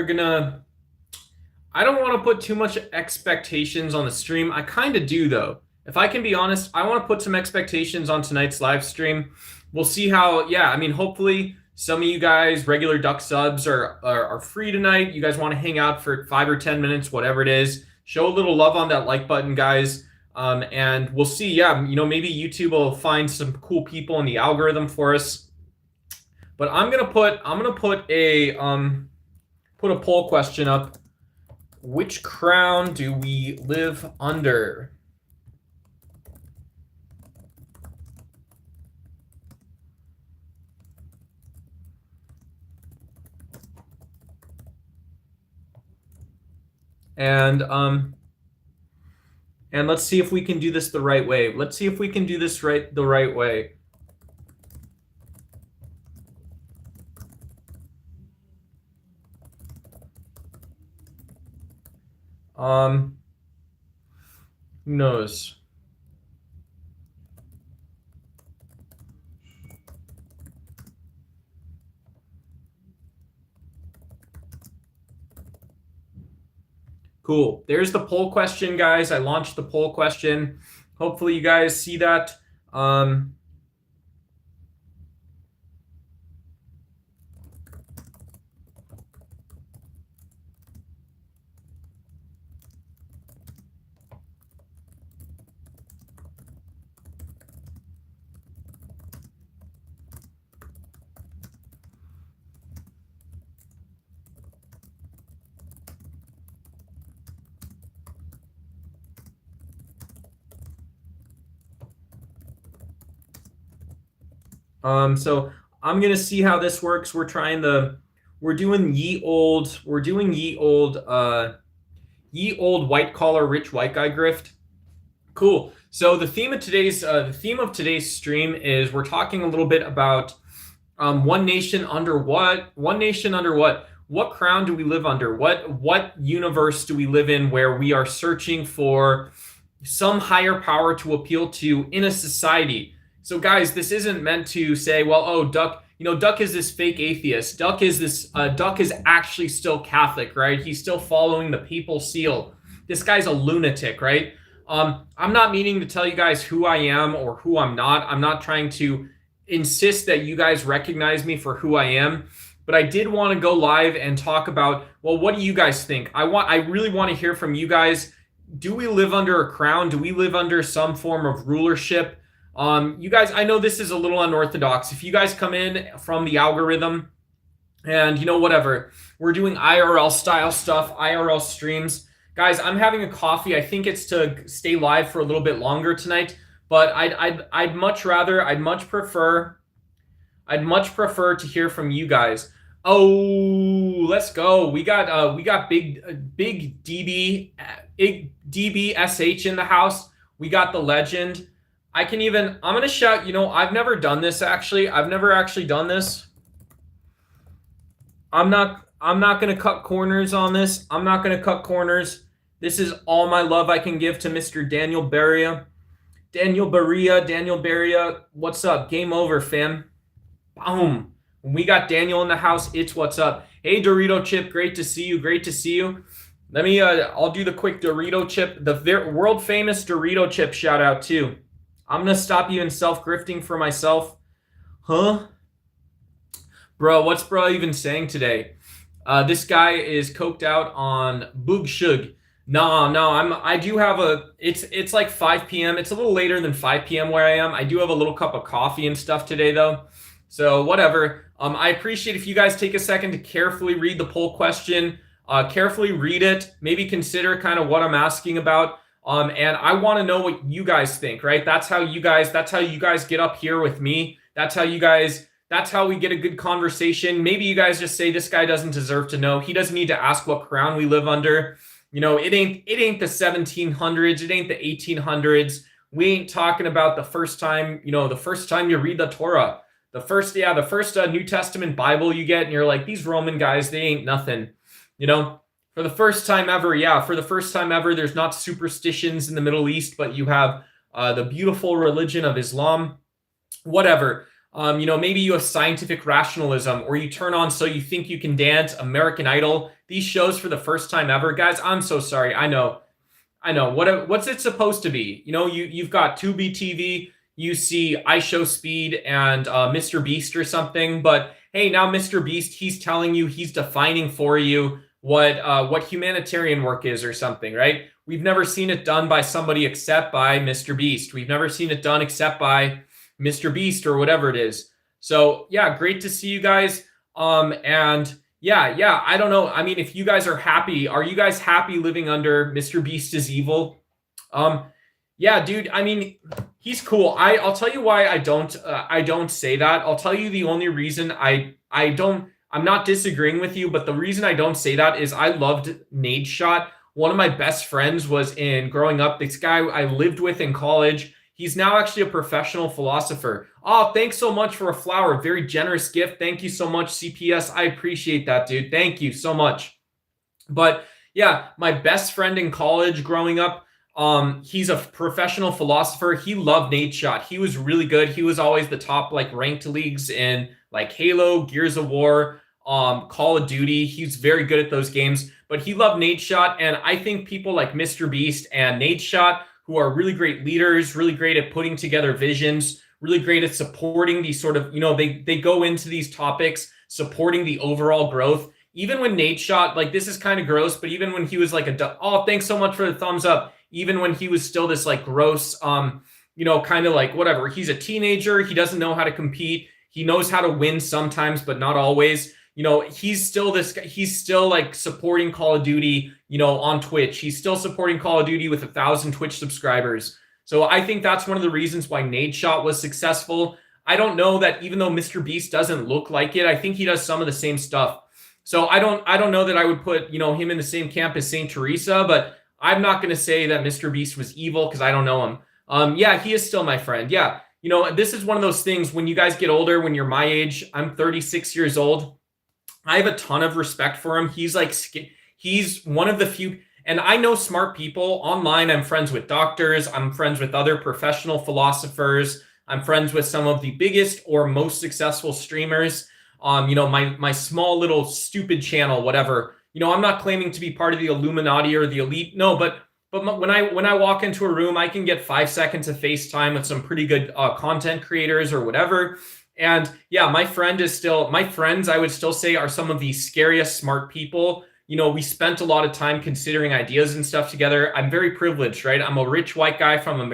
gonna I don't want to put too much expectations on the stream. I kind of do though. If I can be honest, I want to put some expectations on tonight's live stream. We'll see how, yeah, I mean, hopefully some of you guys, regular Duck subs, are free tonight. You guys want to hang out for 5 or 10 minutes, whatever it is. Show a little love on that like button, guys. And we'll see, yeah, maybe YouTube will find some cool people in the algorithm for us. But I'm gonna put a poll question up. Which crown do we live under? And let's see if we can do this the right way. Let's see if we can do this the right way. Who knows? Cool. There's the poll question, guys. I launched the poll question. Hopefully you guys see that. So I'm gonna see how this works. We're doing ye old white collar rich white guy grift. Cool. So the theme of today's stream is we're talking a little bit about one nation under what? One nation under what? What crown do we live under? What universe do we live in where we are searching for some higher power to appeal to in a society? So guys, this isn't meant to say, well, oh, Duck is this fake atheist. Duck is actually still Catholic, right? He's still following the papal seal. This guy's a lunatic, right? I'm not meaning to tell you guys who I am or who I'm not. I'm not trying to insist that you guys recognize me for who I am, but I did want to go live and talk about, well, what do you guys think? I really want to hear from you guys. Do we live under a crown? Do we live under some form of rulership? You guys, I know this is a little unorthodox. If you guys come in from the algorithm and, whatever, we're doing IRL style stuff, IRL streams. Guys, I'm having a coffee. I think it's to stay live for a little bit longer tonight, but I'd much prefer to hear from you guys. Oh, let's go. We got big DBSH in the house. We got the legend. I'm going to shout, I've never done this actually. I've never actually done this. I'm not going to cut corners on this. I'm not going to cut corners. This is all my love I can give to Mr. Daniel Beria. Daniel Beria, what's up? Game over, fam. Boom. When we got Daniel in the house, it's what's up. Hey, Dorito Chip, great to see you. Let me, I'll do the quick Dorito Chip, the world famous Dorito Chip shout out too. I'm going to stop you in self-grifting for myself. Huh? Bro, what's bro even saying today? This guy is coked out on Boog Shug. No, it's like 5 p.m. It's a little later than 5 p.m. where I am. I do have a little cup of coffee and stuff today though. So whatever. I appreciate if you guys take a second to carefully read the poll question. Carefully read it. Maybe consider kind of what I'm asking about. And I want to know what you guys think, right? That's how you guys get up here with me. That's how we get a good conversation. Maybe you guys just say this guy doesn't deserve to know. He doesn't need to ask what crown we live under. It ain't the 1700s. It ain't the 1800s. We ain't talking about the first time you read the Torah. The first New Testament Bible you get, and you're like, these Roman guys, they ain't nothing. For the first time ever, there's not superstitions in the Middle East, but you have the beautiful religion of Islam. Whatever. Maybe you have Scientific Rationalism, or you turn on So You Think You Can Dance, American Idol, these shows for the first time ever. Guys, I'm so sorry. I know. What's it supposed to be? You've got Tubi TV, you see iShowSpeed and Mr. Beast or something, but hey, now Mr. Beast, he's telling you, he's defining for you what humanitarian work is or something, right? We've never seen it done by somebody except by Mr. Beast. We've never seen it done except by Mr. Beast or whatever it is. So yeah, great to see you guys. And yeah, I don't know. I mean, if you guys are happy, are you guys happy living under Mr. Beast is evil? Yeah, dude. I mean, he's cool. I'll tell you why I don't say that. I'll tell you the only reason I'm not disagreeing with you, but the reason I don't say that is I loved Nadeshot. One of my best friends was in growing up. This guy I lived with in college. He's now actually a professional philosopher. Oh, thanks so much for a flower. Very generous gift. Thank you so much, CPS. I appreciate that, dude. Thank you so much. But yeah, my best friend in college growing up, he's a professional philosopher. He loved Nadeshot. He was really good. He was always the top ranked leagues in Halo, Gears of War, Call of Duty. He's very good at those games, but he loved Nadeshot. And I think people like Mr. Beast and Nadeshot, who are really great leaders, really great at putting together visions, really great at supporting these sort of, they go into these topics, supporting the overall growth. Even when Nadeshot, this is kind of gross, but even when he was oh, thanks so much for the thumbs up. Even when he was still this gross, kind of whatever. He's a teenager. He doesn't know how to compete. He knows how to win sometimes, but not always. He's still this guy. He's still supporting Call of Duty, on Twitch. He's still supporting Call of Duty with 1,000 Twitch subscribers. So I think that's one of the reasons why Nadeshot was successful. I don't know that even though Mr. Beast doesn't look like it, I think he does some of the same stuff. So I don't know that I would put, him in the same camp as Saint Teresa, but I'm not going to say that Mr. Beast was evil because I don't know him. Yeah, he is still my friend. Yeah. This is one of those things when you guys get older, when you're my age, I'm 36 years old. I have a ton of respect for him. He's one of the few, and I know smart people online. I'm friends with doctors. I'm friends with other professional philosophers. I'm friends with some of the biggest or most successful streamers. My small little stupid channel, whatever. I'm not claiming to be part of the Illuminati or the elite. No, but when I walk into a room, I can get 5 seconds of FaceTime with some pretty good content creators or whatever. And yeah, my friends, I would still say, are some of the scariest smart people. We spent a lot of time considering ideas and stuff together. I'm very privileged, right? I'm a rich white guy from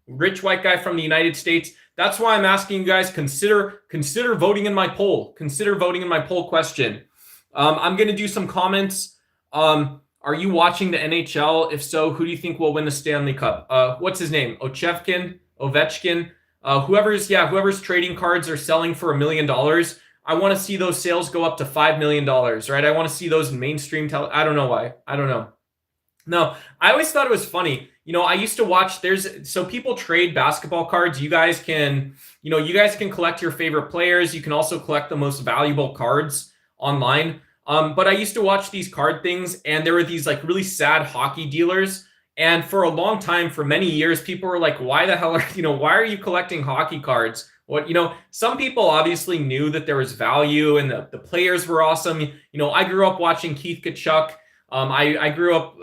rich white guy from the United States. That's why I'm asking you guys, consider voting in my poll. Consider voting in my poll question. I'm going to do some comments. Are you watching the NHL? If so, who do you think will win the Stanley Cup? What's his name? Ovechkin? Whoever's trading cards are selling for $1 million. I want to see those sales go up to $5 million, right? I want to see those in mainstream I don't know why. I don't know. No, I always thought it was funny. I used to watch, so people trade basketball cards. You guys can collect your favorite players. You can also collect the most valuable cards online. But I used to watch these card things, and there were these really sad hockey dealers. And for a long time, for many years, people were like, why the hell why are you collecting hockey cards? Some people obviously knew that there was value and the players were awesome. I grew up watching Keith Kachuk. I grew up,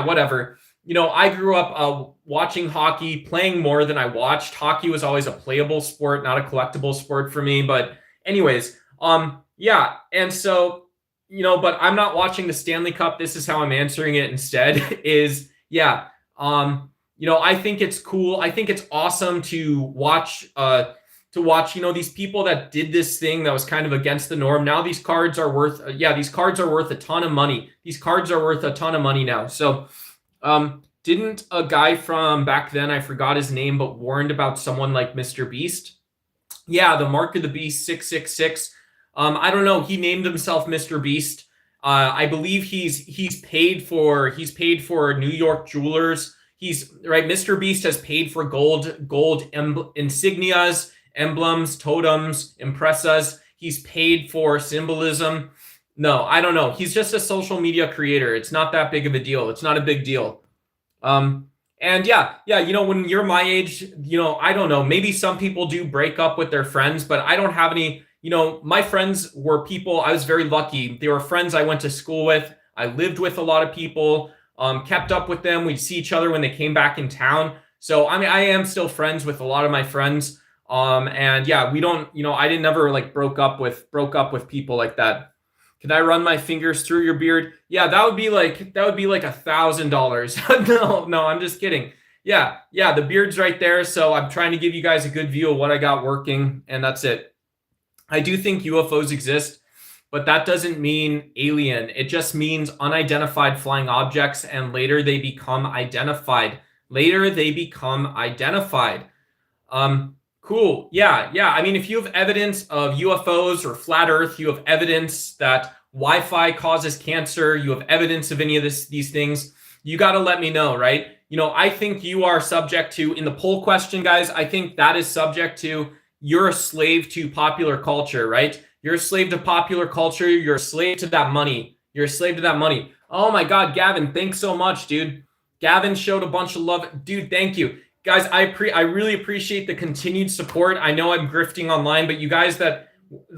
whatever. I grew up watching hockey, playing more than I watched. Hockey was always a playable sport, not a collectible sport for me. But anyways, yeah. And so, but I'm not watching the Stanley Cup. This is how I'm answering it instead is, yeah. I think it's cool. I think it's awesome to watch, these people that did this thing that was kind of against the norm. Now these cards are worth, these cards are worth a ton of money. These cards are worth a ton of money now. So, didn't a guy from back then, I forgot his name, but warned about someone like Mr. Beast? Yeah, the Mark of the Beast 666. I don't know. He named himself Mr. Beast. I believe he's paid for New York jewelers. He's right. Mr. Beast has paid for gold insignias, emblems, totems, impressas. He's paid for symbolism. No, I don't know. He's just a social media creator. It's not that big of a deal. It's not a big deal. And yeah, when you're my age, I don't know, maybe some people do break up with their friends, but I don't have any, my friends were people, I was very lucky. They were friends I went to school with. I lived with a lot of people, kept up with them. We'd see each other when they came back in town. So, I mean, I am still friends with a lot of my friends. And yeah, we don't, I didn't never like broke up with people like that. Can I run my fingers through your beard? Yeah, that would be like $1,000. No, I'm just kidding. Yeah, the beard's right there. So I'm trying to give you guys a good view of what I got working, and that's it. I do think UFOs exist, but that doesn't mean alien. It just means unidentified flying objects, and later they become identified. Cool. Yeah. I mean, if you have evidence of UFOs or flat Earth, you have evidence that Wi-Fi causes cancer, you have evidence of any of these things, you got to let me know, right? I think you are subject to, in the poll question, guys, I think that is subject to, you're a slave to popular culture, right? You're a slave to popular culture. You're a slave to that money. Oh my God, Gavin, thanks so much, dude. Gavin showed a bunch of love. Dude, thank you. Guys, I really appreciate the continued support. I know I'm grifting online, but you guys that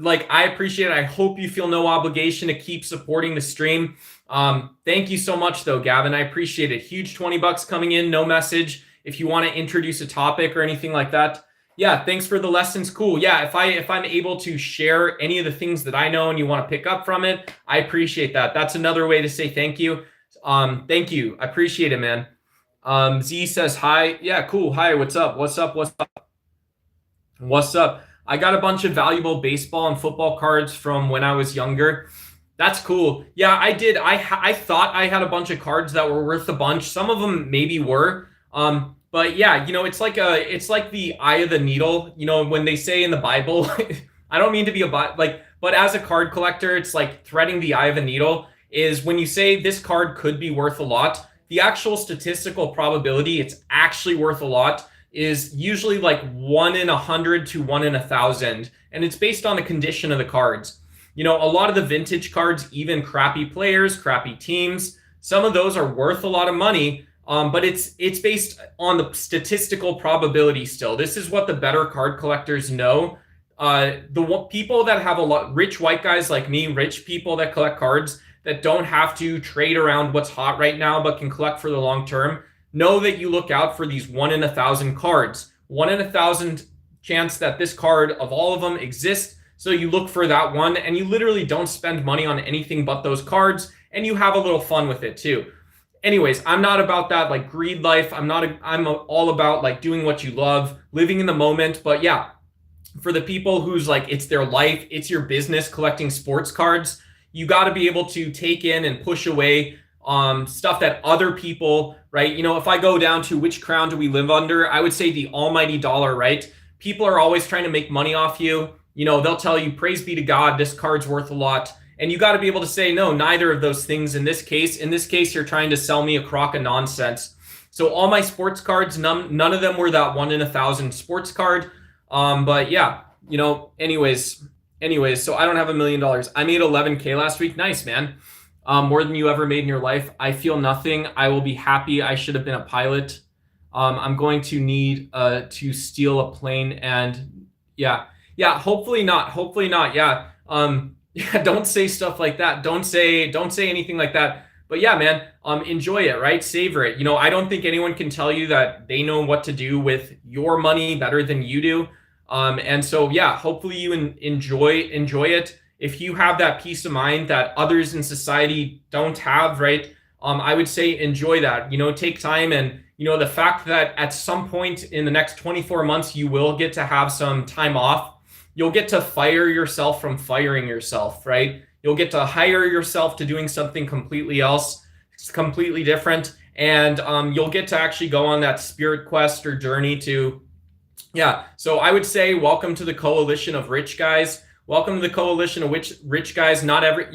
I appreciate it. I hope you feel no obligation to keep supporting the stream. Thank you so much though, Gavin. I appreciate it. Huge $20 coming in, no message. If you want to introduce a topic or anything like that. Yeah, thanks for the lessons. Cool. Yeah, if I'm able to share any of the things that I know and you want to pick up from it, I appreciate that. That's another way to say thank you. Thank you. I appreciate it, man. Z says hi. Yeah, cool. Hi, what's up? I got a bunch of valuable baseball and football cards from when I was younger. That's cool. Yeah, I did. I thought I had a bunch of cards that were worth a bunch. Some of them maybe were. But yeah, it's like the eye of the needle. When they say in the Bible, I don't mean to be but as a card collector, it's like threading the eye of a needle. Is when you say this card could be worth a lot, the actual statistical probability it's actually worth a lot is usually like 1 in 100 to 1 in 1,000. And it's based on the condition of the cards. A lot of the vintage cards, even crappy players, crappy teams, some of those are worth a lot of money. But it's based on the statistical probability still. This is what the better card collectors know. The people that have a lot, rich white guys like me, rich people that collect cards, that don't have to trade around what's hot right now, but can collect for the long term, know that you look out for these 1 in 1,000 cards. 1 in 1,000 chance that this card of all of them exists. So you look for that one and you literally don't spend money on anything but those cards and you have a little fun with it too. Anyways, I'm not about that like greed life. I'm all about like doing what you love, living in the moment. But yeah, for the people who's like, it's their life, it's your business collecting sports cards, you got to be able to take in and push away stuff that other people, right? If I go down to which crown do we live under, I would say the almighty dollar, right? People are always trying to make money off you. They'll tell you, praise be to God, this card's worth a lot. And you got to be able to say, no, neither of those things in this case. In this case, you're trying to sell me a crock of nonsense. So all my sports cards, none of them were that 1 in 1,000 sports card. But yeah, anyways, so I don't have $1 million. I made 11K last week. Nice, man. More than you ever made in your life. I feel nothing. I will be happy. I should have been a pilot. I'm going to need to steal a plane and yeah, hopefully not. Yeah. Yeah, don't say stuff like that. Don't say anything like that. But yeah, man, enjoy it, right? Savor it. I don't think anyone can tell you that they know what to do with your money better than you do. And so, yeah, hopefully you enjoy it. If you have that peace of mind that others in society don't have, right? I would say enjoy that, take time. And, the fact that at some point in the next 24 months, you will get to have some time off. You'll get to fire yourself from firing yourself, right? You'll get to hire yourself to doing something completely else, completely different. And you'll get to actually go on that spirit quest or journey to, yeah. So I would say, welcome to the coalition of rich guys. Welcome to the coalition of rich guys. Not every,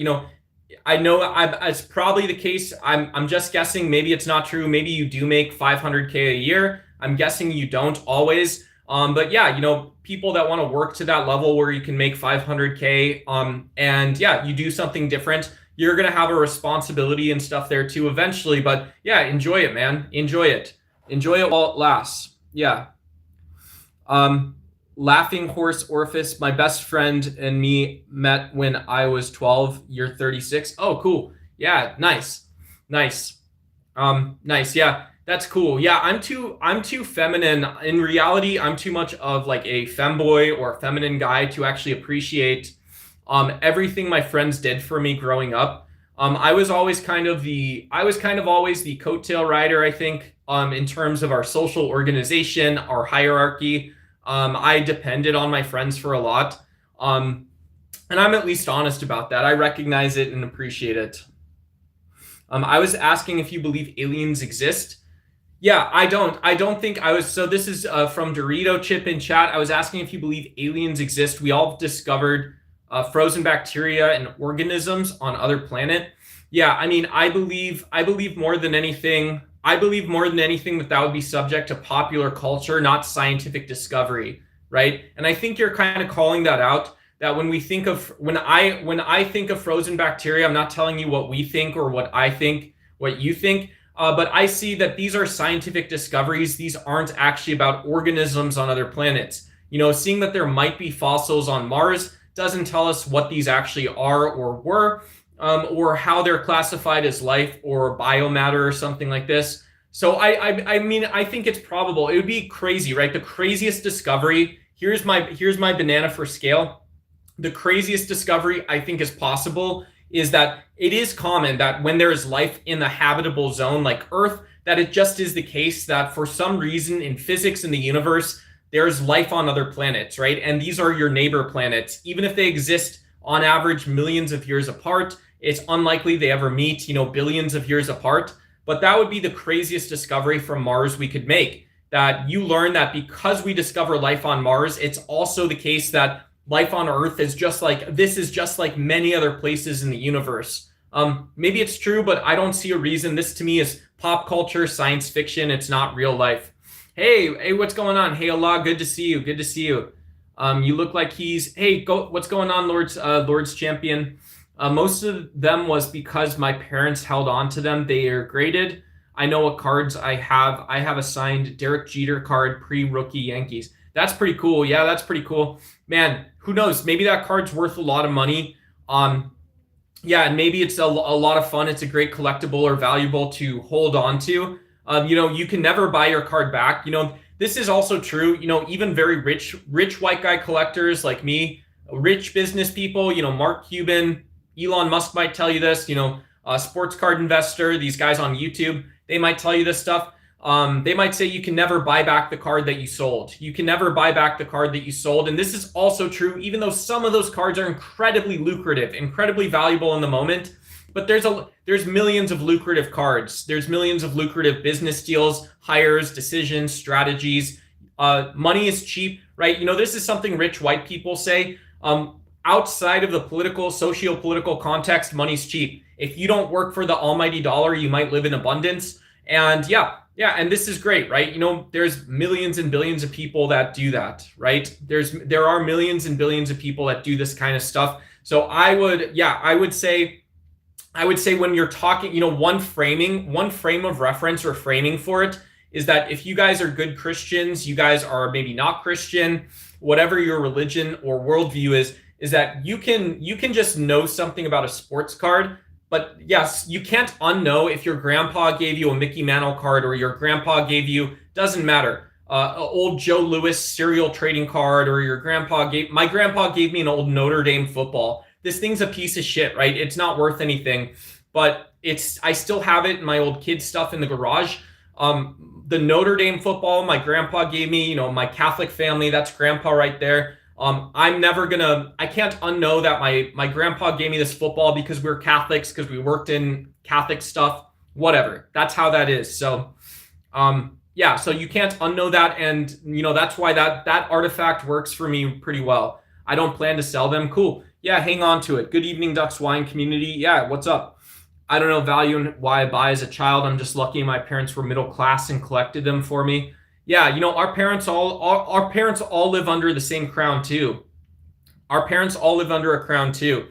I know it's probably the case. I'm just guessing. Maybe it's not true. Maybe you do make 500K a year. I'm guessing you don't always. But yeah, people that want to work to that level where you can make 500K, and yeah, you do something different, you're going to have a responsibility and stuff there too eventually. But yeah, enjoy it, man. Enjoy it. Enjoy it while it lasts. Yeah. Um, Laughing Horse Orpheus, my best friend and me met when I was 12. You're 36. Oh, cool. Yeah, nice. Nice. Nice. Yeah, that's cool. Yeah, I'm too feminine. In reality, I'm too much of like a femboy or a feminine guy to actually appreciate everything my friends did for me growing up. I was kind of always the coattail rider, I think, in terms of our social organization, our hierarchy. I depended on my friends for a lot. Um, and I'm at least honest about that. I recognize it and appreciate it. I was asking if you believe aliens exist. Yeah, I don't. I don't think I was. So this is from Dorito Chip in chat. I was asking if you believe aliens exist. We all discovered frozen bacteria and organisms on other planet. Yeah, I mean, I believe more than anything. I believe more than anything that would be subject to popular culture, not scientific discovery, right? And I think you're kind of calling that out. That when we think of when I think of frozen bacteria, I'm not telling you what we think or what I think, what you think. But I see that these are scientific discoveries. These aren't actually about organisms on other planets. You know, seeing that there might be fossils on Mars doesn't tell us what these actually are or were, or how they're classified as life or biomatter or something like this. So I mean, I think it's probable. It would be crazy, right? The craziest discovery. Here's my banana for scale. The craziest discovery I think is possible is that it is common that when there is life in the habitable zone like Earth, that it just is the case that for some reason in physics in the universe, there's life on other planets, right? And these are your neighbor planets. Even if they exist on average millions of years apart, it's unlikely they ever meet, billions of years apart. But that would be the craziest discovery from Mars we could make. That you learn that because we discover life on Mars, it's also the case that life on Earth is just like many other places in the universe. Maybe it's true, but I don't see a reason. This to me is pop culture, science fiction. It's not real life. Hey, what's going on? Hey, Allah, good to see you. Good to see you. You look like what's going on, Lord's champion? Most of them was because my parents held on to them. They are graded. I know what cards I have. I have a signed Derek Jeter card, pre-rookie Yankees. That's pretty cool. Yeah, that's pretty cool. Man, who knows? Maybe that card's worth a lot of money. Yeah, and maybe it's a lot of fun. It's a great collectible or valuable to hold on to. You can never buy your card back. This is also true. Even very rich white guy collectors like me, rich business people, Mark Cuban, Elon Musk might tell you this, sports card investor, these guys on YouTube, they might tell you this stuff. They might say you can never buy back the card that you sold. You can never buy back the card that you sold. And this is also true, even though some of those cards are incredibly lucrative, incredibly valuable in the moment. But there's millions of lucrative cards. There's millions of lucrative business deals, hires, decisions, strategies. Money is cheap, right? This is something rich white people say. Outside of the socio-political context, money's cheap. If you don't work for the almighty dollar, you might live in abundance. And yeah, and this is great, right? There's millions and billions of people that do that, right? There are millions and billions of people that do this kind of stuff. So I would say when you're talking, one frame of reference or framing for it is that if you guys are good Christians, you guys are maybe not Christian, whatever your religion or worldview is that you can just know something about a sports card. But yes, you can't unknow if your grandpa gave you a Mickey Mantle card or your grandpa gave you, doesn't matter, old Joe Louis cereal trading card, or my grandpa gave me an old Notre Dame football. This thing's a piece of shit, right? It's not worth anything, but I still have it in my old kid stuff in the garage. The Notre Dame football my grandpa gave me, my Catholic family, that's grandpa right there. I can't unknow that my grandpa gave me this football because we're Catholics, because we worked in Catholic stuff, whatever. That's how that is. So, so you can't unknow that. And, that's why that artifact works for me pretty well. I don't plan to sell them. Cool. Yeah, hang on to it. Good evening, Ducks Wine community. Yeah, what's up? I don't know value and why I buy as a child. I'm just lucky my parents were middle class and collected them for me. Yeah, our parents all live under the same crown too. Our parents all live under a crown too.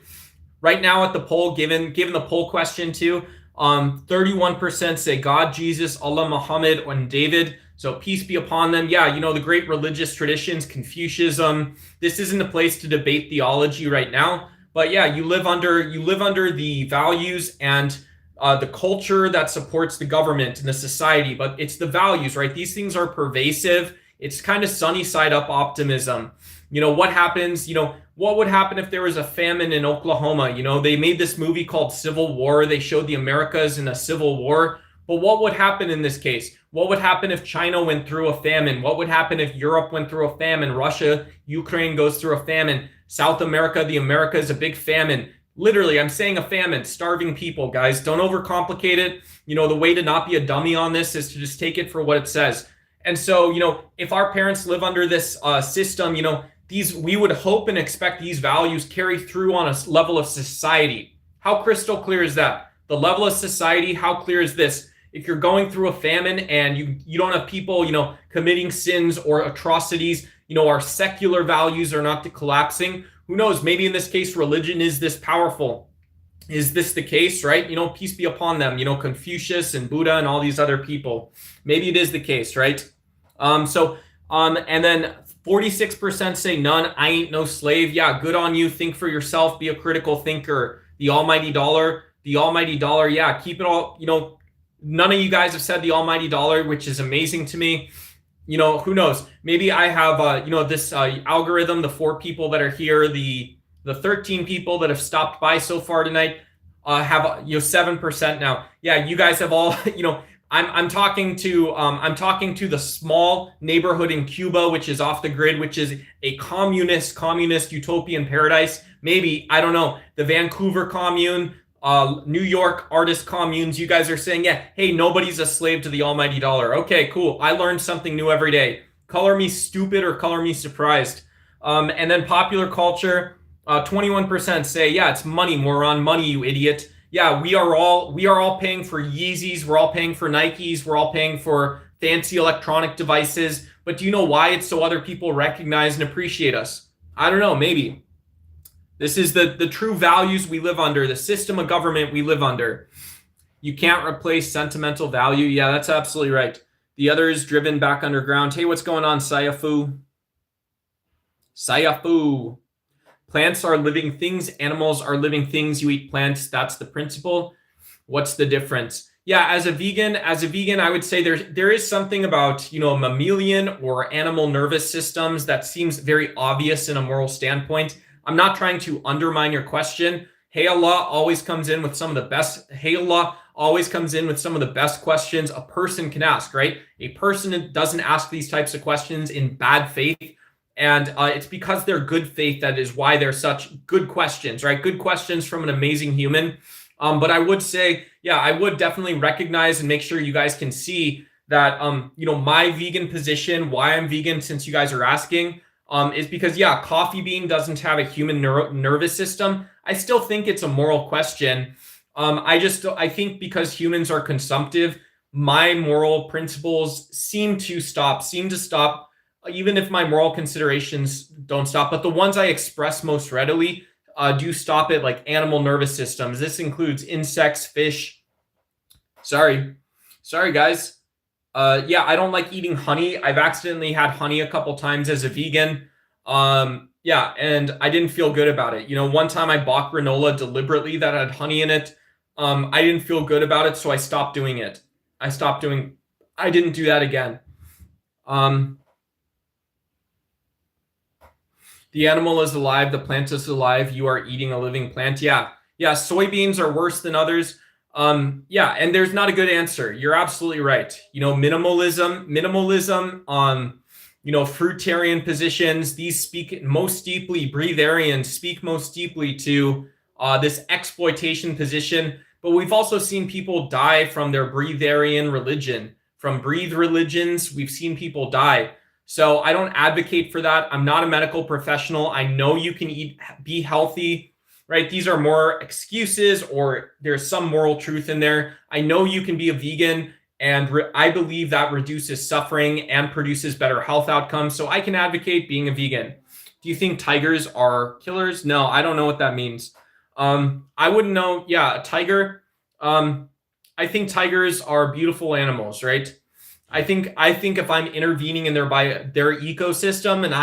Right now at the poll, given the poll question too, 31% say God, Jesus, Allah, Muhammad, and David. So peace be upon them. Yeah, the great religious traditions, Confucianism. This isn't a place to debate theology right now. But yeah, you live under the values and the culture that supports the government and the society. But it's the values, right? These things are pervasive. It's kind of sunny side up optimism. What happens? What would happen if there was a famine in Oklahoma? They made this movie called Civil War. They showed the Americas in a civil war. But what would happen in this case? What would happen if China went through a famine? What would happen if Europe went through a famine? Russia, Ukraine goes through a famine. South America, the Americas, a big famine. Literally, I'm saying a famine, starving people, guys. Don't overcomplicate it. The way to not be a dummy on this is to just take it for what it says. And so, if our parents live under this system, we would hope and expect these values carry through on a level of society. How crystal clear is that? The level of society, how clear is this? If you're going through a famine and you don't have people, committing sins or atrocities, our secular values are not collapsing. Who knows? Maybe in this case, religion is this powerful. Is this the case, right? Peace be upon them, Confucius and Buddha and all these other people. Maybe it is the case, right? And then 46% say none. I ain't no slave. Yeah, good on you. Think for yourself. Be a critical thinker. The almighty dollar. Yeah, keep it all. None of you guys have said the almighty dollar, which is amazing to me. Who knows? Maybe I have, this algorithm, the 4 people that are here, the 13 people that have stopped by so far tonight have, 7% now. Yeah, you guys have all, I'm talking to the small neighborhood in Cuba, which is off the grid, which is a communist utopian paradise. Maybe, I don't know, the Vancouver commune, New York artist communes. You guys are saying, yeah, hey, nobody's a slave to the almighty dollar. Okay, cool. I learned something new every day. Color me stupid or color me surprised. And then popular culture, 21% say, yeah, it's money, moron, money, you idiot. Yeah, we are all paying for Yeezys, we're all paying for Nikes, we're all paying for fancy electronic devices. But do you know why? It's so other people recognize and appreciate us. I don't know, maybe. This is the true values we live under, the system of government we live under. You can't replace sentimental value. Yeah, that's absolutely right. The other is driven back underground. Hey, what's going on, Sayafu? Sayafu. Plants are living things. Animals are living things. You eat plants. That's the principle. What's the difference? Yeah, as a vegan, I would say there is something about, mammalian or animal nervous systems that seems very obvious in a moral standpoint. I'm not trying to undermine your question. Hey Allah always comes in with some of the best. Hey Allah always comes in with some of the best questions a person can ask, right? A person doesn't ask these types of questions in bad faith. And it's because they're good faith that is why they're such good questions, right? Good questions from an amazing human. But I would say, yeah, I would definitely recognize and make sure you guys can see that, my vegan position, why I'm vegan, since you guys are asking, is because, yeah, coffee bean doesn't have a human nervous system. I still think it's a moral question. I think because humans are consumptive, my moral principles seem to stop, even if my moral considerations don't stop. But the ones I express most readily do stop it, like animal nervous systems. This includes insects, fish. Sorry, guys. Yeah, I don't like eating honey. I've accidentally had honey a couple times as a vegan. Yeah, and I didn't feel good about it. One time I bought granola deliberately that had honey in it. I didn't feel good about it, so I stopped doing it. I didn't do that again. The animal is alive, the plant is alive, you are eating a living plant. Yeah, soybeans are worse than others. Yeah, and there's not a good answer. You're absolutely right. Minimalism, fruitarian positions, these speak most deeply, breatharians speak most deeply to this exploitation position. But we've also seen people die from their breatharian religion. From breathe religions, we've seen people die. So I don't advocate for that. I'm not a medical professional. I know you can be healthy, right? These are more excuses, or there's some moral truth in there. I know you can be a vegan, and I believe that reduces suffering and produces better health outcomes. So I can advocate being a vegan. Do you think tigers are killers? No, I don't know what that means. I wouldn't know. Yeah, a tiger. think tigers are beautiful animals, right? I think if I'm intervening in their ecosystem, and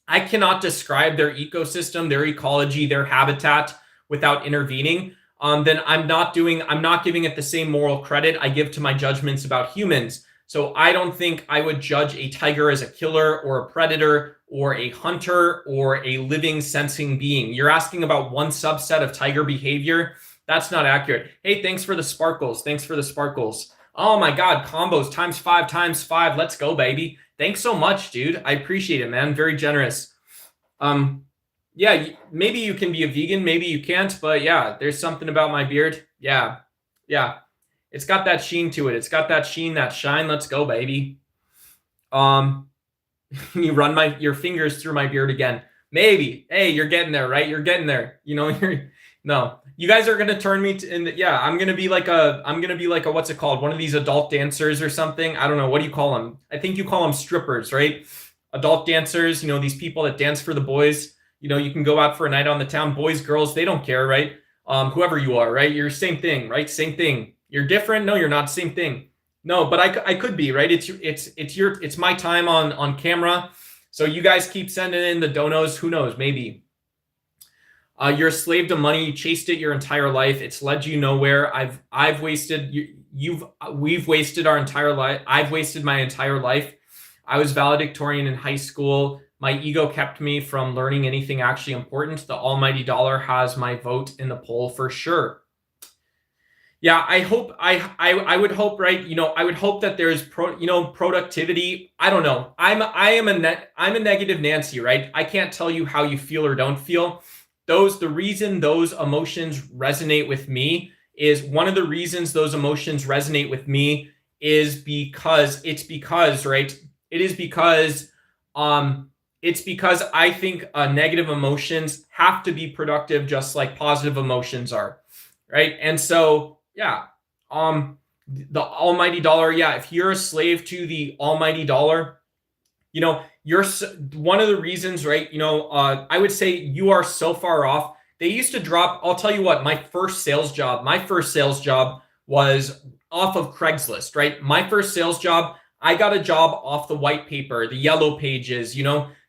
I cannot describe their ecosystem, their ecology, their habitat without intervening, then I'm not giving it the same moral credit I give to my judgments about humans. So I don't think I would judge a tiger as a killer or a predator or a hunter or a living sensing being. You're asking about one subset of tiger behavior. That's not accurate. Hey, thanks for the sparkles. Thanks for the sparkles. Oh my God, combos times five. Let's go, baby. Thanks so much, dude. I appreciate it, man. Very generous. Yeah, maybe you can be a vegan, maybe you can't, but yeah, there's something about my beard. Yeah. It's got that sheen to it. It's got that sheen, that shine. Let's go, baby. You run your fingers through my beard again. Maybe. Hey, you're getting there, right? You're getting there. No. You guys are gonna turn me I'm gonna be like a what's it called? One of these adult dancers or something. I don't know. What do you call them? I think you call them strippers, right? Adult dancers, these people that dance for the boys. You can go out for a night on the town, boys, girls, they don't care, right? Whoever you are, right? You're same thing, right? Same thing. You're different. No, you're not. Same thing. No, but I could be, right? It's my time on camera. So you guys keep sending in the donos. Who knows? Maybe. You're a slave to money. You chased it your entire life. It's led you nowhere. We've wasted our entire life. I've wasted my entire life. I was valedictorian in high school. My ego kept me from learning anything actually important. The almighty dollar has my vote in the poll for sure. Yeah, I hope I would hope, right? I would hope that there's productivity. I don't know. I'm a negative Nancy, right? I can't tell you how you feel or don't feel. The reason those emotions resonate with me is one of the reasons those emotions resonate with me is because right? It is because it's because I think negative emotions have to be productive just like positive emotions are, right? And so yeah, the almighty dollar, yeah, if you're a slave to the almighty dollar, you're one of the reasons, right? I would say you are so far off. They used to drop, I'll tell you what, my first sales job was off of Craigslist, right? My first sales job, I got a job off the white paper, the yellow pages,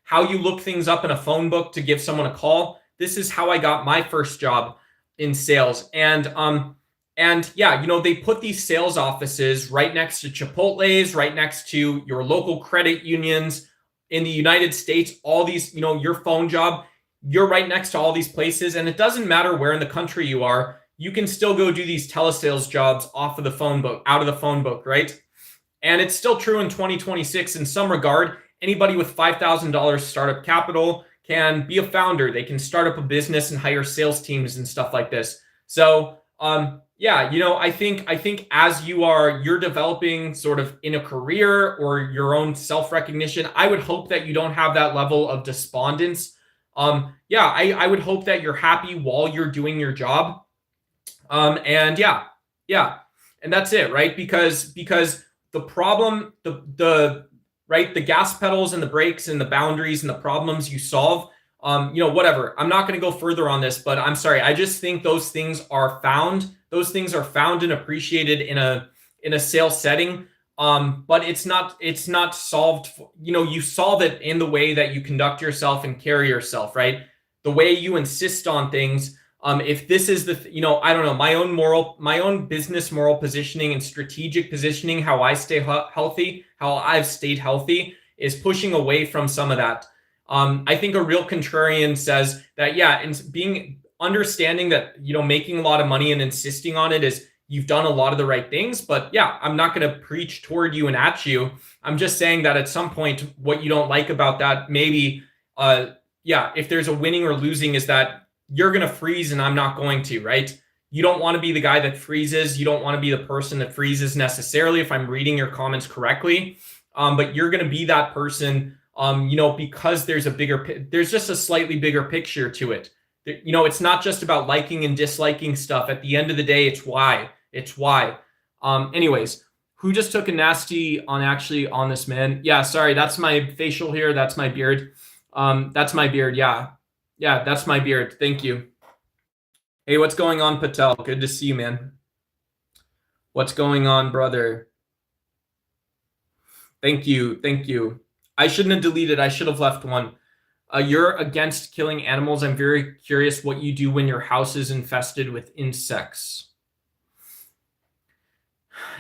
how you look things up in a phone book to give someone a call. This is how I got my first job in sales. And yeah, they put these sales offices right next to Chipotle's, right next to your local credit unions in the United States. All these, your phone job, you're right next to all these places. And it doesn't matter where in the country you are, you can still go do these telesales jobs off of the phone book, out of the phone book, right? And it's still true in 2026 in some regard. Anybody with $5,000 startup capital can be a founder. They can start up a business and hire sales teams and stuff like this. So, yeah, I think as you're developing sort of in a career or your own self-recognition, I would hope that you don't have that level of despondence. Yeah, I would hope that you're happy while you're doing your job. And yeah. And that's it, right? Because the problem, right, the gas pedals and the brakes and the boundaries and the problems you solve, whatever. I'm not going to go further on this, but I'm sorry. I just think those things are found and appreciated in a sales setting. But it's not solved. You solve it in the way that you conduct yourself and carry yourself, right? The way you insist on things. If this is I don't know, my own business moral positioning and strategic positioning, how I stay healthy, how I've stayed healthy is pushing away from some of that. I think a real contrarian says that, yeah, and understanding that, making a lot of money and insisting on it is you've done a lot of the right things. But yeah, I'm not going to preach toward you and at you. I'm just saying that at some point, what you don't like about that, maybe, if there's a winning or losing, is that you're going to freeze and I'm not going to, right? You don't want to be the guy that freezes. You don't want to be the person that freezes necessarily, if I'm reading your comments correctly. But you're going to be that person, because there's just a slightly bigger picture to it. It's not just about liking and disliking stuff. At the end of the day, it's why. Anyways, who just took a nasty on this, man? Yeah, sorry. That's my facial hair. That's my beard. That's my beard. Yeah, that's my beard. Thank you. Hey, what's going on, Patel? Good to see you, man. What's going on, brother? Thank you. Thank you. I shouldn't have deleted. I should have left one. You're against killing animals. I'm very curious what you do when your house is infested with insects.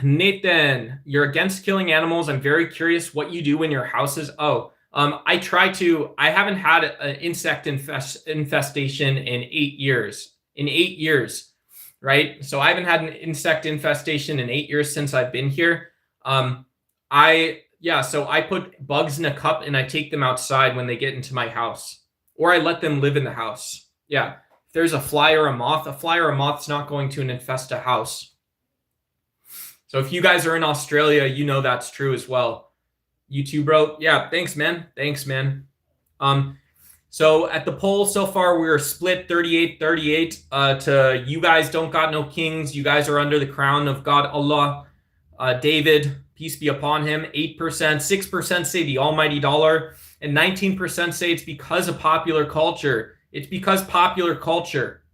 Nathan, you're against killing animals. I'm very curious what you do when your house is. I haven't had an insect infestation in 8 years. In 8 years, right? So I haven't had an insect infestation in 8 years since I've been here. So I put bugs in a cup and I take them outside when they get into my house, or I let them live in the house. Yeah. If there's a fly or a moth's not going to infest a house. So if you guys are in Australia, you know that's true as well. You too, bro. Yeah, thanks, man. Thanks, man. So at the poll so far, we're split 38-38 to you guys don't got no kings. You guys are under the crown of God Allah. David, peace be upon him, 8%. 6% say the almighty dollar. And 19% say it's because of popular culture. It's because popular culture.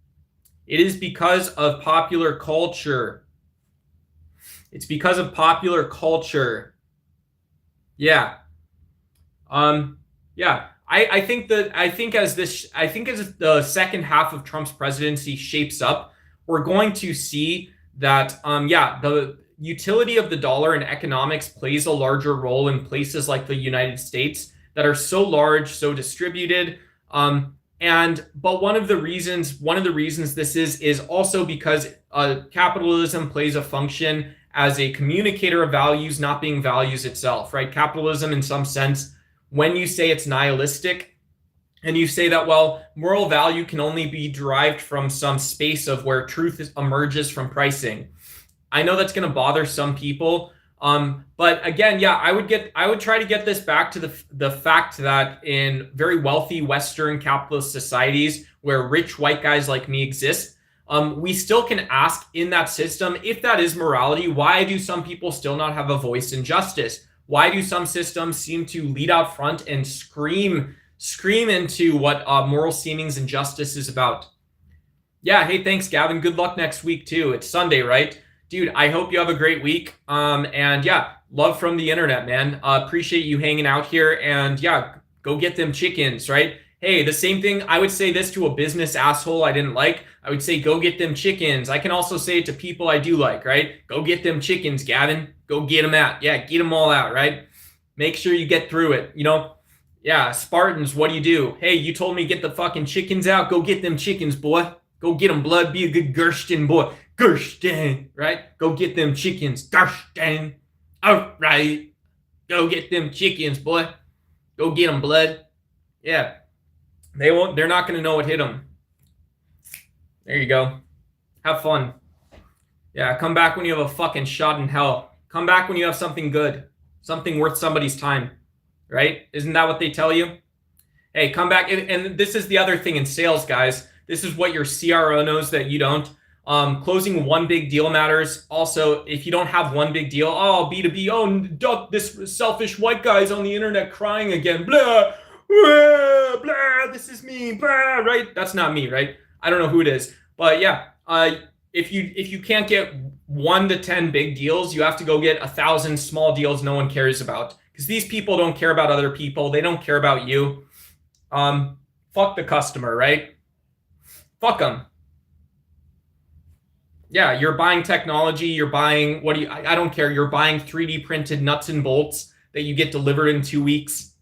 It is because of popular culture. It's because of popular culture. Yeah. I think as the second half of Trump's presidency shapes up, we're going to see that the utility of the dollar in economics plays a larger role in places like the United States that are so large, so distributed. But one of the reasons this is also because capitalism plays a function as a communicator of values, not being values itself, right? Capitalism, in some sense, when you say it's nihilistic and you say that, well, moral value can only be derived from some space of where truth emerges from pricing. I know that's going to bother some people. But again, I would try to get this back to the fact that in very wealthy Western capitalist societies where rich white guys like me exist, we still can ask in that system, if that is morality, why do some people still not have a voice in justice? Why do some systems seem to lead out front and scream into what moral seemings and justice is about? Yeah, hey, thanks, Gavin. Good luck next week, too. It's Sunday, right? Dude, I hope you have a great week. Love from the internet, man. Appreciate you hanging out here. And yeah, go get them chickens, right? Hey, the same thing. I would say this to a business asshole I didn't like. I would say, go get them chickens. I can also say it to people I do like, right? Go get them chickens, Gavin. Go get them out. Yeah, get them all out, right? Make sure you get through it. Yeah, Spartans, what do? Hey, you told me get the fucking chickens out. Go get them chickens, boy. Go get them, blood. Be a good Gersten boy. Gersten, right? Go get them chickens. Gersten. All right. Go get them chickens, boy. Go get them, blood. Yeah. They're not going to know what hit them. There you go. Have fun. Yeah, come back when you have a fucking shot in hell. Come back when you have something good. Something worth somebody's time. Right? Isn't that what they tell you? Hey, come back. And this is the other thing in sales, guys. This is what your CRO knows that you don't. Closing one big deal matters. Also, if you don't have one big deal, B2B, this selfish white guy's on the internet crying again. Blah, blah, blah, this is me, blah, right? That's not me, right? I don't know who it is. But yeah, if you can't get 1 to 10 big deals, you have to go get 1,000 small deals no one cares about. Because these people don't care about other people. They don't care about you. Fuck the customer, right? Fuck them. Yeah, you're buying technology. You're buying, I don't care. You're buying 3D printed nuts and bolts that you get delivered in 2 weeks.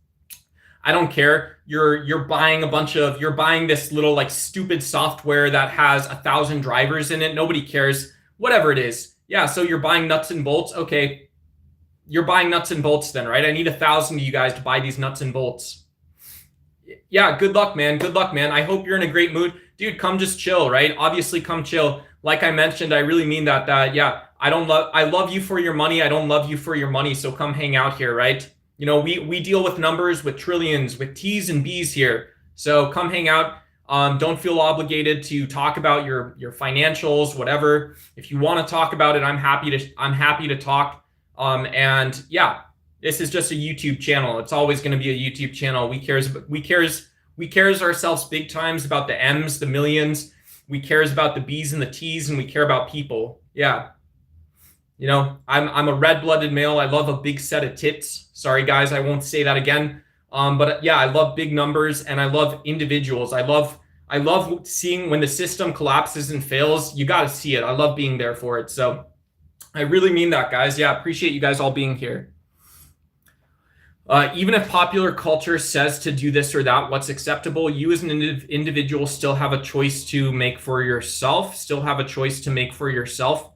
I don't care. You're buying you're buying this little like stupid software that has 1,000 drivers in it. Nobody cares. Whatever it is. Yeah, so you're buying nuts and bolts. Okay. You're buying nuts and bolts then, right? I need 1,000 of you guys to buy these nuts and bolts. Yeah, good luck, man. Good luck, man. I hope you're in a great mood. Dude, come just chill, right? Obviously, come chill. Like I mentioned, I really mean that I love you for your money. I don't love you for your money. So come hang out here, right? We deal with numbers, with trillions, with T's and B's here. So come hang out. Don't feel obligated to talk about your financials, whatever. If you want to talk about it, I'm happy to talk. This is just a YouTube channel. It's always going to be a YouTube channel. We cares ourselves big times about the M's, the millions. We cares about the B's and the T's, and we care about people. Yeah. I'm a red-blooded male. I love a big set of tits. Sorry, guys, I won't say that again. But yeah, I love big numbers and I love individuals. I love seeing when the system collapses and fails. You got to see it. I love being there for it. So I really mean that, guys. Yeah, appreciate you guys all being here. Even if popular culture says to do this or that, what's acceptable, you as an individual still have a choice to make for yourself. Still have a choice to make for yourself.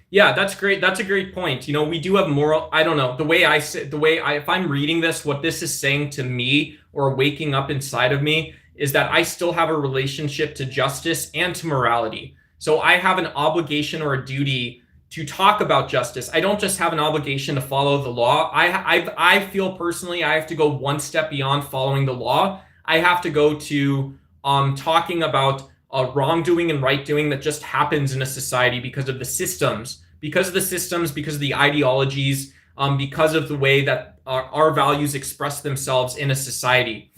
Yeah, that's great. That's a great point. We do have moral. I don't know if I'm reading this, what this is saying to me or waking up inside of me is that I still have a relationship to justice and to morality. So I have an obligation or a duty to talk about justice. I don't just have an obligation to follow the law. I feel personally I have to go one step beyond following the law. I have to go to talking about wrongdoing and right doing that just happens in a society because of the systems, because of the ideologies, because of the way that our values express themselves in a society.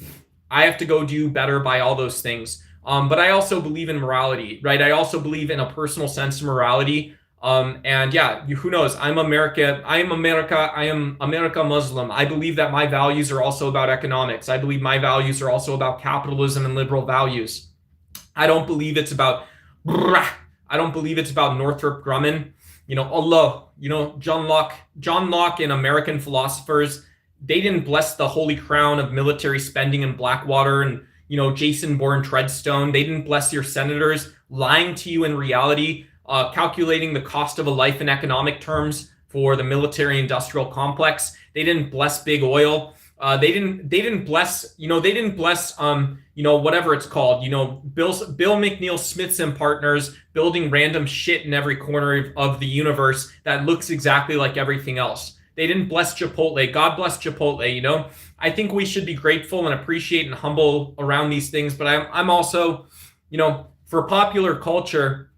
I have to go do better by all those things. But I also believe in morality, right? I also believe in a personal sense of morality. And yeah, who knows? I am America Muslim. I believe that my values are also about economics. I believe my values are also about capitalism and liberal values. I don't believe it's about Northrop Grumman. Allah, John Locke and American philosophers, they didn't bless the holy crown of military spending in Blackwater and, Jason Bourne Treadstone. They didn't bless your senators lying to you in reality, calculating the cost of a life in economic terms for the military industrial complex. They didn't bless big oil. They didn't bless whatever it's called, Bill McNeil Smiths and partners building random shit in every corner of the universe that looks exactly like everything else. They didn't bless Chipotle. God bless Chipotle. I think we should be grateful and appreciate and humble around these things, but I'm also, for popular culture,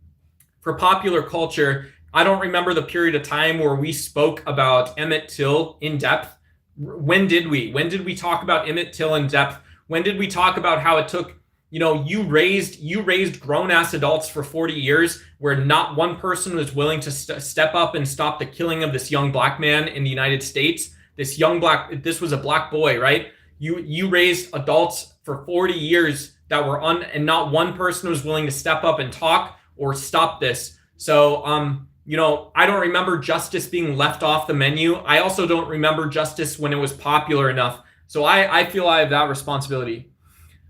I don't remember the period of time where we spoke about Emmett Till in depth. When did we talk about Emmett Till in depth? When did we talk about how it took, you raised grown-ass adults for 40 years where not one person was willing to step up and stop the killing of this young black man in the United States. This was a black boy, right? You raised adults for 40 years that were and not one person was willing to step up and talk or stop this. So, I don't remember justice being left off the menu. I also don't remember justice when it was popular enough. So I feel I have that responsibility.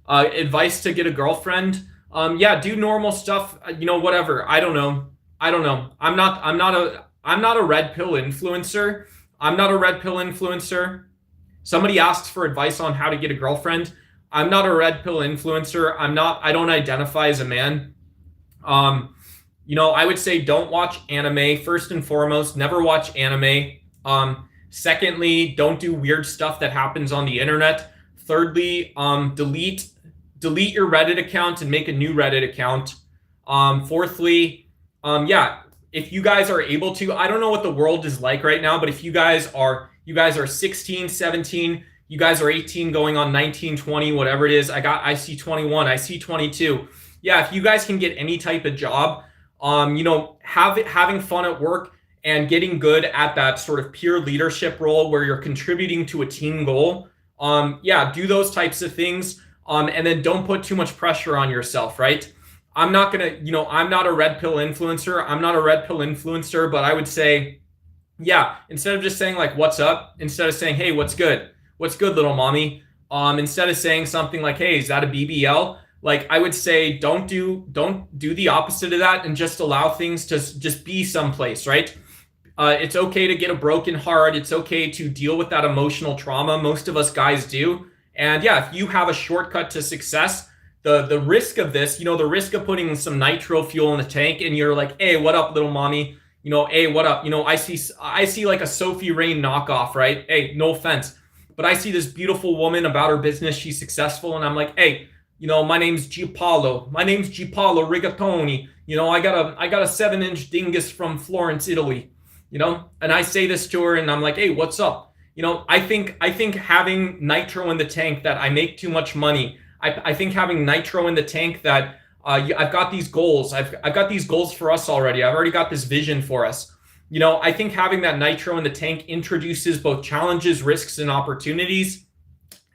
Advice to get a girlfriend. Yeah, do normal stuff. Whatever. I don't know. I'm not a red pill influencer. Somebody asked for advice on how to get a girlfriend. I'm not a red pill influencer. I don't identify as a man. I would say don't watch anime. First and foremost, never watch anime. Secondly, don't do weird stuff that happens on the internet. Thirdly, delete your Reddit account and make a new Reddit account. Fourthly, if you guys are able to, I don't know what the world is like right now, but if you guys are 16, 17, you guys are 18 going on 19, 20, whatever it is. I see 21, I see 22. Yeah, if you guys can get any type of job, having fun at work and getting good at that sort of peer leadership role where you're contributing to a team goal. Do those types of things. And then don't put too much pressure on yourself, right? I'm not a red pill influencer, but I would say, instead of just saying like, what's up, instead of saying, hey, what's good, little mommy? Instead of saying something like, hey, is that a BBL? Like, I would say don't do the opposite of that and just allow things to just be someplace, right? It's okay to get a broken heart. It's okay to deal with that emotional trauma. Most of us guys do. And yeah, if you have a shortcut to success, the risk of this, the risk of putting some nitro fuel in the tank and you're like, hey, what up, little mommy? Hey, what up? I see like a Sophie Rain knockoff, right? Hey, no offense, but I see this beautiful woman about her business. She's successful. And I'm like, hey, my name's Giampaolo. My name's Giampaolo Rigatoni. I got a 7-inch dingus from Florence, Italy. And I say this to her and I'm like, hey, what's up? I think having nitro in the tank that I make too much money. I think having nitro in the tank that I've got these goals. I've got these goals for us already. I've already got this vision for us. You know, I think having that nitro in the tank introduces both challenges, risks, and opportunities.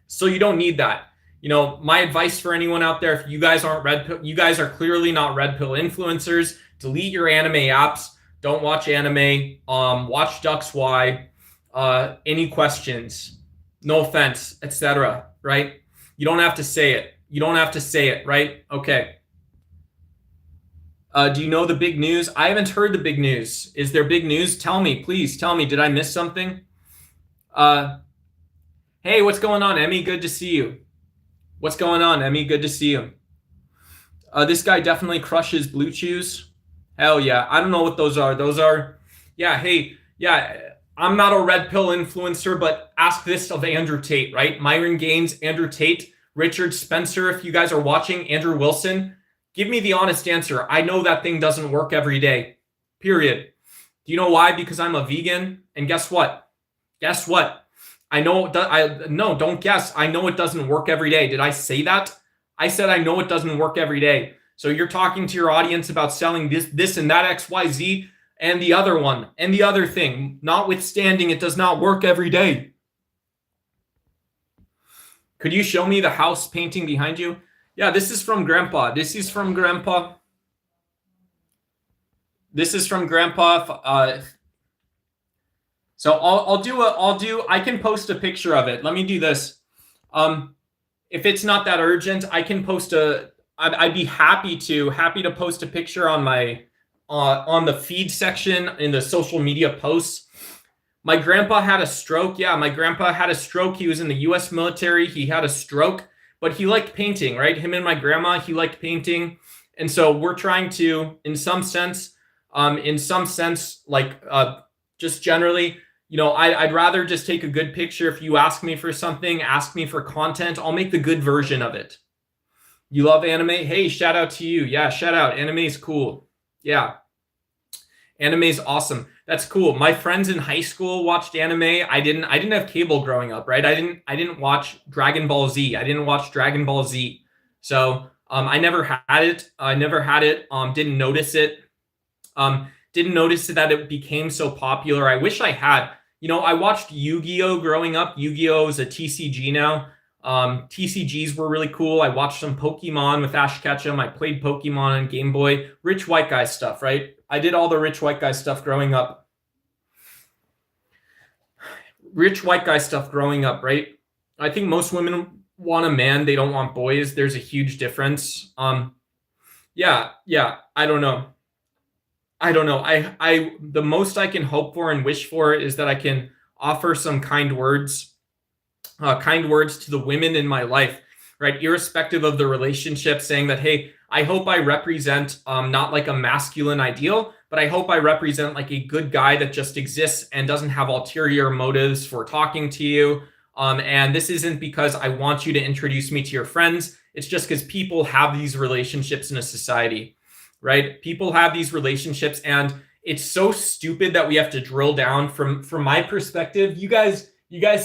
So you don't need that. You know, my advice for anyone out there, if you guys aren't red pill, you guys are clearly not red pill influencers. Delete your anime apps. Don't watch anime. Watch Ducks Y. Any questions? No offense, etc. Right? You don't have to say it. You don't have to say it, right? Okay. Do you know the big news? I haven't heard the big news. Is there big news? Tell me, please tell me. Did I miss something? Hey, what's going on, Emmy? Good to see you. What's going on, Emmy? Good to see you. This guy definitely crushes Blue Chews. Hell yeah. I don't know what those are. Those are, yeah, hey, yeah, I'm not a red pill influencer, but ask this of Andrew Tate, right? Myron Gaines, Andrew Tate, Richard Spencer, if you guys are watching, Andrew Wilson. Give me the honest answer. I know that thing doesn't work every day, period. Do you know why? Because I'm a vegan. And guess what? Guess what? I know, no, don't guess. I know it doesn't work every day. Did I say that? I said I know it doesn't work every day. So you're talking to your audience about selling this and that XYZ and the other one and the other thing. Notwithstanding, it does not work every day. Could you show me the house painting behind you? Yeah, this is from Grandpa. This is from Grandpa. This is from Grandpa. So I can post a picture of it. Let me do this. If it's not that urgent, I can post I'd be happy to post a picture on my, on the feed section in the social media posts. My grandpa had a stroke. Yeah, my grandpa had a stroke. He was in the US military. He had a stroke, but he liked painting, right? Him and my grandma, he liked painting. And so we're trying to, in some sense, like just generally, you know, I'd rather just take a good picture. If you ask me for something, ask me for content, I'll make the good version of it. You love anime? Hey, shout out to you. Yeah, shout out. Anime is cool. Yeah. Anime is awesome. That's cool. My friends in high school watched anime. I didn't have cable growing up, right? I didn't watch Dragon Ball Z. I didn't watch Dragon Ball Z. So I never had it. Didn't notice it. Didn't notice that it became so popular. I wish I had. You know, I watched Yu-Gi-Oh growing up. Yu-Gi-Oh is a TCG now. TCGs were really cool. I watched some Pokemon with Ash Ketchum. I played Pokemon on Game Boy. Rich white guy stuff, right? I did all the rich white guy stuff growing up. Rich white guy stuff growing up, right? I think most women want a man. They don't want boys. There's a huge difference. Yeah. I don't know. The most I can hope for and wish for is that I can offer some kind words to the women in my life, right? Irrespective of the relationship, saying that, hey, I hope I represent not like a masculine ideal, but I hope I represent like a good guy that just exists and doesn't have ulterior motives for talking to you. And this isn't because I want you to introduce me to your friends. It's just because people have these relationships in a society, right? People have these relationships, and it's so stupid that we have to drill down. From my perspective, you guys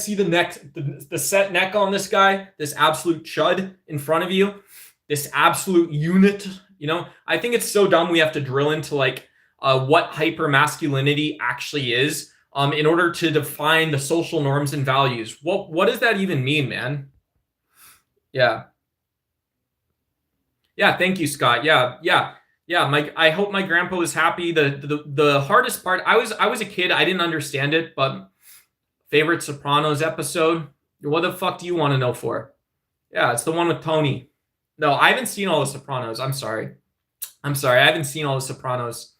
see the neck, the set neck on this guy, this absolute chud in front of you, this absolute unit. You know, I think it's so dumb we have to drill into like what hyper masculinity actually is in order to define the social norms and values. What does that even mean, man? Yeah. Thank you, Scott. Yeah. I hope my grandpa was happy. The hardest part, I was a kid. I didn't understand it, but favorite Sopranos episode? What the fuck do you want to know for? Yeah, it's the one with Tony. No, I haven't seen all the Sopranos. I'm sorry. I haven't seen all the Sopranos.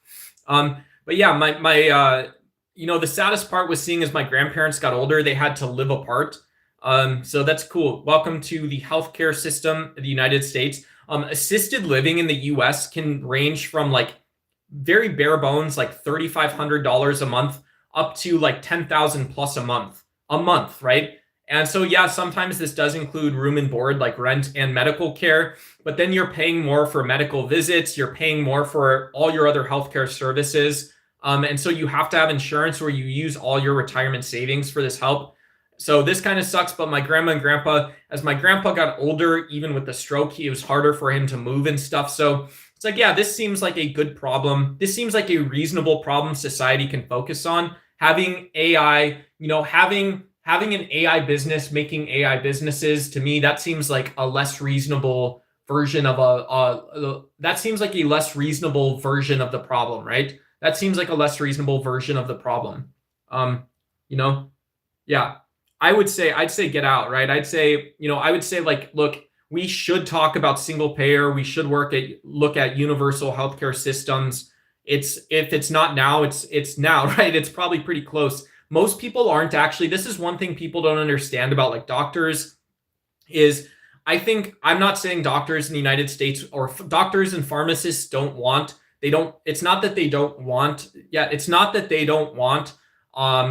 But yeah, my you know, the saddest part was seeing as my grandparents got older, they had to live apart. So that's cool. Welcome to the healthcare system of the United States. Assisted living in the US can range from like very bare bones, like $3,500 a month, up to like 10,000 plus a month, right? And so, yeah, sometimes this does include room and board, like rent and medical care, but then you're paying more for medical visits. You're paying more for all your other healthcare services. And so you have to have insurance, or you use all your retirement savings for this help. So this kind of sucks, but my grandma and grandpa, as my grandpa got older, even with the stroke, it was harder for him to move and stuff. So it's like, yeah, this seems like a good problem. This seems like a reasonable problem society can focus on. Having AI, having an AI business, making AI businesses, to me, that seems like a less reasonable version of that seems like a less reasonable version of the problem, right? That seems like a less reasonable version of the problem. You know, yeah. I'd say get out, right? I would say like, look, we should talk about single payer. We should look at universal healthcare systems. If it's not now, it's now, right? It's probably pretty close. Most people aren't actually. This is one thing people don't understand about like doctors is I'm not saying doctors in the United States or doctors and pharmacists it's not that they don't want,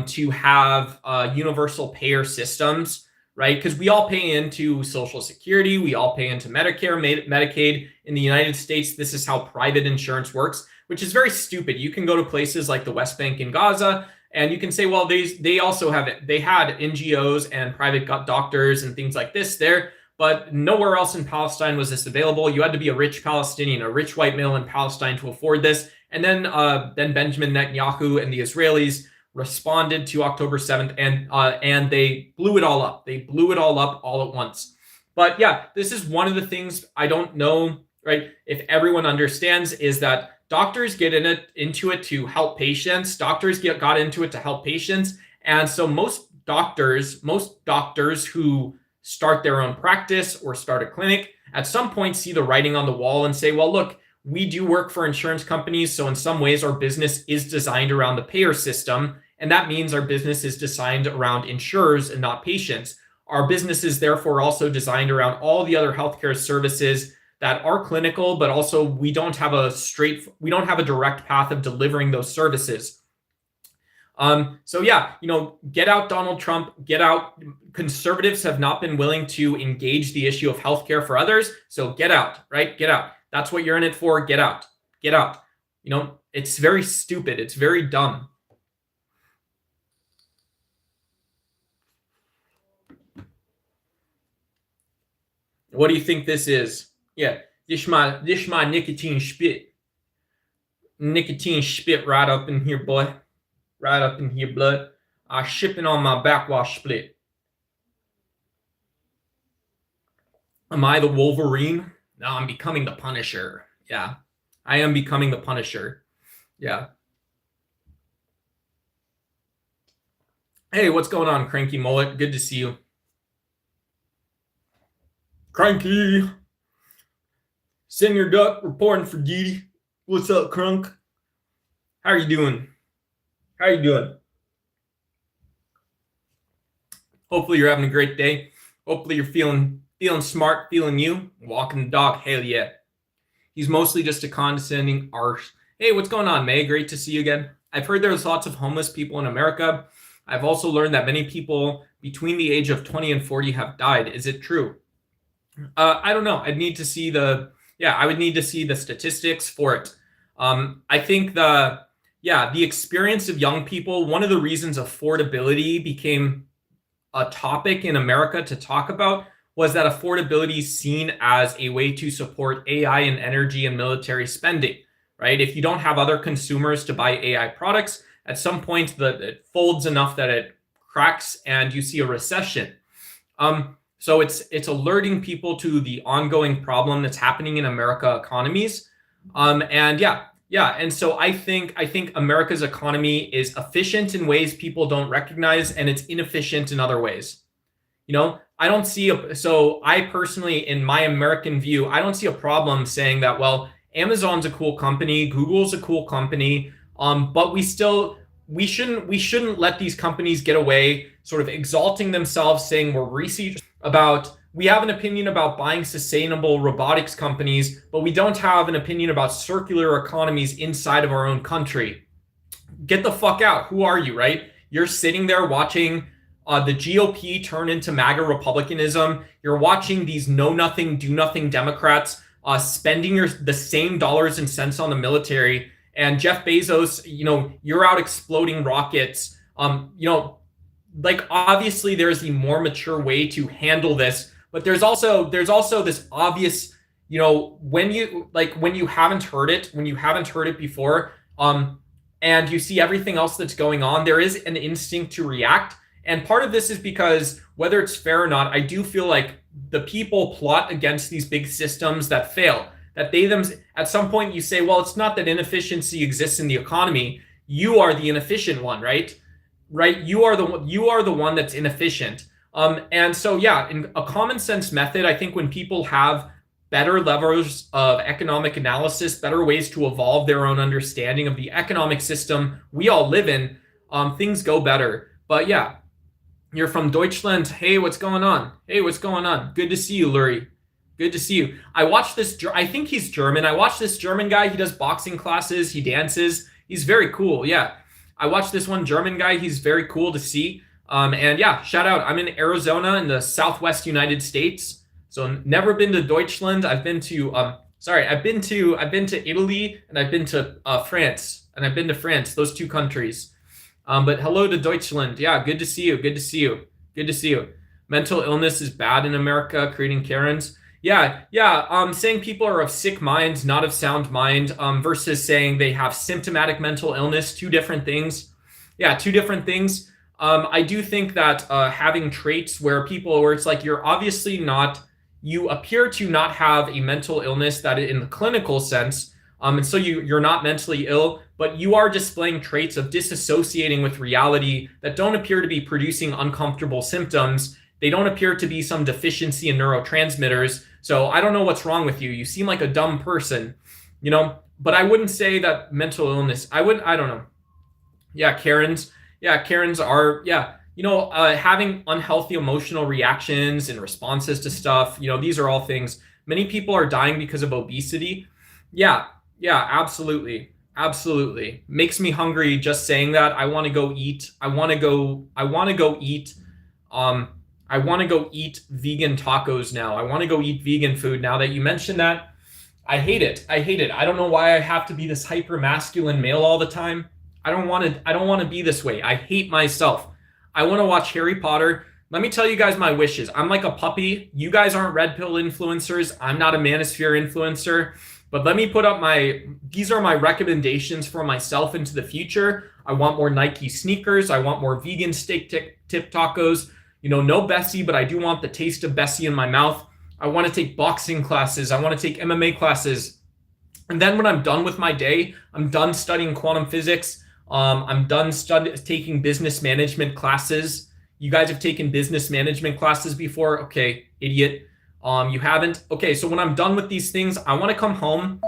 to have universal payer systems, right? Because we all pay into Social Security, we all pay into Medicare, Medicaid. In the United States, this is how private insurance works, which is very stupid. You can go to places like the West Bank in Gaza, and you can say, well, they also have it. They had NGOs and private doctors and things like this there, but nowhere else in Palestine was this available. You had to be a rich Palestinian, a rich white male in Palestine to afford this. And then Benjamin Netanyahu and the Israelis responded to October 7th, and they blew it all up. They blew it all up all at once. But yeah, this is one of the things I don't know, right? If everyone understands is that doctors get into it to help patients. Doctors got into it to help patients. And so most doctors who start their own practice or start a clinic at some point see the writing on the wall and say, well, look, we do work for insurance companies. So in some ways, our business is designed around the payer system. And that means our business is designed around insurers and not patients. Our business is therefore also designed around all the other healthcare services that are clinical, but also we don't have a direct path of delivering those services. So yeah, get out Donald Trump, get out. Conservatives have not been willing to engage the issue of healthcare for others. So get out, right? Get out. That's what you're in it for. Get out. Get out. It's very stupid. It's very dumb. What do you think this is? Yeah, this my nicotine spit. Nicotine spit right up in here, boy. Right up in here, blood. I shipping on my backwash split. Am I the Wolverine? No, I'm becoming the Punisher. Yeah, I am becoming the Punisher. Yeah. Hey, what's going on, Cranky Mullet? Good to see you. Cranky. Senior Duck reporting for duty. What's up, Crunk? How are you doing? How are you doing? Hopefully you're having a great day. Hopefully you're feeling smart, feeling you. Walking the dog, hell yeah. He's mostly just a condescending arse. Hey, what's going on, May? Great to see you again. I've heard there's lots of homeless people in America. I've also learned that many people between the age of 20 and 40 have died. Is it true? I don't know. I would need to see the statistics for it. I think the experience of young people, one of the reasons affordability became a topic in America to talk about was that affordability is seen as a way to support AI and energy and military spending, right? If you don't have other consumers to buy AI products, at some point it folds enough that it cracks and you see a recession. So it's alerting people to the ongoing problem that's happening in America economies. And so I think America's economy is efficient in ways people don't recognize, and it's inefficient in other ways. I don't see I personally, in my American view, I don't see a problem saying that, well, Amazon's a cool company, Google's a cool company, but we shouldn't let these companies get away sort of exalting themselves, saying we have an opinion about buying sustainable robotics companies, but we don't have an opinion about circular economies inside of our own country. Get the fuck out. Who are you, right? You're sitting there watching the GOP turn into MAGA republicanism. You're watching these know-nothing, do-nothing Democrats spending the same dollars and cents on the military. And Jeff Bezos, you're out exploding rockets. like obviously there's the more mature way to handle this, but there's also this obvious, when you haven't heard it before, and you see everything else that's going on, there is an instinct to react. And part of this is because, whether it's fair or not, I do feel like the people plot against these big systems that fail. That at some point you say, well, it's not that inefficiency exists in the economy. You are the inefficient one, right? Right? You are the one that's inefficient. And so, yeah, in a common sense method, I think when people have better levers of economic analysis, better ways to evolve their own understanding of the economic system we all live in, things go better. But yeah, you're from Deutschland. Hey, what's going on? Hey, what's going on? Good to see you, Lurie. Good to see you. I watched this. I think he's German. I watched this German guy. He does boxing classes. He dances. He's very cool. Yeah. I watched this one German guy. He's very cool to see. And yeah, shout out. I'm in Arizona in the Southwest United States. So never been to Deutschland. I've been to Italy, and I've been to France. And I've been to France, those two countries. But hello to Deutschland. Yeah, good to see you. Good to see you. Good to see you. Mental illness is bad in America, creating Karens. Yeah. Saying people are of sick minds, not of sound mind, versus saying they have symptomatic mental illness, two different things. Yeah, two different things. I do think that having traits where it's like you appear to not have a mental illness that in the clinical sense, and so you're not mentally ill, but you are displaying traits of disassociating with reality that don't appear to be producing uncomfortable symptoms. They don't appear to be some deficiency in neurotransmitters. So I don't know what's wrong with you. You seem like a dumb person, but I wouldn't say that mental illness. I don't know. Yeah, Karens. Yeah, Karens are, having unhealthy emotional reactions and responses to stuff. These are all things. Many people are dying because of obesity. Yeah, absolutely. Absolutely. Makes me hungry just saying that. I want to go eat. I want to go eat. I want to go eat vegan tacos now. I want to go eat vegan food now that you mentioned that. I hate it. I don't know why I have to be this hyper masculine male all the time. I don't want to be this way. I hate myself. I want to watch Harry Potter. Let me tell you guys my wishes. I'm like a puppy. You guys aren't red pill influencers. I'm not a manosphere influencer. But let me put up these are my recommendations for myself into the future. I want more Nike sneakers. I want more vegan steak tip tacos. No Bessie, but I do want the taste of Bessie in my mouth. I want to take boxing classes. I want to take MMA classes. And then when I'm done with my day, I'm done studying quantum physics. I'm done taking business management classes. You guys have taken business management classes before? Okay, idiot. You haven't? Okay, so when I'm done with these things, I want to come home.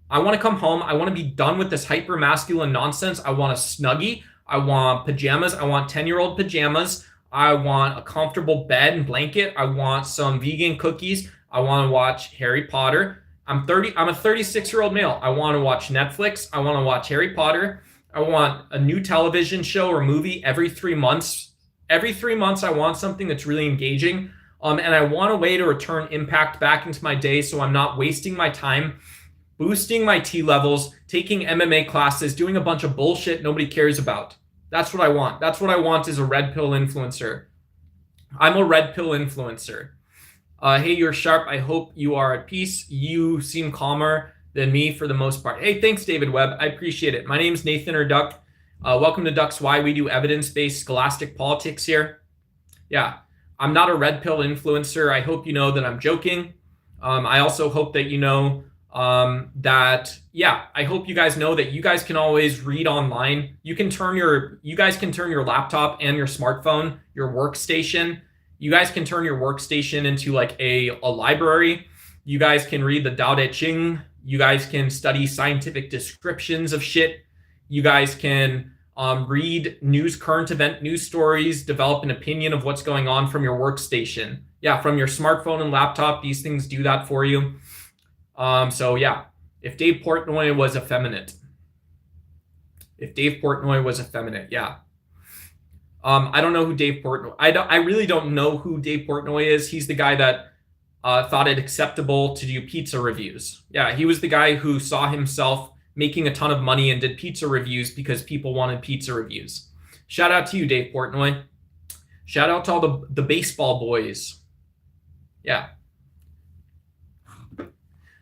I want to be done with this hyper masculine nonsense. I want a Snuggie. I want pajamas. I want 10-year-old pajamas. I want a comfortable bed and blanket. I want some vegan cookies. I want to watch Harry Potter. I'm a 36-year-old male. I want to watch Netflix. I want to watch Harry Potter. I want a new television show or movie every 3 months. Every 3 months, I want something that's really engaging. And I want a way to return impact back into my day so I'm not wasting my time boosting my T levels, taking MMA classes, doing a bunch of bullshit nobody cares about. That's what I want. That's what I want as a red pill influencer. I'm a red pill influencer. Hey, you're sharp. I hope you are at peace. You seem calmer than me for the most part. Hey, thanks, David Webb. I appreciate it. My name's Nathan or Duck. Welcome to Duck's Why. We do evidence-based scholastic politics here. Yeah, I'm not a red pill influencer. I hope you know that I'm joking. I also hope that you know I hope you guys know that you guys can always read online. You guys can turn your laptop and your smartphone, your workstation. You guys can turn your workstation into like a library. You guys can read the Tao Te Ching. You guys can study scientific descriptions of shit. You guys can read current event news stories, develop an opinion of what's going on from your workstation. Yeah, from your smartphone and laptop, these things do that for you. So yeah, if Dave Portnoy was effeminate. Yeah. I don't know who Dave Portnoy. I really don't know who Dave Portnoy is. He's the guy that thought it acceptable to do pizza reviews. Yeah, he was the guy who saw himself making a ton of money and did pizza reviews because people wanted pizza reviews. Shout out to you, Dave Portnoy. Shout out to all the baseball boys. Yeah.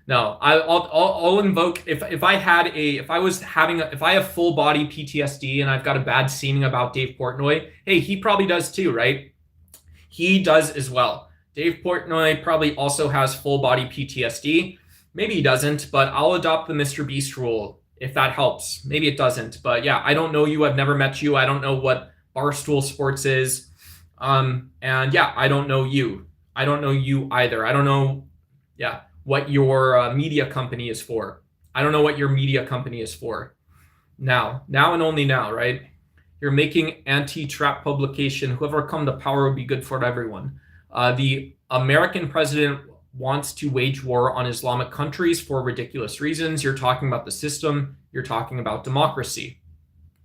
No, I'll invoke if I have full body PTSD and I've got a bad seeming about Dave Portnoy. Hey, he probably does too, right? He does as well. Dave Portnoy probably also has full body PTSD. Maybe he doesn't, but I'll adopt the Mr. Beast rule if that helps. Maybe it doesn't, but yeah, I don't know you. I've never met you. I don't know what Barstool Sports is. And yeah, I don't know you. I don't know you either. I don't know, yeah, what your media company is for. I don't know what your media company is for. Now and only now, right? You're making anti-trap publication. Whoever come to power would be good for everyone. The American president wants to wage war on Islamic countries for ridiculous reasons. You're talking about the system. You're talking about democracy.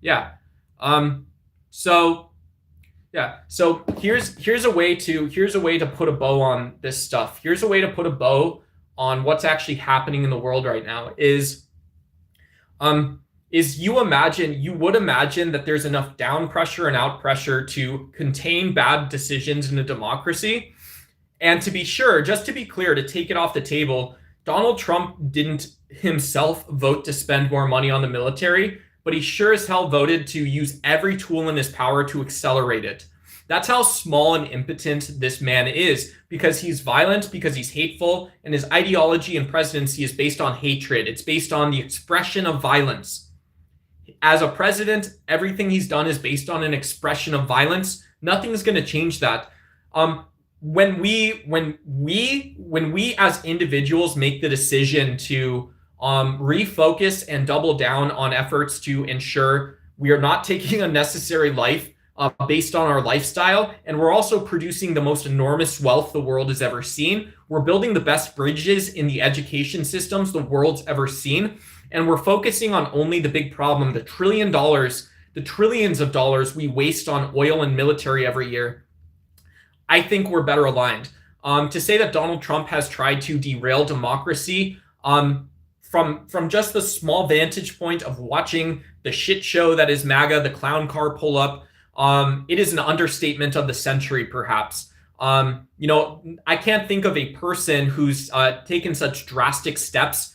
Yeah. So here's a way to put a bow on this stuff. Here's a way to put a bow on what's actually happening in the world right now is you would imagine that there's enough down pressure and out pressure to contain bad decisions in a democracy. And to be sure, just to be clear, to take it off the table, Donald Trump didn't himself vote to spend more money on the military, but he sure as hell voted to use every tool in his power to accelerate it. That's how small and impotent this man is, because he's violent, because he's hateful, and his ideology and presidency is based on hatred. It's based on the expression of violence. As a president, everything he's done is based on an expression of violence. Nothing's going to change that. When we as individuals make the decision to refocus and double down on efforts to ensure we are not taking unnecessary life based on our lifestyle, and we're also producing the most enormous wealth the world has ever seen. We're building the best bridges in the education systems the world's ever seen, and we're focusing on only the big problem, the trillions of dollars we waste on oil and military every year. I think we're better aligned. To say that Donald Trump has tried to derail democracy from just the small vantage point of watching the shit show that is MAGA, the clown car pull up, it is an understatement of the century, perhaps. I can't think of a person who's taken such drastic steps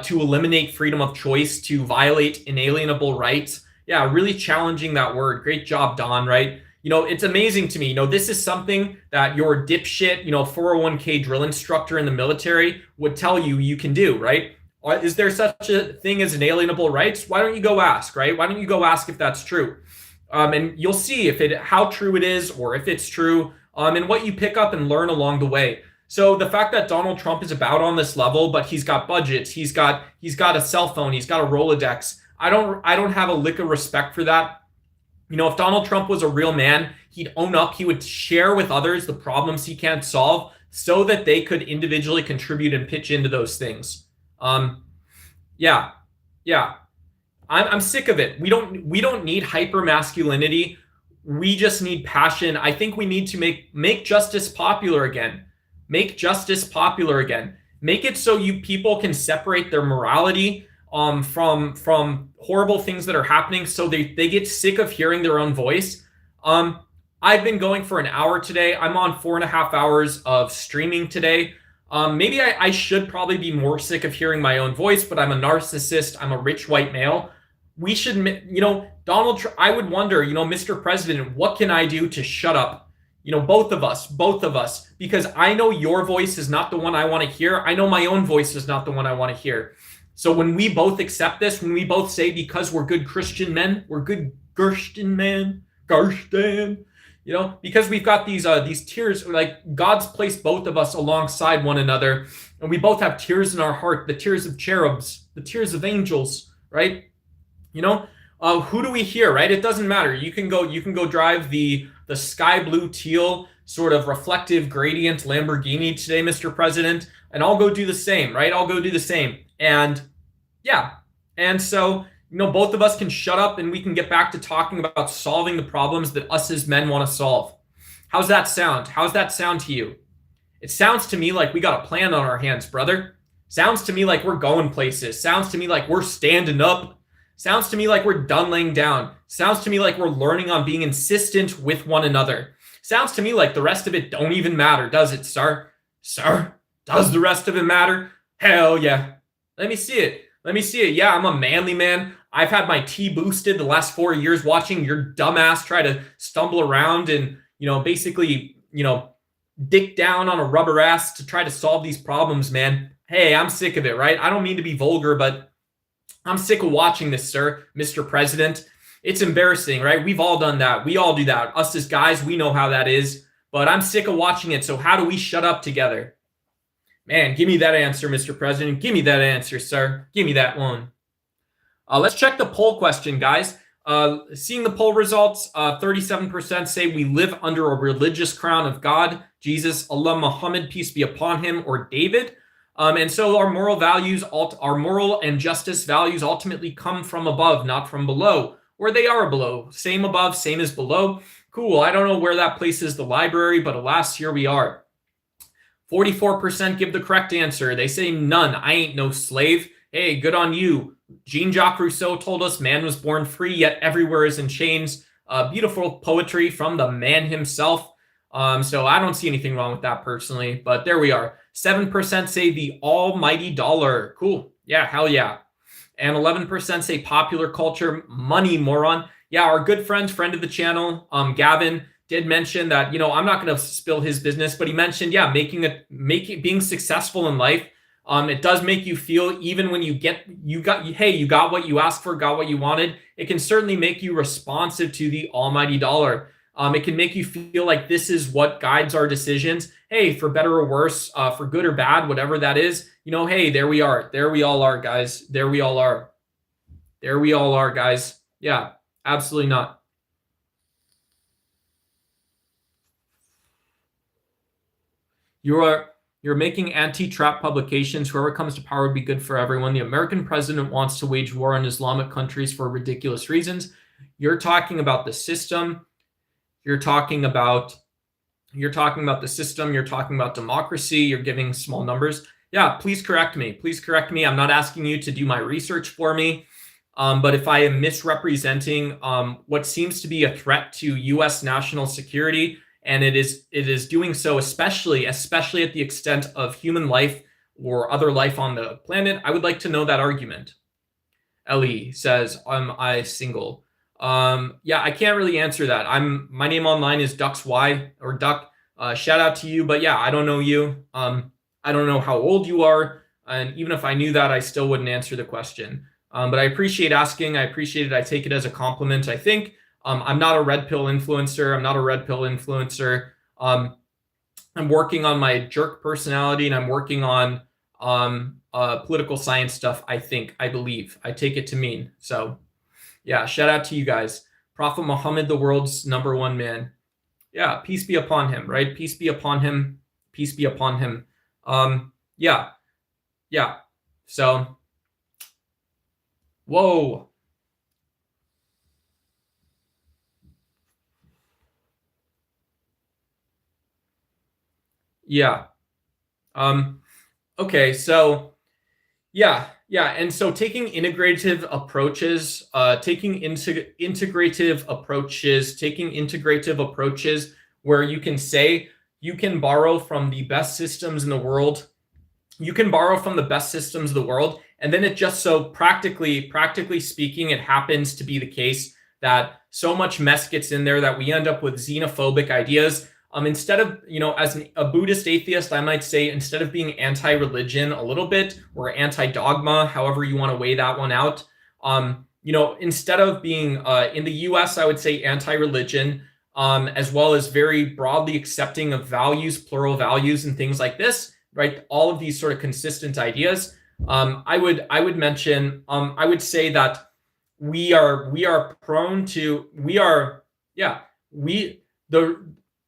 to eliminate freedom of choice, to violate inalienable rights. Yeah, really challenging that word. Great job, Don, right? It's amazing to me. This is something that your dipshit, 401k drill instructor in the military would tell you can do, right? Is there such a thing as inalienable rights? Why don't you go ask, right? Why don't you go ask if that's true? And you'll see how true it is, or if it's true, and what you pick up and learn along the way. So the fact that Donald Trump is about on this level, but he's got budgets, he's got a cell phone, he's got a Rolodex. I don't have a lick of respect for that. If Donald Trump was a real man, he'd own up, he would share with others the problems he can't solve so that they could individually contribute and pitch into those things. Yeah. I'm sick of it. We don't need hyper masculinity. We just need passion. I think we need to make justice popular again. Make justice popular again. Make it so you people can separate their morality from horrible things that are happening, so they get sick of hearing their own voice. I've been going for an hour today. I'm on 4.5 hours of streaming today. Maybe I should probably be more sick of hearing my own voice, but I'm a narcissist. I'm a rich white male. We should, Donald Trump, I would wonder, Mr. President, what can I do to shut up? Both of us, because I know your voice is not the one I want to hear. I know my own voice is not the one I want to hear. So when we both accept this, when we both say, because we're good Christian men, we're good Gershton man, because we've got these tears, like God's placed both of us alongside one another, and we both have tears in our heart, the tears of cherubs, the tears of angels, right? Who do we hear, right? It doesn't matter. You can go drive the sky blue teal sort of reflective gradient Lamborghini today, Mr. President, and I'll go do the same, right? I'll go do the same. And yeah. And so, both of us can shut up and we can get back to talking about solving the problems that us as men want to solve. How's that sound? How's that sound to you? It sounds to me like we got a plan on our hands, brother. Sounds to me like we're going places. Sounds to me like we're standing up. Sounds to me like we're done laying down. Sounds to me like we're learning on being insistent with one another. Sounds to me like the rest of it don't even matter, does it, sir? Sir, does the rest of it matter? Hell yeah. Let me see it. Let me see it. Yeah, I'm a manly man. I've had my T boosted the last 4 years watching your dumbass try to stumble around and, basically, dick down on a rubber ass to try to solve these problems, man. Hey, I'm sick of it, right? I don't mean to be vulgar, but I'm sick of watching this, sir, Mr. President. It's embarrassing, right? We've all done that. We all do that. Us as guys, we know how that is. But I'm sick of watching it. So how do we shut up together? Man, give me that answer, Mr. President. Give me that answer, sir. Give me that one. Let's check the poll question, guys. Seeing the poll results, 37% say we live under a religious crown of God, Jesus, Allah, Muhammad, peace be upon him, or David. And so our moral values, our moral and justice values ultimately come from above, not from below, or they are below. Same above, same as below. Cool. I don't know where that places the library, but alas, here we are. 44% give the correct answer. They say none. I ain't no slave. Hey, good on you. Jean-Jacques Rousseau told us man was born free, yet everywhere is in chains. Beautiful poetry from the man himself. So I don't see anything wrong with that personally, but there we are. 7% say the almighty dollar. Cool. Yeah, hell yeah. And 11% say popular culture, money, moron. Yeah, our good friend of the channel, Gavin, did mention that, I'm not going to spill his business, but he mentioned, yeah, being successful in life. It does make you feel, even when you got what you asked for, got what you wanted. It can certainly make you responsive to the almighty dollar. It can make you feel like this is what guides our decisions. Hey, for better or worse, for good or bad, whatever that is, hey, there we are. There we all are, guys. There we all are. There we all are, guys. Yeah, absolutely not. You're making anti-trap publications. Whoever comes to power would be good for everyone. The American president wants to wage war on Islamic countries for ridiculous reasons. You're talking about the system. You're talking about the system. You're talking about democracy. You're giving small numbers. Yeah, please correct me. Please correct me. I'm not asking you to do my research for me. But if I am misrepresenting what seems to be a threat to U.S. national security, and it is doing so especially at the extent of human life or other life on the planet, I would like to know that argument. Ellie says, am I single? Yeah, I can't really answer that. My name online is DucksY or Duck. Shout out to you, but yeah, I don't know you. I don't know how old you are, and even if I knew that, I still wouldn't answer the question. But I appreciate asking. I appreciate it. I take it as a compliment, I think. I'm not a red pill influencer. I'm working on my jerk personality, and I'm working on political science stuff, I believe. I take it to mean. So, yeah, shout out to you guys. Prophet Muhammad, the world's number one man. Yeah, peace be upon him, right? Peace be upon him. Peace be upon him. Yeah. So, whoa. Yeah. Okay, so yeah. And so taking integrative approaches, where you can say you can borrow from the best systems in the world. You can borrow from the best systems of the world, and then it just so practically speaking, it happens to be the case that so much mess gets in there that we end up with xenophobic ideas. Instead of, as a Buddhist atheist, I might say, instead of being anti-religion a little bit, or anti-dogma, however you want to weigh that one out, instead of being, in the US, I would say anti-religion, as well as very broadly accepting of values, plural values, and things like this, right? All of these sort of consistent ideas. I would mention, I would say that we are prone to,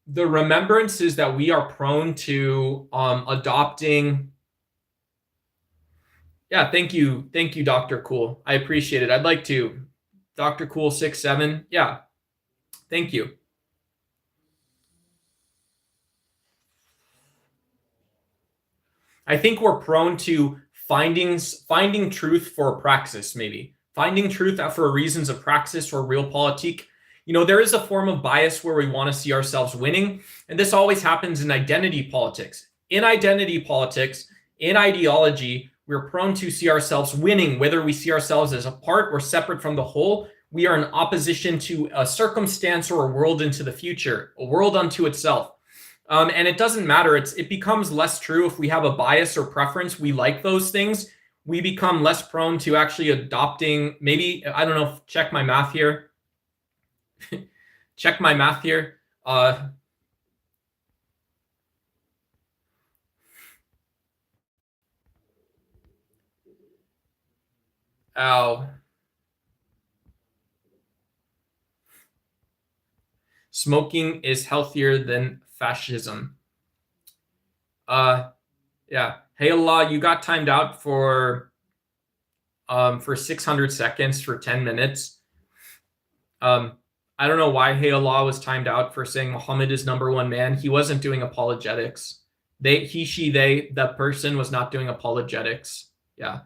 the remembrance is that we are prone to adopting. Yeah, thank you, Dr. Cool. I appreciate it. I'd like to, Dr. Cool 67. Yeah, thank you. I think we're prone to finding truth for praxis, maybe finding truth for reasons of praxis or realpolitik. There is a form of bias where we want to see ourselves winning. And this always happens in identity politics. In identity politics, in ideology, we're prone to see ourselves winning, whether we see ourselves as a part or separate from the whole. We are in opposition to a circumstance or a world into the future, a world unto itself. And it doesn't matter. It becomes less true if we have a bias or preference. We like those things. We become less prone to actually adopting, maybe, I don't know, check my math here. Check my math here. Ow. Smoking is healthier than fascism. Yeah. Hey Allah, you got timed out for 600 seconds for 10 minutes. I don't know why Hey Allah was timed out for saying Muhammad is number one man. He wasn't doing apologetics. He, she, they, that person was not doing apologetics. Yeah.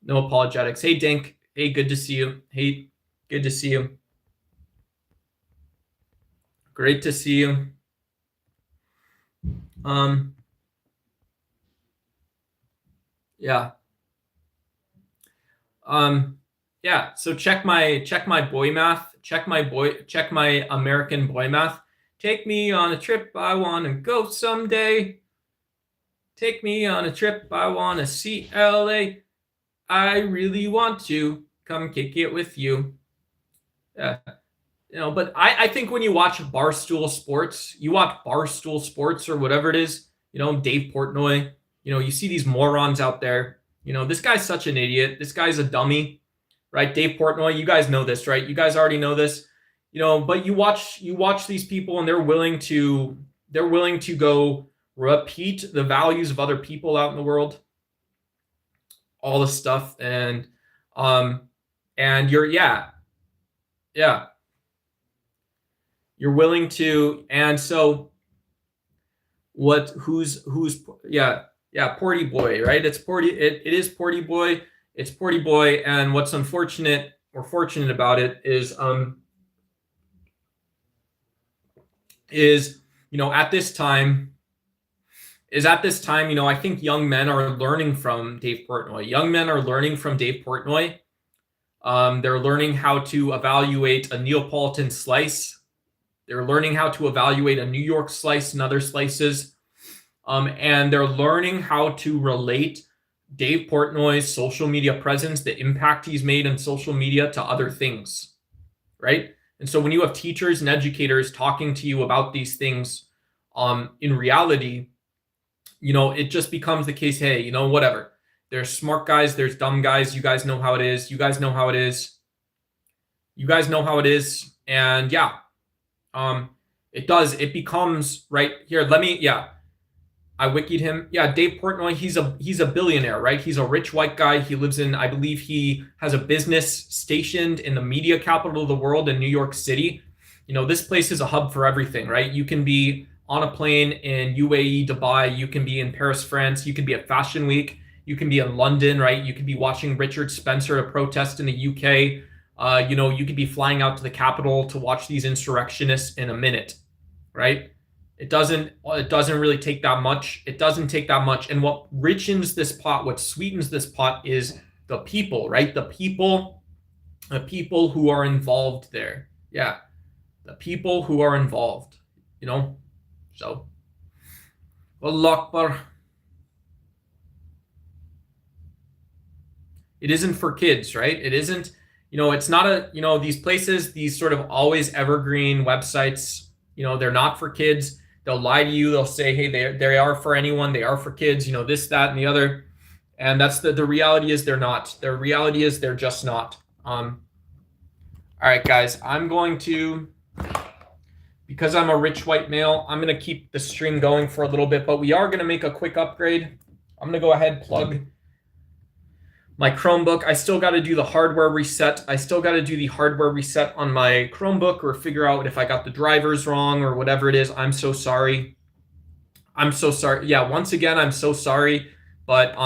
No apologetics. Hey, Dink. Hey, good to see you. Hey, good to see you. Great to see you. Yeah. Yeah. So check my boy math. Check my American boy math. Take me on a trip. I want to go someday. Take me on a trip. I want to see LA. I really want to come kick it with you. Yeah. But I think when you watch Barstool Sports or whatever it is, Dave Portnoy, you see these morons out there. This guy's such an idiot. This guy's a dummy, right? Dave Portnoy, you guys know this, right? You guys already know this, but you watch these people and they're willing to go repeat the values of other people out in the world, all the stuff. And you're willing to, and so Porty Boy, right? It is Porty Boy. It's Porty Boy. And what's unfortunate or fortunate about it is at this time, I think young men are learning from Dave Portnoy. Young men are learning from Dave Portnoy. They're learning how to evaluate a Neapolitan slice. They're learning how to evaluate a New York slice and other slices. And they're learning how to relate Dave Portnoy's social media presence, the impact he's made in social media, to other things, right? And so when you have teachers and educators talking to you about these things, in reality, it just becomes the case, hey, whatever. There's smart guys, there's dumb guys. You guys know how it is. And yeah, it becomes right here. I wikied him. Yeah, Dave Portnoy, he's a billionaire, right? He's a rich white guy. He lives in, I believe he has a business stationed in the media capital of the world in New York City. This place is a hub for everything, right? You can be on a plane in UAE, Dubai. You can be in Paris, France. You can be at Fashion Week. You can be in London, right? You could be watching Richard Spencer at a protest in the UK. You could be flying out to the Capitol to watch these insurrectionists in a minute, right? It doesn't really take that much. It doesn't take that much. And what richens this pot, what sweetens this pot is the people, right? The people who are involved there. Yeah. The people who are involved, So, Allah Akbar. It isn't for kids, right? It isn't, it's not these places, these sort of always evergreen websites, they're not for kids. They'll lie to you. They'll say, hey, they are for anyone. They are for kids, this, that, and the other. And that's the reality is they're not. The reality is they're just not. All right, guys, I'm going to, because I'm a rich white male, I'm going to keep the stream going for a little bit, but we are going to make a quick upgrade. I'm going to go ahead, plug my Chromebook. I still got to do the hardware reset. On my Chromebook, or figure out if I got the drivers wrong or whatever it is. I'm so sorry. Yeah, once again, I'm so sorry. But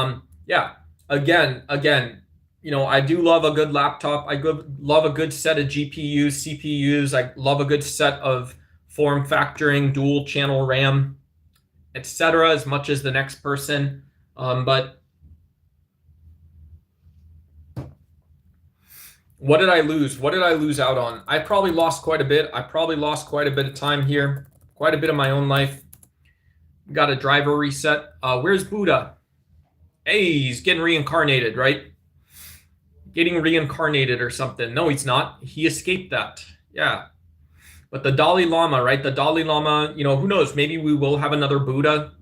yeah, again, I do love a good laptop. Love a good set of GPUs, CPUs. I love a good set of form factoring, dual channel RAM, etc. as much as the next person. But what did I lose? What did I lose out on? I probably lost quite a bit. I probably lost quite a bit of time here, quite a bit of my own life. Got a driver reset. Where's Buddha? Hey, he's getting reincarnated, right? Getting reincarnated or something. No, he's not. He escaped that. Yeah. But the Dalai Lama, right? The Dalai Lama, who knows? Maybe we will have another Buddha.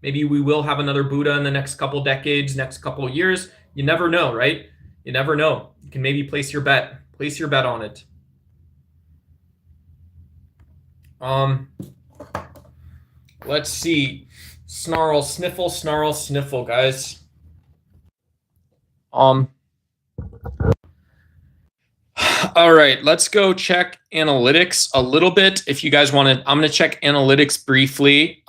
Maybe we will have another Buddha in the next couple decades, next couple years. You never know, right? You never know. You can maybe place your bet. Place your bet on it. Let's see. Snarl, sniffle, guys. All right, let's go check analytics a little bit. If you guys want to, I'm going to check analytics briefly.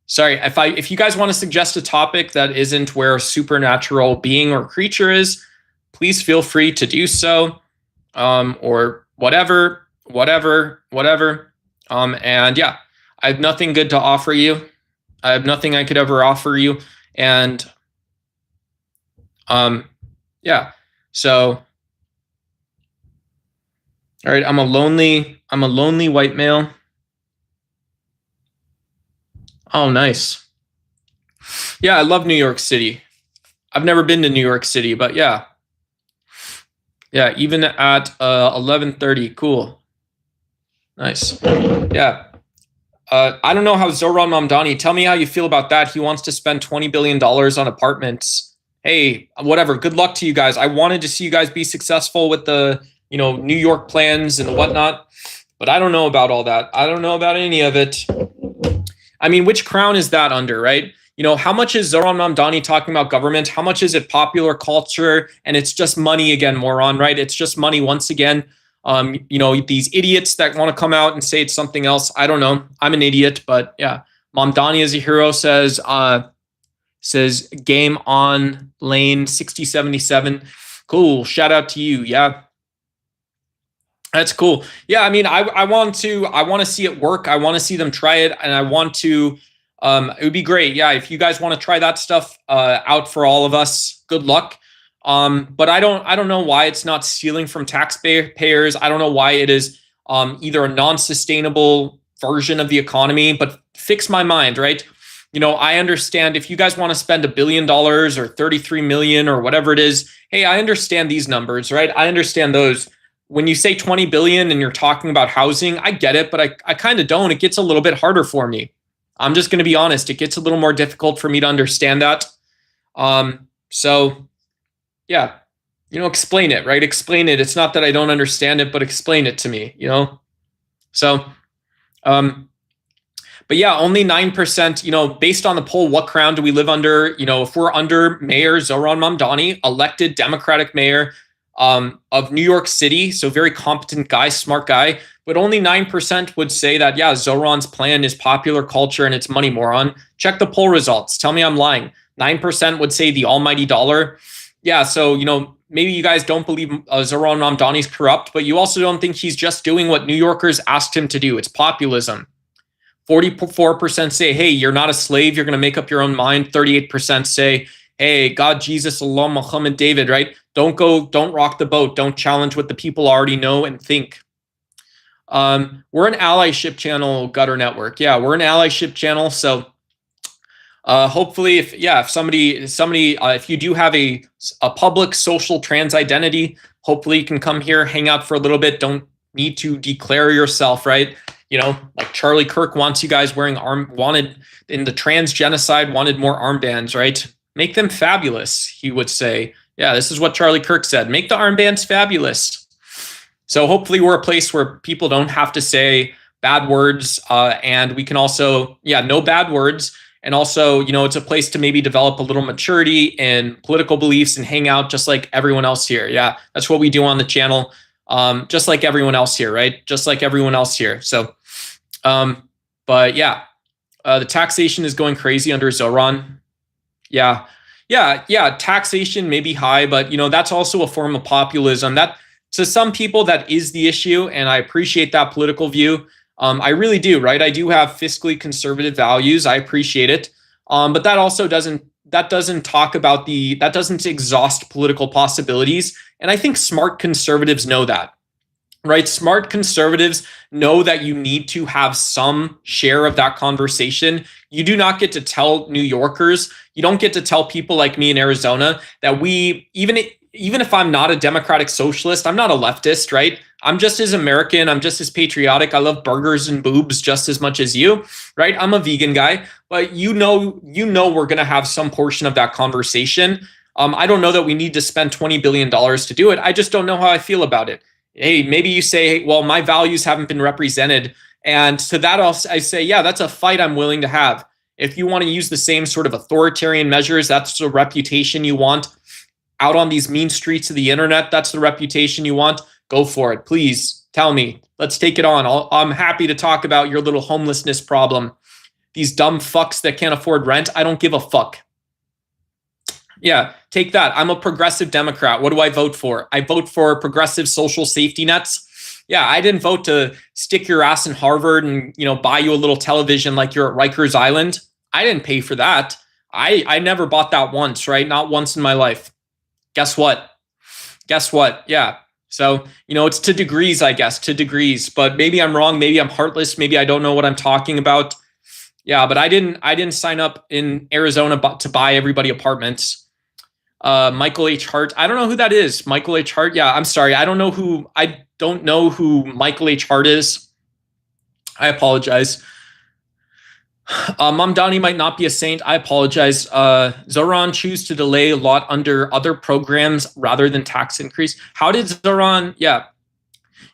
Sorry, if you guys want to suggest a topic that isn't where a supernatural being or creature is, please feel free to do so. Or whatever. And yeah, I have nothing good to offer you. I have nothing I could ever offer you. And yeah, so all right, I'm a lonely white male. Oh, nice. Yeah, I love New York City. I've never been to New York City, but yeah. Yeah, even at 11:30, cool. Nice. Yeah. I don't know how Zohran Mamdani, tell me how you feel about that. He wants to spend $20 billion on apartments. Hey, whatever. Good luck to you guys. I wanted to see you guys be successful with the, New York plans and whatnot, but I don't know about all that. I don't know about any of it. I mean, which crown is that under, right? How much is Zohran Mamdani talking about government? How much is it popular culture? And it's just money again, moron, right? It's just money once again. These idiots that want to come out and say it's something else. I don't know. I'm an idiot, but yeah. Mamdani is a hero says game on lane 6077. Cool. Shout out to you. Yeah. That's cool. Yeah. I mean, I want to see it work. I want to see them try it. And I want to, it would be great. Yeah. If you guys want to try that stuff out for all of us, good luck. But I don't know why it's not stealing from taxpayers. I don't know why it is either a non-sustainable version of the economy, but fix my mind, right? I understand if you guys want to spend $1 billion or 33 million or whatever it is. Hey, I understand these numbers, right? I understand those. When you say 20 billion and you're talking about housing, I get it, but I kind of don't. It gets a little bit harder for me. I'm just going to be honest. It gets a little more difficult for me to understand that. So yeah, explain it, right? Explain it. It's not that I don't understand it, but explain it to me, So, but yeah, only 9%, based on the poll, what crown do we live under? If we're under Mayor Zohran Mamdani, elected Democratic mayor of New York City, so very competent guy, smart guy, but only 9% would say that, yeah, Zohran's plan is popular culture and it's money, moron. Check the poll results. Tell me I'm lying. 9% would say the almighty dollar. Yeah, so, maybe you guys don't believe Zohran Mamdani's corrupt, but you also don't think he's just doing what New Yorkers asked him to do. It's populism. 44% say, hey, you're not a slave. You're going to make up your own mind. 38% say, hey, God, Jesus, Allah, Muhammad, David, right? Don't rock the boat. Don't challenge what the people already know and think. We're an allyship channel, Gutter Network. Yeah, we're an allyship channel. So hopefully if you do have a public social trans identity, hopefully you can come here, hang out for a little bit. Don't need to declare yourself, right? Like Charlie Kirk wants you guys wanted in the trans genocide, wanted more armbands, right? Make them fabulous, he would say. Yeah, this is what Charlie Kirk said. Make the armbands fabulous. So hopefully we're a place where people don't have to say bad words, and we can also, no bad words. And also, it's a place to maybe develop a little maturity in political beliefs and hang out just like everyone else here. Yeah, that's what we do on the channel. Just like everyone else here, right? Just like everyone else here. So, but yeah, the taxation is going crazy under Zohran. Yeah. Yeah, taxation may be high, but that's also a form of populism. That to some people that is the issue, and I appreciate that political view. I really do, right? I do have fiscally conservative values. I appreciate it, but that doesn't talk about that doesn't exhaust political possibilities. And I think smart conservatives know that. Right? Smart conservatives know that you need to have some share of that conversation. You do not get to tell New Yorkers, you don't get to tell people like me in Arizona that even if I'm not a democratic socialist, I'm not a leftist, right? I'm just as American, I'm just as patriotic. I love burgers and boobs just as much as you, right? I'm a vegan guy, but we're going to have some portion of that conversation. I don't know that we need to spend $20 billion to do it. I just don't know how I feel about it. Hey, maybe you say, well, my values haven't been represented. And to that, I say, yeah, that's a fight I'm willing to have. If you want to use the same sort of authoritarian measures, that's the reputation you want. Out on these mean streets of the internet, that's the reputation you want. Go for it. Please tell me. Let's take it on. I'm happy to talk about your little homelessness problem. These dumb fucks that can't afford rent, I don't give a fuck. Yeah, take that. I'm a progressive Democrat. What do I vote for? I vote for progressive social safety nets. Yeah, I didn't vote to stick your ass in Harvard and buy you a little television like you're at Rikers Island. I didn't pay for that. I never bought that once, right? Not once in my life. Guess what? Yeah. So, it's to degrees, I guess, to degrees. But maybe I'm wrong. Maybe I'm heartless. Maybe I don't know what I'm talking about. Yeah, but I didn't sign up in Arizona to buy everybody apartments. Michael H. Hart. I don't know who that is. Michael H. Hart. Yeah, I'm sorry. I don't know who Michael H. Hart is. I apologize. Mamdani might not be a saint. I apologize. Zoran choose to delay a lot under other programs rather than tax increase. How did Zoran? Yeah.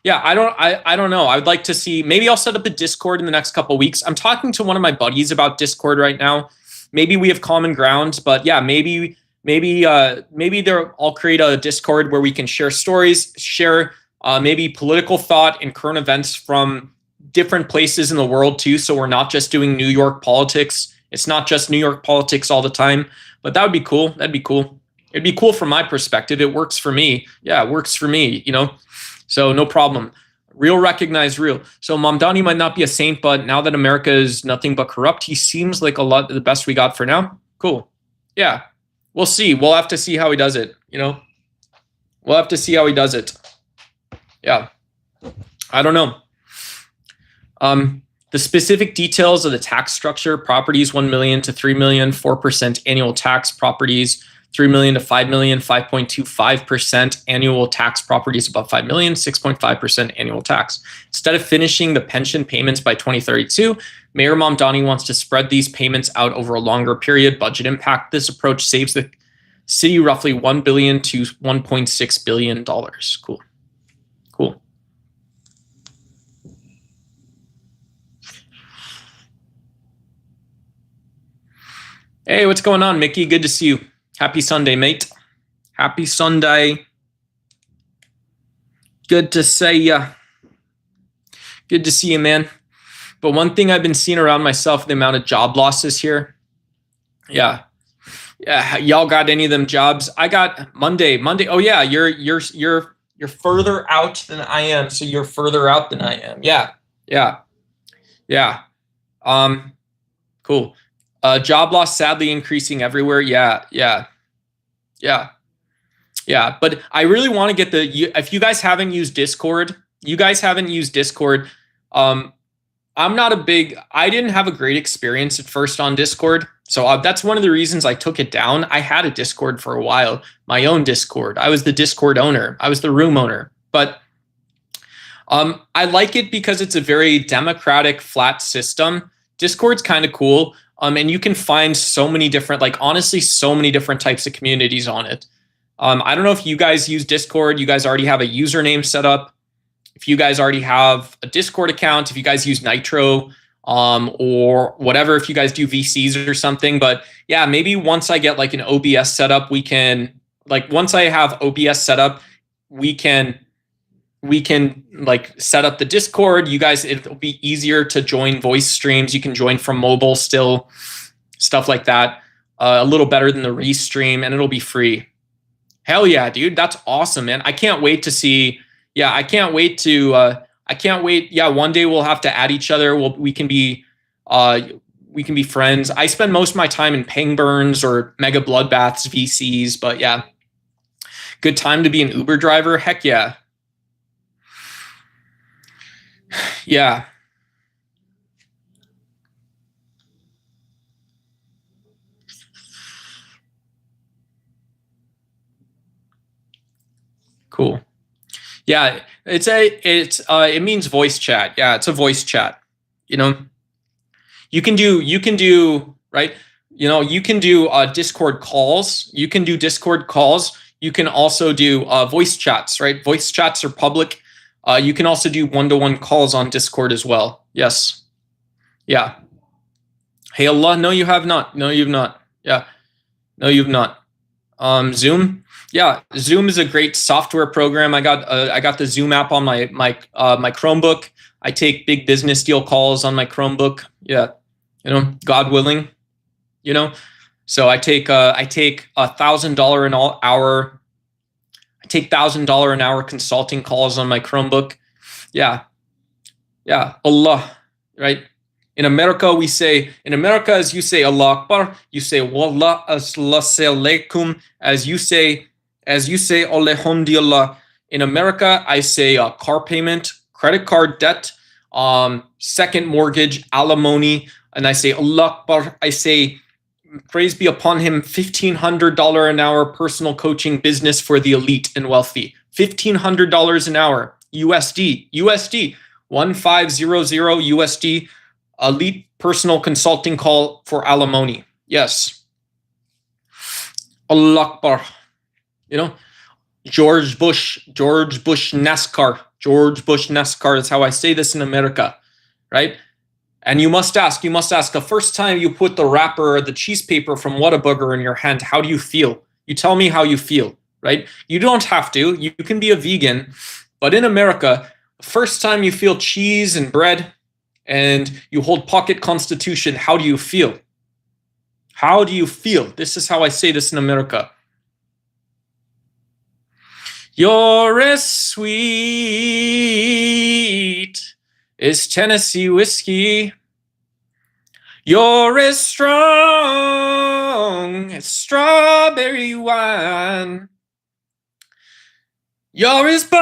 I don't know. I would like to see, maybe I'll set up a Discord in the next couple of weeks. I'm talking to one of my buddies about Discord right now. Maybe we have common ground, but yeah, maybe I'll create a Discord where we can share stories, share maybe political thought and current events from different places in the world too. So we're not just doing New York politics. It's not just New York politics all the time, but that would be cool. That'd be cool. It'd be cool from my perspective. It works for me. Yeah, it works for me, So no problem. Real recognize real. So Mamdani might not be a saint, but now that America is nothing but corrupt, he seems like a lot of the best we got for now. Cool. Yeah. We'll see. We'll have to see how he does it, We'll have to see how he does it. Yeah. I don't know. The specific details of the tax structure: properties 1 million to 3 million, 4% annual tax; properties 3 million to 5 million, 5.25% annual tax; properties above 5 million, 6.5% annual tax. Instead of finishing the pension payments by 2032, Mayor Mamdani wants to spread these payments out over a longer period. Budget impact: this approach saves the city roughly $1 billion to $1.6 billion. Cool. Hey, what's going on, Mickey? Good to see you. Happy Sunday, mate. Happy Sunday. Good to say ya. Good to see you, man. But one thing I've been seeing around myself, the amount of job losses here. Yeah. Y'all got any of them jobs? I got Monday. Oh yeah, you're further out than I am, so you're further out than I am. Yeah. Cool. Job loss sadly increasing everywhere. Yeah. But I really want to get if you guys haven't used Discord, I didn't have a great experience at first on Discord. So that's one of the reasons I took it down. I had a Discord for a while, my own Discord. I was the Discord owner. I was the room owner. But I like it because it's a very democratic, flat system. Discord's kind of cool. And you can find so many different types of communities on it. I don't know if you guys use Discord. You guys already have a username set up. If you guys already have a Discord account, if you guys use Nitro or whatever, if you guys do VCs or something. But yeah, maybe once I get like an OBS set up, once I have OBS set up, we can like set up the Discord. You guys, it'll be easier to join voice streams. You can join from mobile still, stuff like that. a little better than the Restream, and it'll be free. Hell yeah, dude. That's awesome, man. I can't wait to see. Yeah, I can't wait to. I can't wait. Yeah, one day we'll have to add each other. We can be. We can be friends. I spend most of my time in Pangburns or Mega Bloodbaths, VCs, but yeah. Good time to be an Uber driver? Heck yeah. Yeah. Cool. Yeah, it means voice chat. Yeah, it's a voice chat. You know, you can do right. You know, you can do Discord calls. You can do Discord calls. You can also do voice chats. Right, voice chats are public. You can also do one-to-one calls on Discord as well. Yes. Yeah. Hey Allah, no, you have not. No, you've not. Yeah. No, you've not. Zoom. Yeah, Zoom is a great software program. I got the Zoom app on my Chromebook. I take big business deal calls on my Chromebook. Yeah, you know, God willing, you know. So I take $1,000 an hour. I take $1,000 an hour consulting calls on my Chromebook. Yeah, yeah. Allah, right? In America, as you say Allah Akbar, you say Wallah Assalamualaikum, as you say Alhamdulillah. In America, I say car payment, credit card debt, second mortgage, alimony, and I say Allah Akbar. I say praise be upon him, $1,500 an hour personal coaching business for the elite and wealthy. $1,500 an hour, USD, 1500 USD. Elite personal consulting call for alimony. Yes. Allah Akbar. You know, George Bush NASCAR. George Bush NASCAR is how I say this in America, right? And you must ask the first time you put the wrapper or the cheese paper from Whataburger in your hand, how do you feel? You tell me how you feel, right? You don't have to. You can be a vegan. But in America, first time you feel cheese and bread, and you hold pocket constitution, how do you feel? How do you feel? This is how I say this in America. You're as sweet as Tennessee whiskey. You're as strong as strawberry wine. You're as bone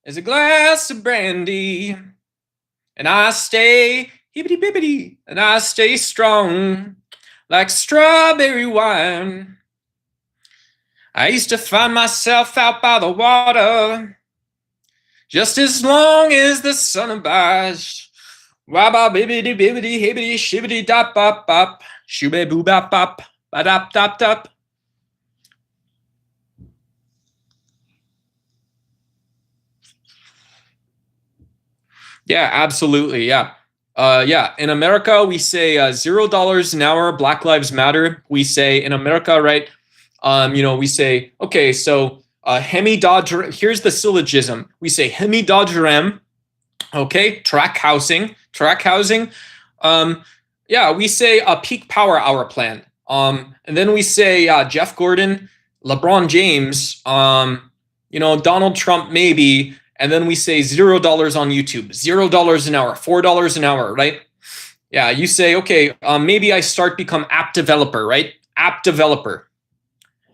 as a glass of brandy, and I stay hibbity-bibbity, and I stay strong like strawberry wine. I used to find myself out by the water just as long as the sun abides. Wabba bibbity bibbity hibbity shibbity dop bop bop shooby boo bop bop ba dop dop dop. Yeah, absolutely. Yeah. Yeah. In America, we say $0 an hour, Black Lives Matter. We say in America, right? You know, we say, okay, so Hemi Dodger, here's the syllogism. We say Hemi Dodgerem, okay, track housing. Yeah, we say a peak power hour plan. And then we say Jeff Gordon, LeBron James, you know, Donald Trump maybe. And then we say $0 on YouTube, $0 an hour, $4 an hour, right? Yeah, you say, okay, maybe I become app developer, right? App developer.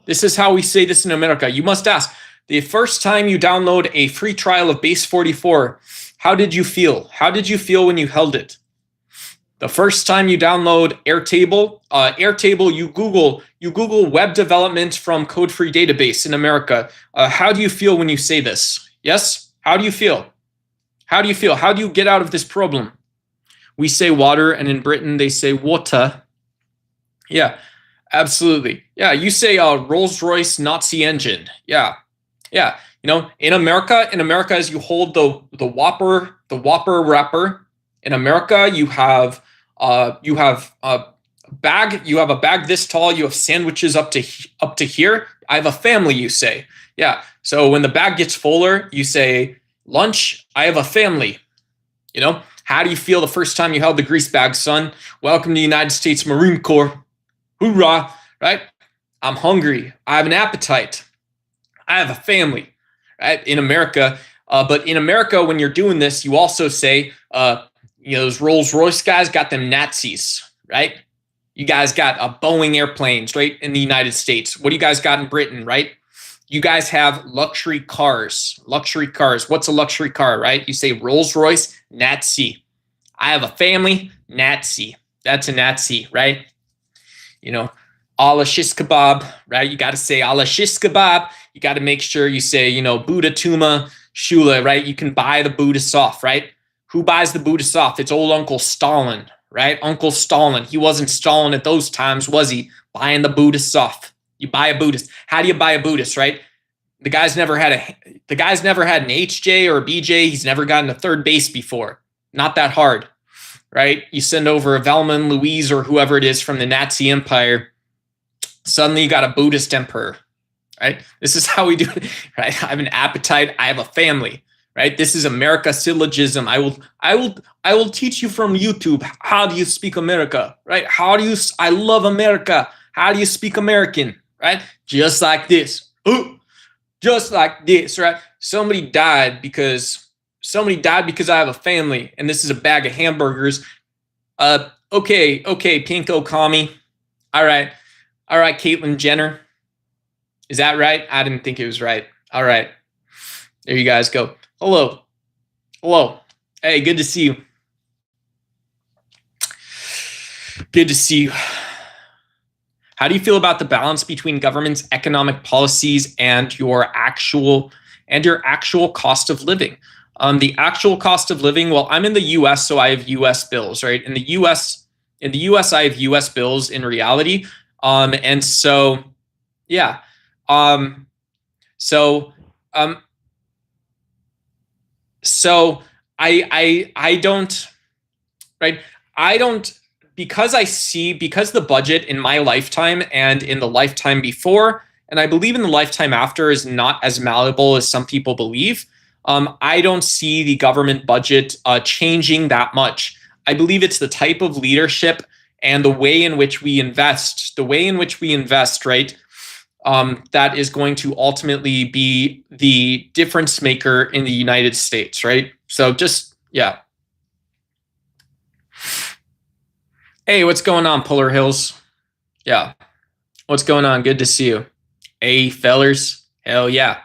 This is how we say this in America. You must ask, the first time you download a free trial of Base 44, how did you feel? How did you feel when you held it? The first time you download Airtable, you Google web development from Code-Free Database in America. How do you feel when you say this? Yes? How do you feel? How do you feel? How do you get out of this problem? We say water, and in Britain they say water. Yeah, absolutely. Yeah, you say Rolls-Royce Nazi engine. Yeah, yeah. You know, in America, as you hold the Whopper wrapper. In America, you have a bag. You have a bag this tall. You have sandwiches up to here. I have a family. You say. Yeah. So when the bag gets fuller, you say lunch. I have a family. You know, How do you feel the first time you held the grease bag, son? Welcome to the United States Marine Corps. Hoorah, right? I'm hungry. I have an appetite. I have a family, right? In America. But in America, when you're doing this, you also say, those Rolls-Royce guys got them Nazis, right? You guys got Boeing airplanes, right? In the United States. What do you guys got in Britain, right? You guys have luxury cars. Luxury cars. What's a luxury car, right? You say Rolls-Royce, Nazi. I have a family, Nazi. That's a Nazi, right? Allah shish kebab, right? You got to say Allah shish kebab. You got to make sure you say, Buddha Tuma Shula, right? You can buy the Buddhists off, right? Who buys the Buddhists off? It's old Uncle Stalin, right? Uncle Stalin. He wasn't Stalin at those times, was he? Buying the Buddhists off. You buy a Buddhist. How do you buy a Buddhist, right? The guy's never had an HJ or a BJ. He's never gotten a third base before. Not that hard, right? You send over a Velma and Louise or whoever it is from the Nazi Empire. Suddenly you got a Buddhist emperor, right? This is how we do it, right? I have an appetite. I have a family, right? This is America syllogism. I will teach you from YouTube. How do you speak America, right? I love America. How do you speak American, right? Just like this. Ooh, just like this, right? Somebody died because I have a family, and this is a bag of hamburgers. Okay, Pinko Kami. All right, Caitlyn Jenner. Is that right? I didn't think it was right. All right, there you guys go. Hello. Hey, good to see you. Good to see you. How do you feel about the balance between government's economic policies and your actual cost of living? The actual cost of living. Well, I'm in the U.S., so I have U.S. bills, right? In the U.S., I have U.S. bills in reality, and so yeah, so I don't, right? I don't. Because the budget in my lifetime and in the lifetime before, and I believe in the lifetime after, is not as malleable as some people believe, I don't see the government budget changing that much. I believe it's the type of leadership and the way in which we invest, right, that is going to ultimately be the difference maker in the United States, right? So just, yeah. Hey, what's going on, Polar Hills? Yeah. What's going on? Good to see you. Hey, fellers. Hell yeah.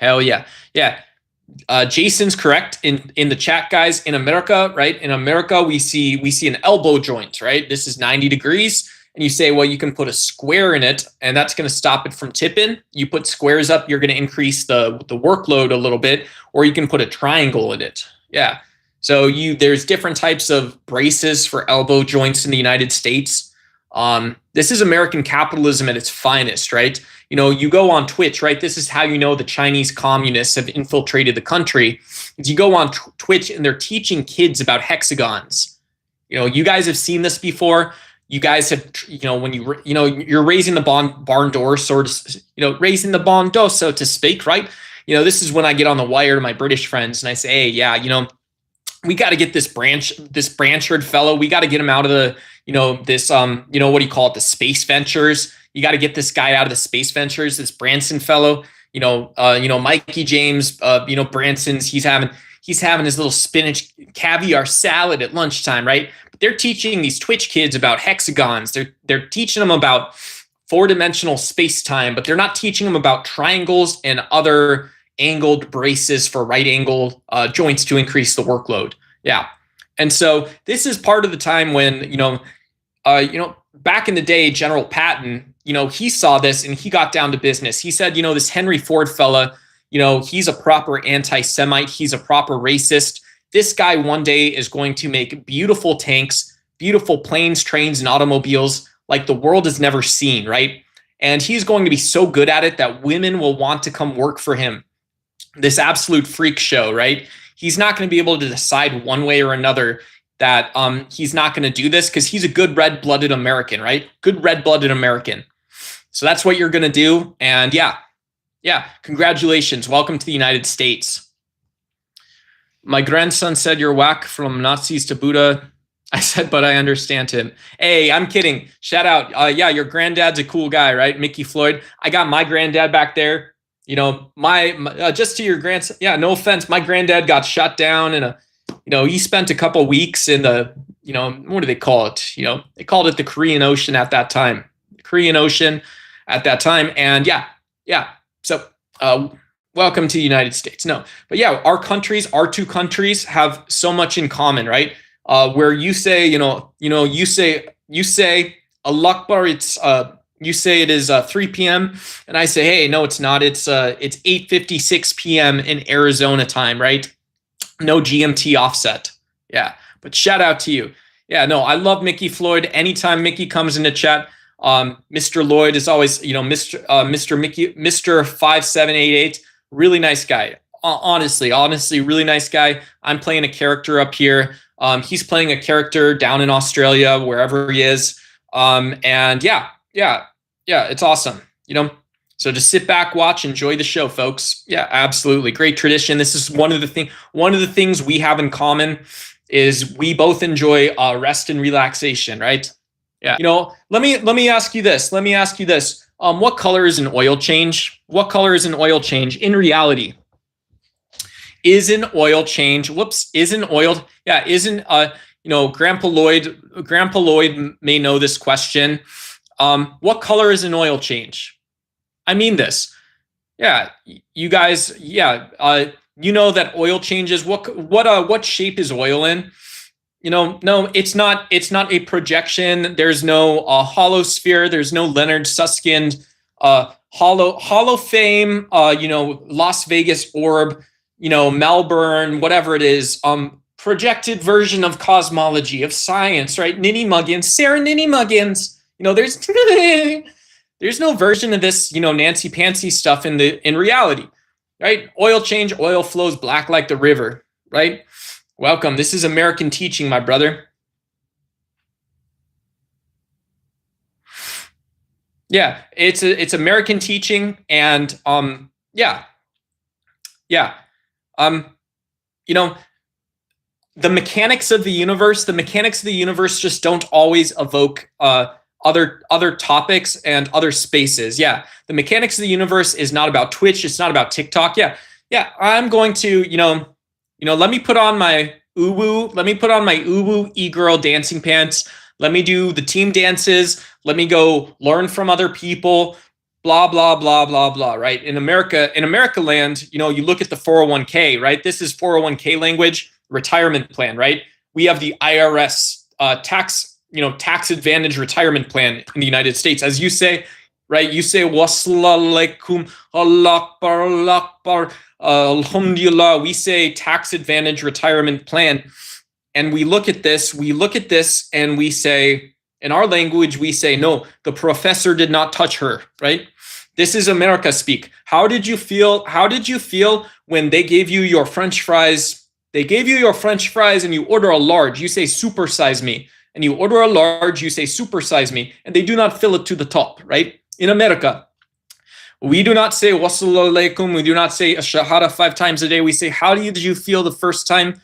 Yeah. Jason's correct in the chat, guys. In America, right? In America, we see an elbow joint, right? This is 90 degrees. And you say, well, you can put a square in it, and that's going to stop it from tipping. You put squares up, you're going to increase the workload a little bit, or you can put a triangle in it. Yeah. So there's different types of braces for elbow joints in the United States. This is American capitalism at its finest, right? You go on Twitch, right? This is how you know the Chinese communists have infiltrated the country. You go on Twitch and they're teaching kids about hexagons. You guys have seen this before. You guys have, when you're raising the barn door, raising the barn door, so to speak, right? This is when I get on the wire to my British friends and I say, hey, yeah, we got to get this Branchard fellow. We got to get him out of the, this, what do you call it? The space ventures. You got to get this guy out of the space ventures. This Branson fellow, Mikey James, Branson's, he's having his little spinach caviar salad at lunchtime, right? But they're teaching these Twitch kids about hexagons. They're teaching them about four-dimensional space-time, but they're not teaching them about triangles and other angled braces for right angle joints to increase the workload. Yeah. And so this is part of the time when, back in the day, General Patton, he saw this and he got down to business. He said, this Henry Ford fella, he's a proper anti-Semite. He's a proper racist. This guy one day is going to make beautiful tanks, beautiful planes, trains, and automobiles like the world has never seen, right? And he's going to be so good at it that women will want to come work for him. This absolute freak show, right? He's not going to be able to decide one way or another that he's not going to do this because he's a good red-blooded American, right? Good red-blooded American. So that's what you're going to do. And yeah, congratulations. Welcome to the United States. My grandson said you're whack from Nazis to Buddha. I said, but I understand him. Hey, I'm kidding. Shout out. Yeah, your granddad's a cool guy, right? Mickey Floyd. I got my granddad back there. You know, my just to your grandson. Yeah, no offense. My granddad got shot down in a, you know, he spent a couple weeks in the, you know, what do they call it? You know, they called it the Korean Ocean at that time. Korean Ocean at that time. And yeah. So, welcome to the United States. No, but yeah, our two countries have so much in common, right? Where you say, you say Allah Akbar, you say it is 3 p.m. and I say, hey, no, it's not. It's 8:56 p.m. in Arizona time, right? No GMT offset. Yeah, but shout out to you. Yeah, no, I love Mickey Floyd. Anytime Mickey comes into chat, Mr. Lloyd is always, Mr. Mickey, Mr. 5788, really nice guy. Honestly, really nice guy. I'm playing a character up here. He's playing a character down in Australia, wherever he is. And yeah, it's awesome. So just sit back, watch, enjoy the show, folks. Yeah, absolutely. Great tradition. This is one of the things we have in common is we both enjoy rest and relaxation, right? Yeah. Let me ask you this. What color is an oil change? What color is an oil change in reality? Is an oil change? Grandpa Lloyd may know this question. What color is an oil change? I mean this. Yeah, you guys. Yeah, you know that oil changes. What shape is oil in? No, it's not a projection. There's no hollow sphere. There's no Leonard Susskind hollow fame. Las Vegas orb. Melbourne, whatever it is. Projected version of cosmology, of science, right? Sarah Ninny Muggins. There's no version of this, Nancy Pantsy stuff in reality, right? Oil change, oil flows black like the river, right? Welcome. This is American teaching, my brother. Yeah, it's American teaching, and the mechanics of the universe just don't always evoke other topics and other spaces. Yeah, the mechanics of the universe is not about Twitch. It's not about TikTok. Yeah. I'm going to, let me put on my uwu. Let me put on my uwu e-girl dancing pants. Let me do the team dances. Let me go learn from other people. Blah blah blah blah blah. Right? In America land, you look at the 401k. Right? This is 401k language. Retirement plan. Right? We have the IRS tax advantage retirement plan in the United States. As you say, right? You say wassalamualaikum, Allah Akbar, Allah Akbar, alhamdulillah. We say tax advantage retirement plan. And we look at this and we say, in our language, we say, no, the professor did not touch her, right? This is America speak. How did you feel when they gave you your French fries? They gave you your French fries and you order a large. You say, supersize me. And you order a large, you say, supersize me. And they do not fill it to the top, right? In America, we do not say, wassalamu alaikum. We do not say a shahada 5 times a day. We say, how did you feel the first time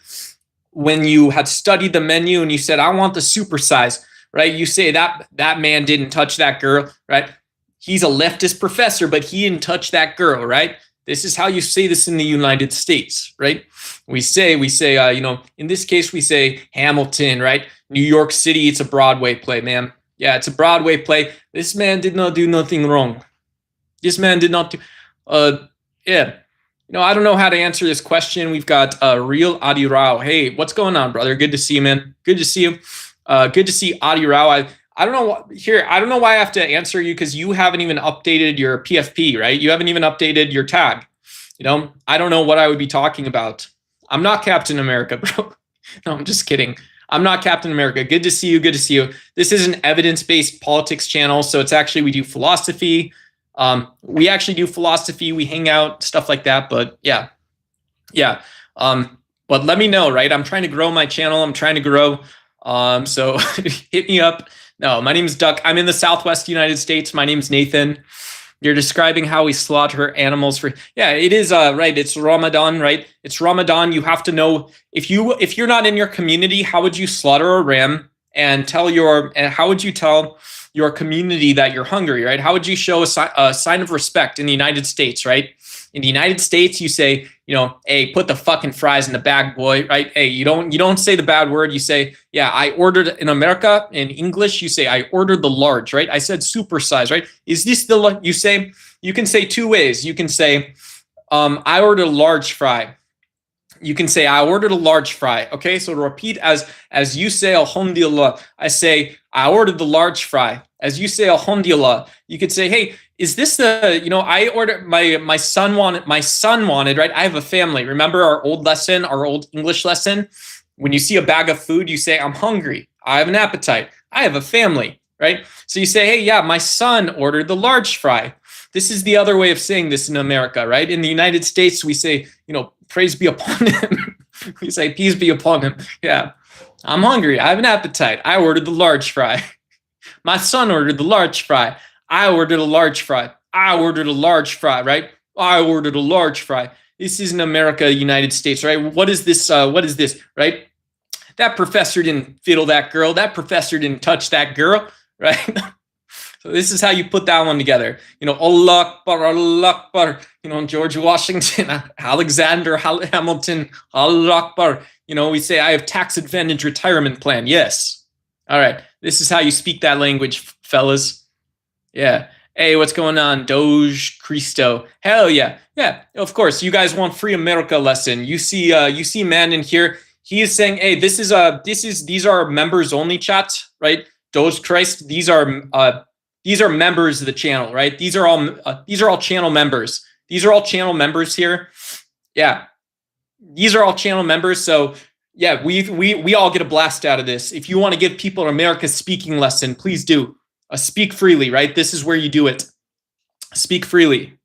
when you had studied the menu and you said, I want the supersize, right? You say that man didn't touch that girl, right? He's a leftist professor, but he didn't touch that girl, right? This is how you say this in the United States, right? We say, in this case, we say Hamilton, right? New York City, it's a Broadway play, man. Yeah, it's a Broadway play. This man did not do nothing wrong. This man did not do, I don't know how to answer this question. We've got Real Adi Rao. Hey, what's going on, brother? Good to see you, man. Good to see you. Good to see Adi Rao. I don't know why I have to answer you because you haven't even updated your PFP, right? You haven't even updated your tag. I don't know what I would be talking about. I'm not Captain America, bro. No, I'm just kidding. I'm not Captain America. Good to see you. Good to see you. This is an evidence-based politics channel. So it's actually, we do philosophy. We actually do philosophy. We hang out, stuff like that. But yeah. But let me know, right? I'm trying to grow my channel. I'm trying to grow. So hit me up. No, my name is Duck. I'm in the Southwest United States. My name is Nathan. You're describing how we slaughter animals for. Yeah, it is right. It's Ramadan, right? It's Ramadan. You have to know if you're not in your community, how would you slaughter a ram and how would you tell your community that you're hungry, right? How would you show a sign of respect in the United States, right? In the United States, you say, hey, put the fucking fries in the bag, boy, right? Hey, you don't say the bad word. You say, yeah, I ordered. In America, in English, you say, I ordered the large, right? I said supersize, right? Is this the, you can say two ways. You can say, I ordered a large fry. You can say, I ordered a large fry. Okay, so to repeat as you say, alhamdulillah, I say, I ordered the large fry. As you say, alhamdulillah, you could say, hey, is this the, I ordered, my son wanted, right? I have a family. Remember our old English lesson? When you see a bag of food, you say, I'm hungry. I have an appetite. I have a family, right? So you say, hey, yeah, my son ordered the large fry. This is the other way of saying this in America, right? In the United States, we say, praise be upon him. We say, peace be upon him. Yeah, I'm hungry. I have an appetite. I ordered the large fry. My son ordered the large fry. I ordered a large fry. I ordered a large fry, right? I ordered a large fry. This is in America, United States, right? What is this, right? That professor didn't fiddle that girl. That professor didn't touch that girl, right? So this is how you put that one together. Allah Akbar, Allah Akbar. George Washington, Alexander Hamilton, Allah Akbar. We say, I have tax advantage retirement plan. Yes. All right. This is how you speak that language, fellas. Yeah. Hey, what's going on? Doge Cristo. Hell yeah. Yeah, of course. You guys want free America lesson. You see man in here. He is saying, hey, these are members only chats, right? Doge Christ. These are members of the channel, right? These are all channel members. These are all channel members here. Yeah. These are all channel members. So yeah, we all get a blast out of this. If you want to give people an America speaking lesson, please do. Speak freely, right? This is where you do it. Speak freely.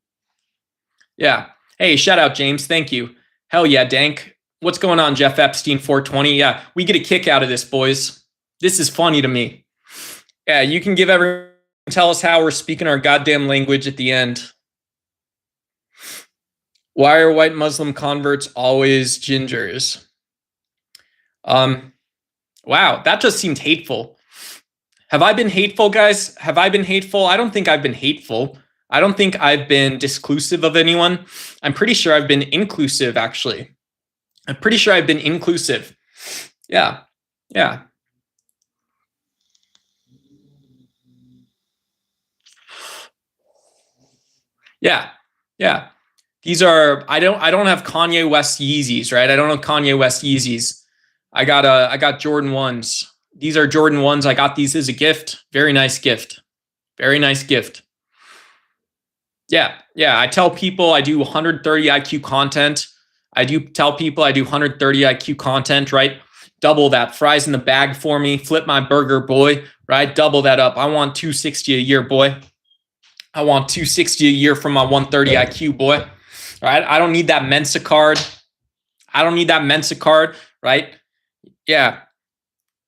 Yeah. Hey, shout out, James. Thank you. Hell yeah, Dank. What's going on, Jeff Epstein 420? Yeah, we get a kick out of this, boys. This is funny to me. Yeah, you can give everyone, tell us how we're speaking our goddamn language at the end. Why are white Muslim converts always gingers? Wow, that just seemed hateful. Have I been hateful, guys? Have I been hateful? I don't think I've been hateful. I don't think I've been disclusive of anyone. I'm pretty sure I've been inclusive, actually. I'm pretty sure I've been inclusive. Yeah, yeah. Yeah, yeah. These are, I don't have Kanye West Yeezys, right? I don't have Kanye West Yeezys. I got Jordan 1s. These are Jordan 1s. I got these as a gift. Very nice gift. Very nice gift. Yeah, yeah. I tell people I do 130 IQ content. I do tell people I do 130 IQ content, right? Double that. Fries in the bag for me. Flip my burger, boy, right? Double that up. I want 260 a year, boy. I want 260 a year from my 130 IQ, boy. All right? I don't need that Mensa card. I don't need that Mensa card, right? Yeah.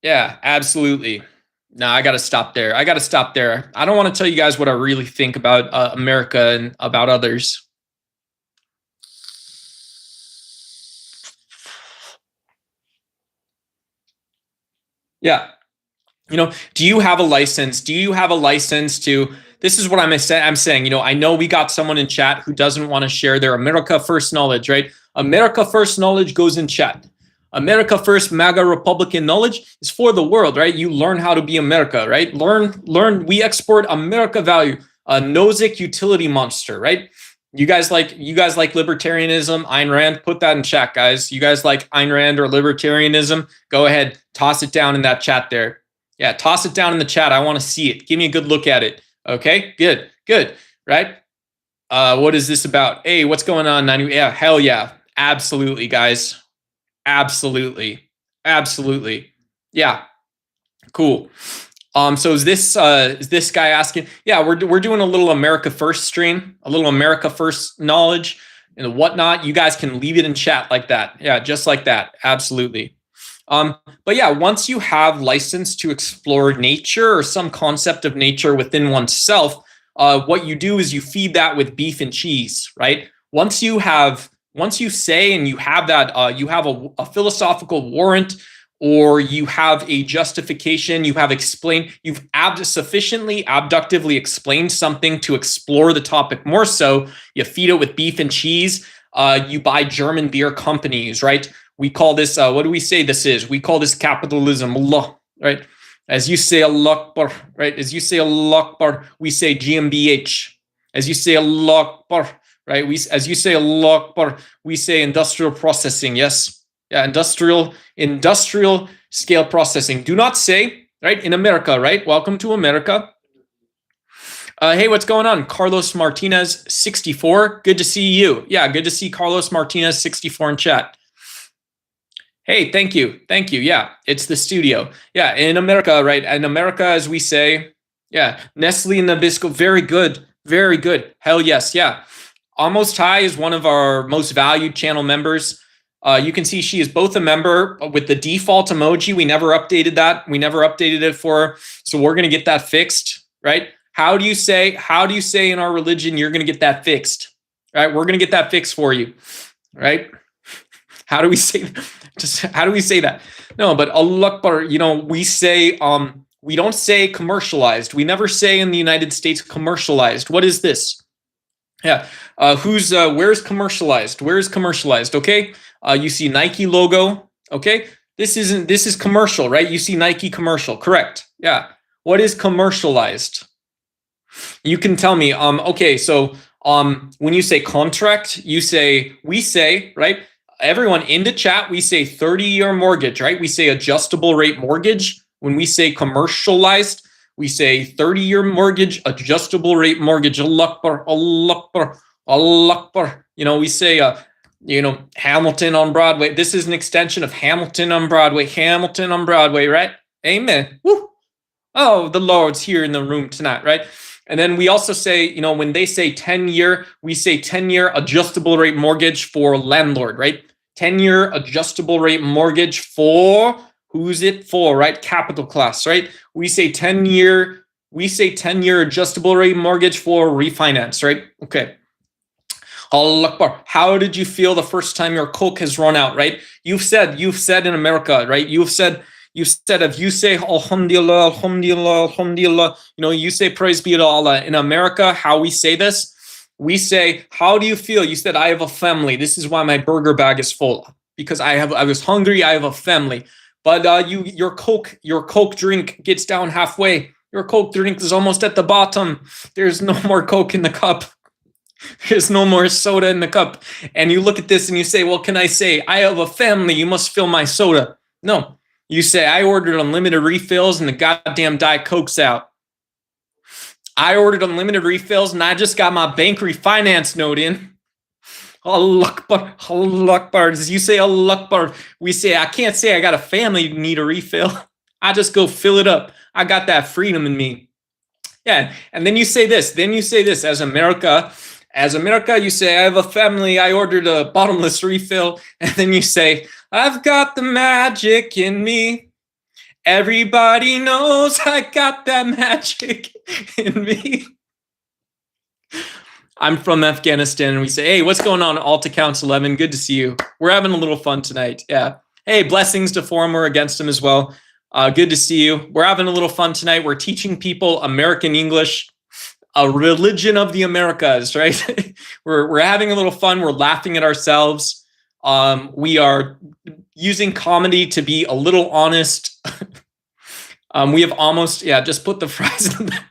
Yeah, absolutely. No, I got to stop there. I got to stop there. I don't want to tell you guys what I really think about America and about others. Yeah. Do you have a license? Do you have a license to, this is what I'm saying, I know we got someone in chat who doesn't want to share their America First knowledge, right? America First knowledge goes in chat. America First MAGA Republican knowledge is for the world, right? You learn how to be America, right? Learn, we export America value, a Nozick utility monster, right? You guys like libertarianism, Ayn Rand, put that in chat, guys. You guys like Ayn Rand or libertarianism? Go ahead, toss it down in that chat there. Yeah, toss it down in the chat. I want to see it. Give me a good look at it. Okay, good, right? What is this about? Hey, what's going on? Yeah, hell yeah. Absolutely, guys. Absolutely. Yeah, cool. So is this guy asking? Yeah, we're doing a little America First stream, a little America First knowledge and whatnot. You guys can leave it in chat like that. Yeah, just like that. Absolutely. But yeah, once you have license to explore nature or some concept of nature within oneself, what you do is you feed that with beef and cheese, right? Once you say and you have that, you have a philosophical warrant, or you have a justification, you've sufficiently abductively explained something to explore the topic more so, you feed it with beef and cheese, you buy German beer companies, right? We call this, what do we say this is? We call this capitalism, Allah, right? As you say Allah Akbar, right? As you say Allah Akbar, we say GmbH. As you say Allah Akbar, right? As you say Allah Akbar, we say industrial processing, yes? Yeah, industrial scale processing. Do not say, right, in America, right? Welcome to America. Hey, what's going on? Carlos Martinez, 64. Good to see you. Yeah, good to see Carlos Martinez, 64 in chat. Hey, thank you. Thank you. Yeah, it's the studio. Yeah, in America, right? In America, as we say, yeah, Nestle Nabisco, very good. Very good. Hell yes. Yeah. Almost High is one of our most valued channel members. You can see she is both a member with the default emoji. We never updated that. We never updated it for her. So we're going to get that fixed, right? How do you say in our religion, you're going to get that fixed, right? We're going to get that fixed for you, right? How do we say, how do we say that? No, but Allah Akbar, we say, we don't say commercialized. We never say in the United States commercialized. What is this? Yeah. Where's commercialized? Where's commercialized? Okay. You see Nike logo. Okay. This is commercial, right? You see Nike commercial. Correct. Yeah. What is commercialized? You can tell me. Okay. So, when you say contract, we say, right? Everyone in the chat, we say 30-year mortgage, right? We say adjustable rate mortgage. When we say commercialized, we say 30-year mortgage, adjustable rate mortgage. Allah Akbar, Allah Akbar, Allah Akbar. We say, Hamilton on Broadway. This is an extension of Hamilton on Broadway. Hamilton on Broadway, right? Amen. Woo. Oh, the Lord's here in the room tonight, right? And then we also say, when they say 10-year, we say 10-year adjustable rate mortgage for landlord, right? 10-year adjustable rate mortgage for, who's it for, right? Capital class, right? We say 10-year adjustable rate mortgage for refinance, right? Okay. Allah Akbar. How did you feel the first time your Coke has run out, right? You've said in America, right? You've said if you say Alhamdulillah, Alhamdulillah, Alhamdulillah, you say praise be to Allah. In America, how we say this, we say, how do you feel? You said, I have a family. This is why my burger bag is full, because I was hungry. I have a family. But your Coke drink gets down halfway. Your Coke drink is almost at the bottom. There's no more Coke in the cup. There's no more soda in the cup. And you look at this and you say, well, can I say, I have a family. You must fill my soda. No. You say, I ordered unlimited refills and the goddamn Diet Coke's out. I ordered unlimited refills and I just got my bank refinance note in. Allah Akbar, Allah Akbar. As you say Allah Akbar, we say, I can't say I got a family need a refill. I just go fill it up. I got that freedom in me. Yeah. And then you say this. As America, you say, I have a family. I ordered a bottomless refill. And then you say, I've got the magic in me. Everybody knows I got that magic in me. I'm from Afghanistan, and we say, hey, what's going on, Alt Accounts 11? Good to see you. We're having a little fun tonight. Yeah. Hey, blessings to Forum. We're against him as well. Good to see you. We're having a little fun tonight. We're teaching people American English, a religion of the Americas, right? we're having a little fun. We're laughing at ourselves. We are using comedy to be a little honest. We have almost, just put the fries in the back.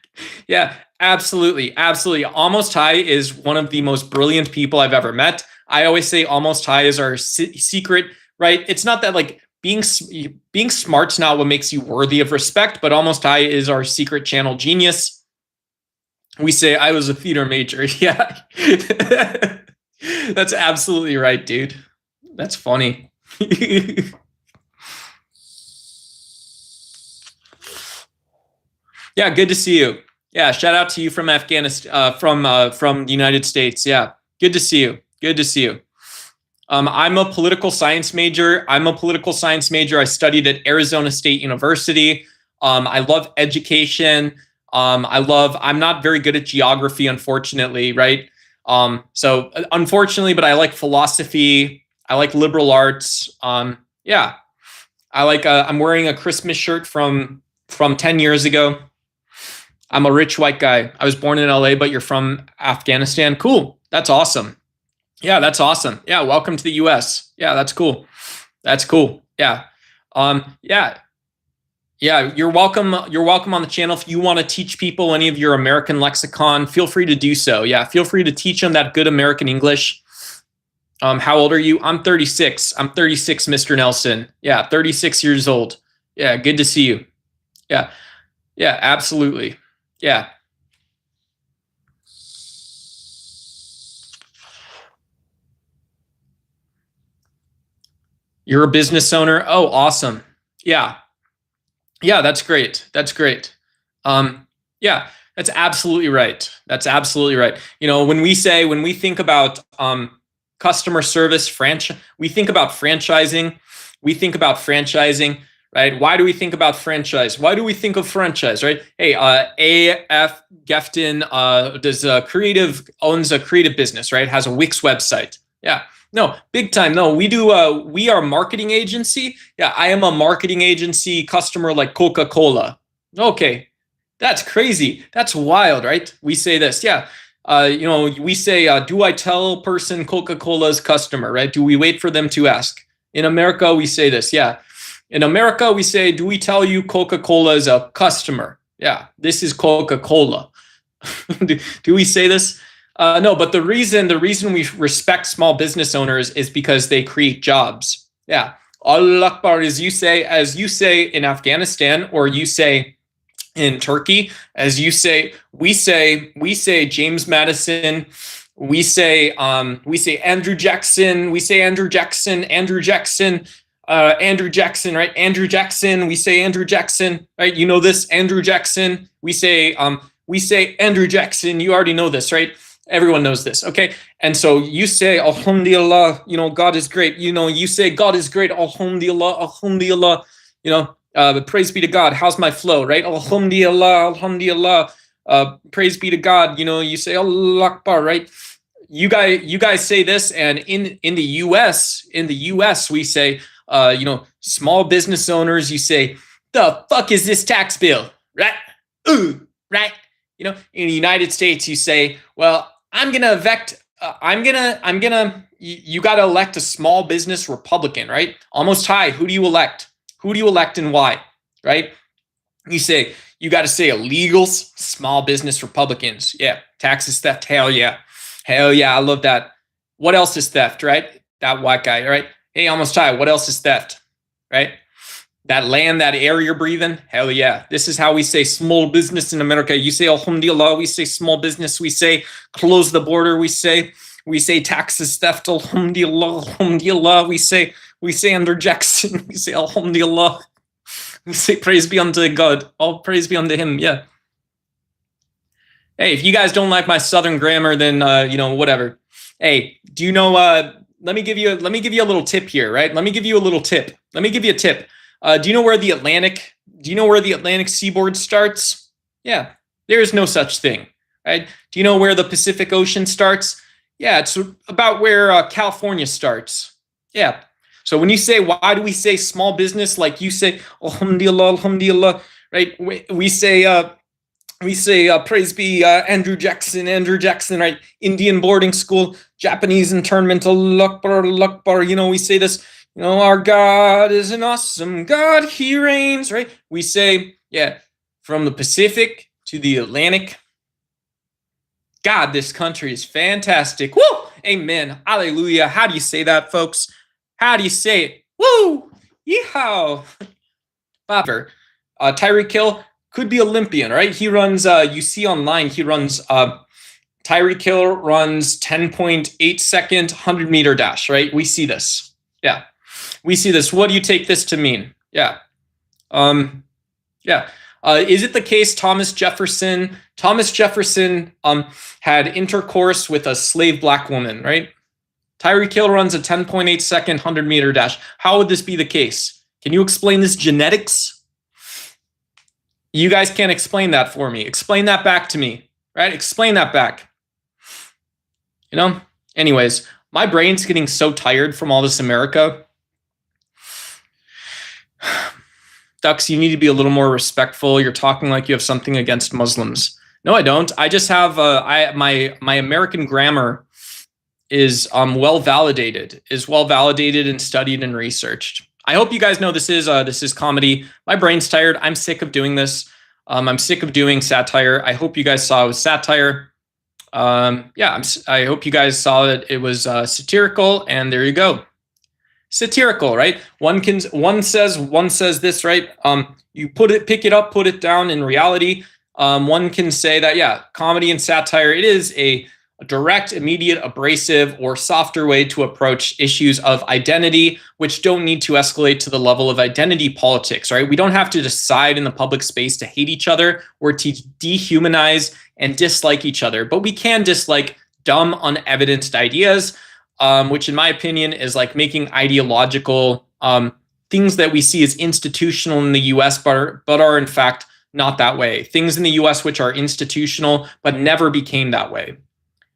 Yeah, absolutely. Absolutely. Almost High is one of the most brilliant people I've ever met. I always say Almost High is our secret, right? It's not that like being smart's not what makes you worthy of respect, but Almost High is our secret channel genius. We say, I was a theater major. Yeah. That's absolutely right, dude. That's funny. Yeah, good to see you. Yeah, shout out to you from Afghanistan, from the United States. Yeah, good to see you. Good to see you. I'm a political science major. I studied at Arizona State University. I love education. I'm not very good at geography, unfortunately, right? So unfortunately, but I like philosophy. I like liberal arts. Yeah, I'm wearing a Christmas shirt from 10 years ago. I'm a rich white guy. I was born in LA, but you're from Afghanistan. Cool. That's awesome. Yeah, that's awesome. Yeah, welcome to the US. Yeah, that's cool. That's cool. Yeah. Yeah. Yeah, you're welcome. You're welcome on the channel. If you want to teach people any of your American lexicon, feel free to do so. Yeah, feel free to teach them that good American English. How old are you? I'm 36. I'm 36, Mr. Nelson. Yeah, 36 years old. Yeah, good to see you. Yeah. Yeah, absolutely. Yeah. You're a business owner? Oh, awesome. Yeah. Yeah, that's great. That's great. Yeah, that's absolutely right. That's absolutely right. You know, when we think about customer service, we think about franchising. We think about franchising, right? Why do we think about franchise? Why do we think of franchise, right? Hey, AF Gefton owns a creative business, right? Has a Wix website. Yeah. No, big time. No, we are a marketing agency. Yeah, I am a marketing agency customer like Coca-Cola. Okay, that's crazy. That's wild, right? We say this. Yeah. We say, do I tell person Coca-Cola's customer, right? Do we wait for them to ask? In America, we say this. Yeah. In America, we say, do we tell you Coca-Cola is a customer? Yeah, this is Coca-Cola. do we say this? No, but the reason we respect small business owners is because they create jobs. Yeah. Allah Akbar, as you say in Afghanistan, or you say in Turkey, we say James Madison, we say Andrew Jackson, right? Andrew Jackson, we say Andrew Jackson, right? You know this, Andrew Jackson. We say Andrew Jackson. You already know this, right? Everyone knows this, okay? And so you say, Alhamdulillah, God is great. You say God is great, Alhamdulillah, Alhamdulillah, praise be to God. How's my flow, right? Alhamdulillah, Alhamdulillah, praise be to God. You say Allah Akbar, right? You guys say this, and in the US, we say, small business owners, you say, the fuck is this tax bill, right? Right? In the United States, you say, well, you got to elect a small business Republican, right? Almost high. Who do you elect? Who do you elect and why, right? You got to say illegals, small business Republicans. Yeah. Taxes, theft. Hell yeah. Hell yeah. I love that. What else is theft, right? That white guy, right? Hey, almost high. What else is theft, right? That land, that air you're breathing, hell yeah. This is how we say small business in America. You say Alhamdulillah, we say small business, we say close the border, we say taxes, theft, Alhamdulillah, Alhamdulillah, we say Andrew Jackson, we say Alhamdulillah, we say praise be unto God, all praise be unto him, yeah. Hey, if you guys don't like my Southern grammar, then whatever. Hey, do you know, let me give you a little tip here, right? Let me give you a tip. Do you know where the Atlantic seaboard starts? Yeah, there is no such thing, right? Do you know where the Pacific Ocean starts? Yeah, it's about where California starts. Yeah. So when you say, why do we say small business? Like you say, Alhamdulillah, Alhamdulillah, right? We say, praise be Andrew Jackson, right? Indian boarding school, Japanese internment, Allah Akbar, Allah Akbar. We say this. Our God is an awesome God. He reigns, right? We say, yeah, from the Pacific to the Atlantic. God, this country is fantastic. Woo! Amen. Hallelujah. How do you say that, folks? How do you say it? Woo! Yeehaw! Bopper. Tyreek Hill could be Olympian, right? He runs, you see online, Tyreek Hill runs 10.8 second 100-meter dash, right? We see this. Yeah. We see this. What do you take this to mean? Yeah. Yeah. Is it the case Thomas Jefferson had intercourse with a slave black woman, right? Tyreek Hill runs a 10.8 second 100-meter dash. How would this be the case? Can you explain this genetics? You guys can't explain that for me. Explain that back to me, right? Explain that back. You know? Anyways, my brain's getting so tired from all this America. Ducks, you need to be a little more respectful. You're talking like you have something against Muslims. No, I don't. I just have my American grammar is well validated and studied and researched. I hope you guys know this is comedy. My brain's tired. I'm sick of doing this. I'm sick of doing satire. I hope you guys saw it was satire. I hope you guys saw that it was satirical, and there you go. Satirical, right? One says this, right? You pick it up, put it down. In reality, one can say that, yeah, comedy and satire, it is a direct, immediate, abrasive, or softer way to approach issues of identity, which don't need to escalate to the level of identity politics, right? We don't have to decide in the public space to hate each other or to dehumanize and dislike each other, but we can dislike dumb, unevidenced ideas, which in my opinion is like making ideological things that we see as institutional in the US, but are in fact not that way. Things in the US which are institutional, but never became that way.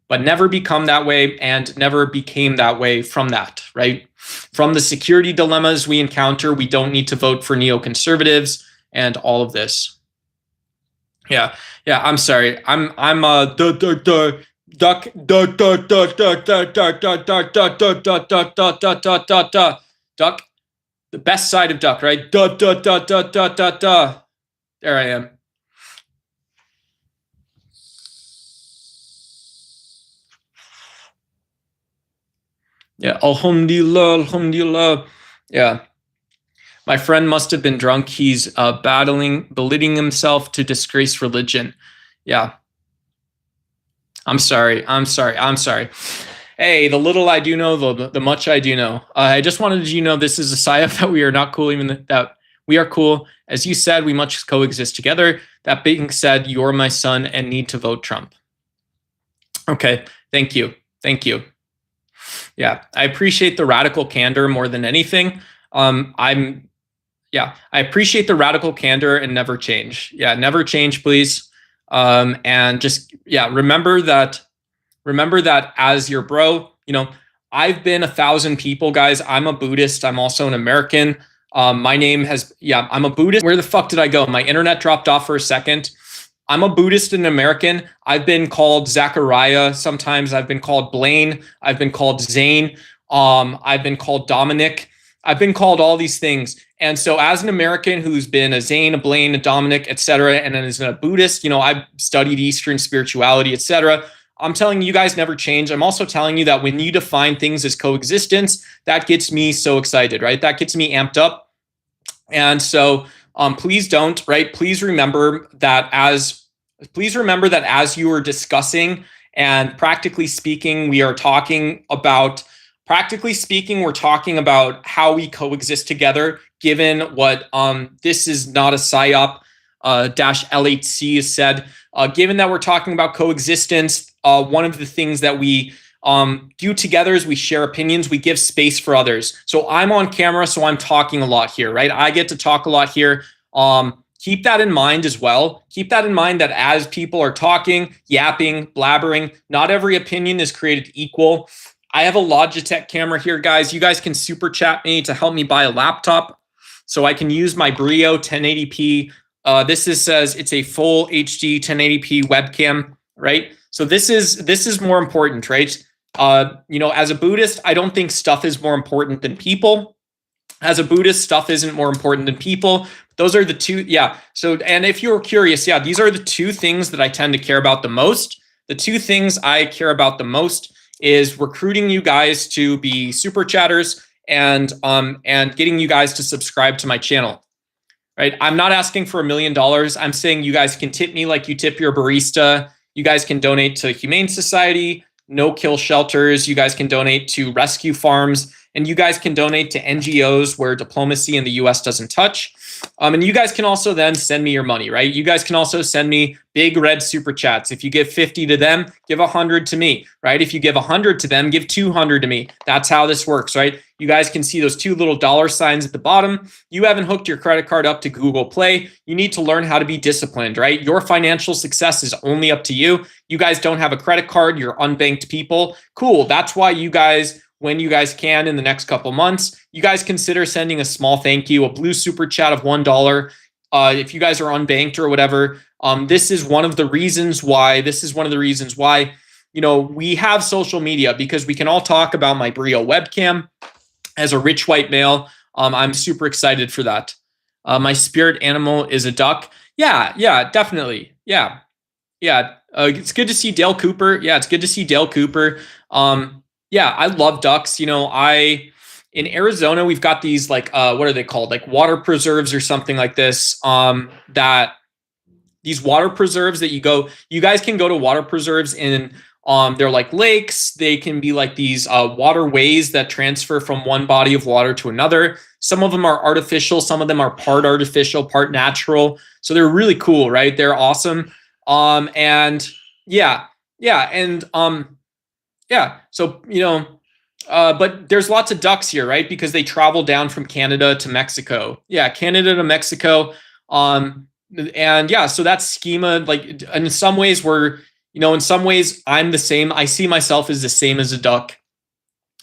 But never become that way and never became that way from that, right? From the security dilemmas we encounter, we don't need to vote for neoconservatives and all of this. Yeah, I'm sorry. I'm duck the best side of duck, right? There I am. Yeah, alhamdulillah. Yeah. My friend must have been drunk. He's belittling himself to disgrace religion. Yeah. I'm sorry. Hey, the little I do know, the much I do know. I just wanted you to know this is a psyop that we are not cool, even that we are cool. As you said, we must coexist together. That being said, you're my son and need to vote Trump. Okay, thank you. Yeah, I appreciate the radical candor more than anything. I appreciate the radical candor and never change. Yeah, never change, please. And just, yeah, remember that as your bro, you know, I've been 1,000 people, guys. I'm a Buddhist. I'm also an American. My name I'm a Buddhist. Where the fuck did I go? My internet dropped off for a second. I'm a Buddhist and American. I've been called Zachariah. Sometimes I've been called Blaine. I've been called Zane. I've been called Dominic. I've been called all these things. And so as an American who's been a Zane, a Blaine, a Dominic, etc., and then as a Buddhist, you know, I've studied Eastern spirituality, etc., I'm telling you guys never change. I'm also telling you that when you define things as coexistence, that gets me so excited, right? That gets me amped up. And so please don't, right? Please remember that as you are discussing and practically speaking, we're talking about how we coexist together, given what this is not a psyop -LHC has said. Given that we're talking about coexistence, one of the things that we do together is we share opinions, we give space for others. So I'm on camera, so I'm talking a lot here, right? I get to talk a lot here. Keep that in mind as well. Keep that in mind that as people are talking, yapping, blabbering, not every opinion is created equal. I have a Logitech camera here, guys. You guys can super chat me to help me buy a laptop so I can use my Brio 1080p. This says it's a full HD 1080p webcam, right? So this is more important, right? You know, as a Buddhist, I don't think stuff is more important than people. As a Buddhist, stuff isn't more important than people. Those are the two, yeah. So, and if you're curious, yeah, these are the two things that I tend to care about the most. The two things I care about the most is recruiting you guys to be super chatters and getting you guys to subscribe to my channel, right? I'm not asking for $1 million. I'm saying you guys can tip me like you tip your barista. You guys can donate to Humane Society, no-kill shelters. You guys can donate to rescue farms, and you guys can donate to NGOs where diplomacy in the US doesn't touch. And you guys can also then send me your money, right? You guys can also send me big red super chats. If you give 50 to them, give 100 to me, right? If you give 100 to them, give 200 to me. That's how this works, right? You guys can see those two little dollar signs at the bottom. You haven't hooked your credit card up to Google Play. You need to learn how to be disciplined, right? Your financial success is only up to you. You guys don't have a credit card. You're unbanked people. Cool. That's why you guys, when you guys can in the next couple months, you guys consider sending a small thank you, a blue super chat of $1. If you guys are unbanked or whatever, this is one of the reasons why, we have social media, because we can all talk about my Brio webcam as a rich white male. I'm super excited for that. My spirit animal is a duck. Yeah, definitely. Yeah. It's good to see Dale Cooper. Yeah, it's good to see Dale Cooper. Yeah, I love ducks. In Arizona, we've got these what are they called? Like water preserves or something like this. These water preserves that you guys can go to water preserves in, they're like lakes. They can be like these waterways that transfer from one body of water to another. Some of them are artificial. Some of them are part artificial, part natural. So they're really cool, right? They're awesome. But there's lots of ducks here, right? Because they travel down from Canada to Mexico. Yeah, Canada to Mexico. So that's schema. Like in some ways I'm the same. I see myself as the same as a duck.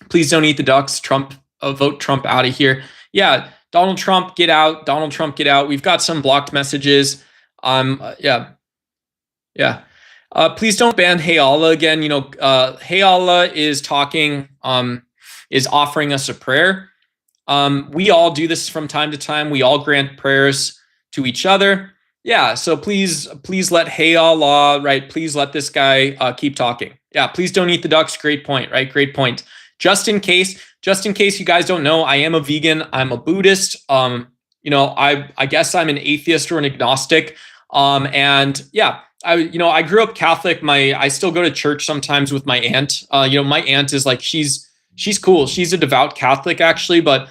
Please don't eat the ducks. Trump, vote Trump out of here. Yeah, Donald Trump, get out. Donald Trump, get out. We've got some blocked messages. Please don't ban Hey Allah again. Hey Allah is talking, is offering us a prayer. We all do this from time to time. We all grant prayers to each other. Yeah, so please let Hey Allah, right? Please let this guy keep talking. Yeah, please don't eat the ducks. Great point, right? Great point. Just in case you guys don't know, I am a vegan. I'm a Buddhist. I guess I'm an atheist or an agnostic. I grew up Catholic. I still go to church sometimes with my aunt. My aunt is like, she's cool. She's a devout Catholic actually, but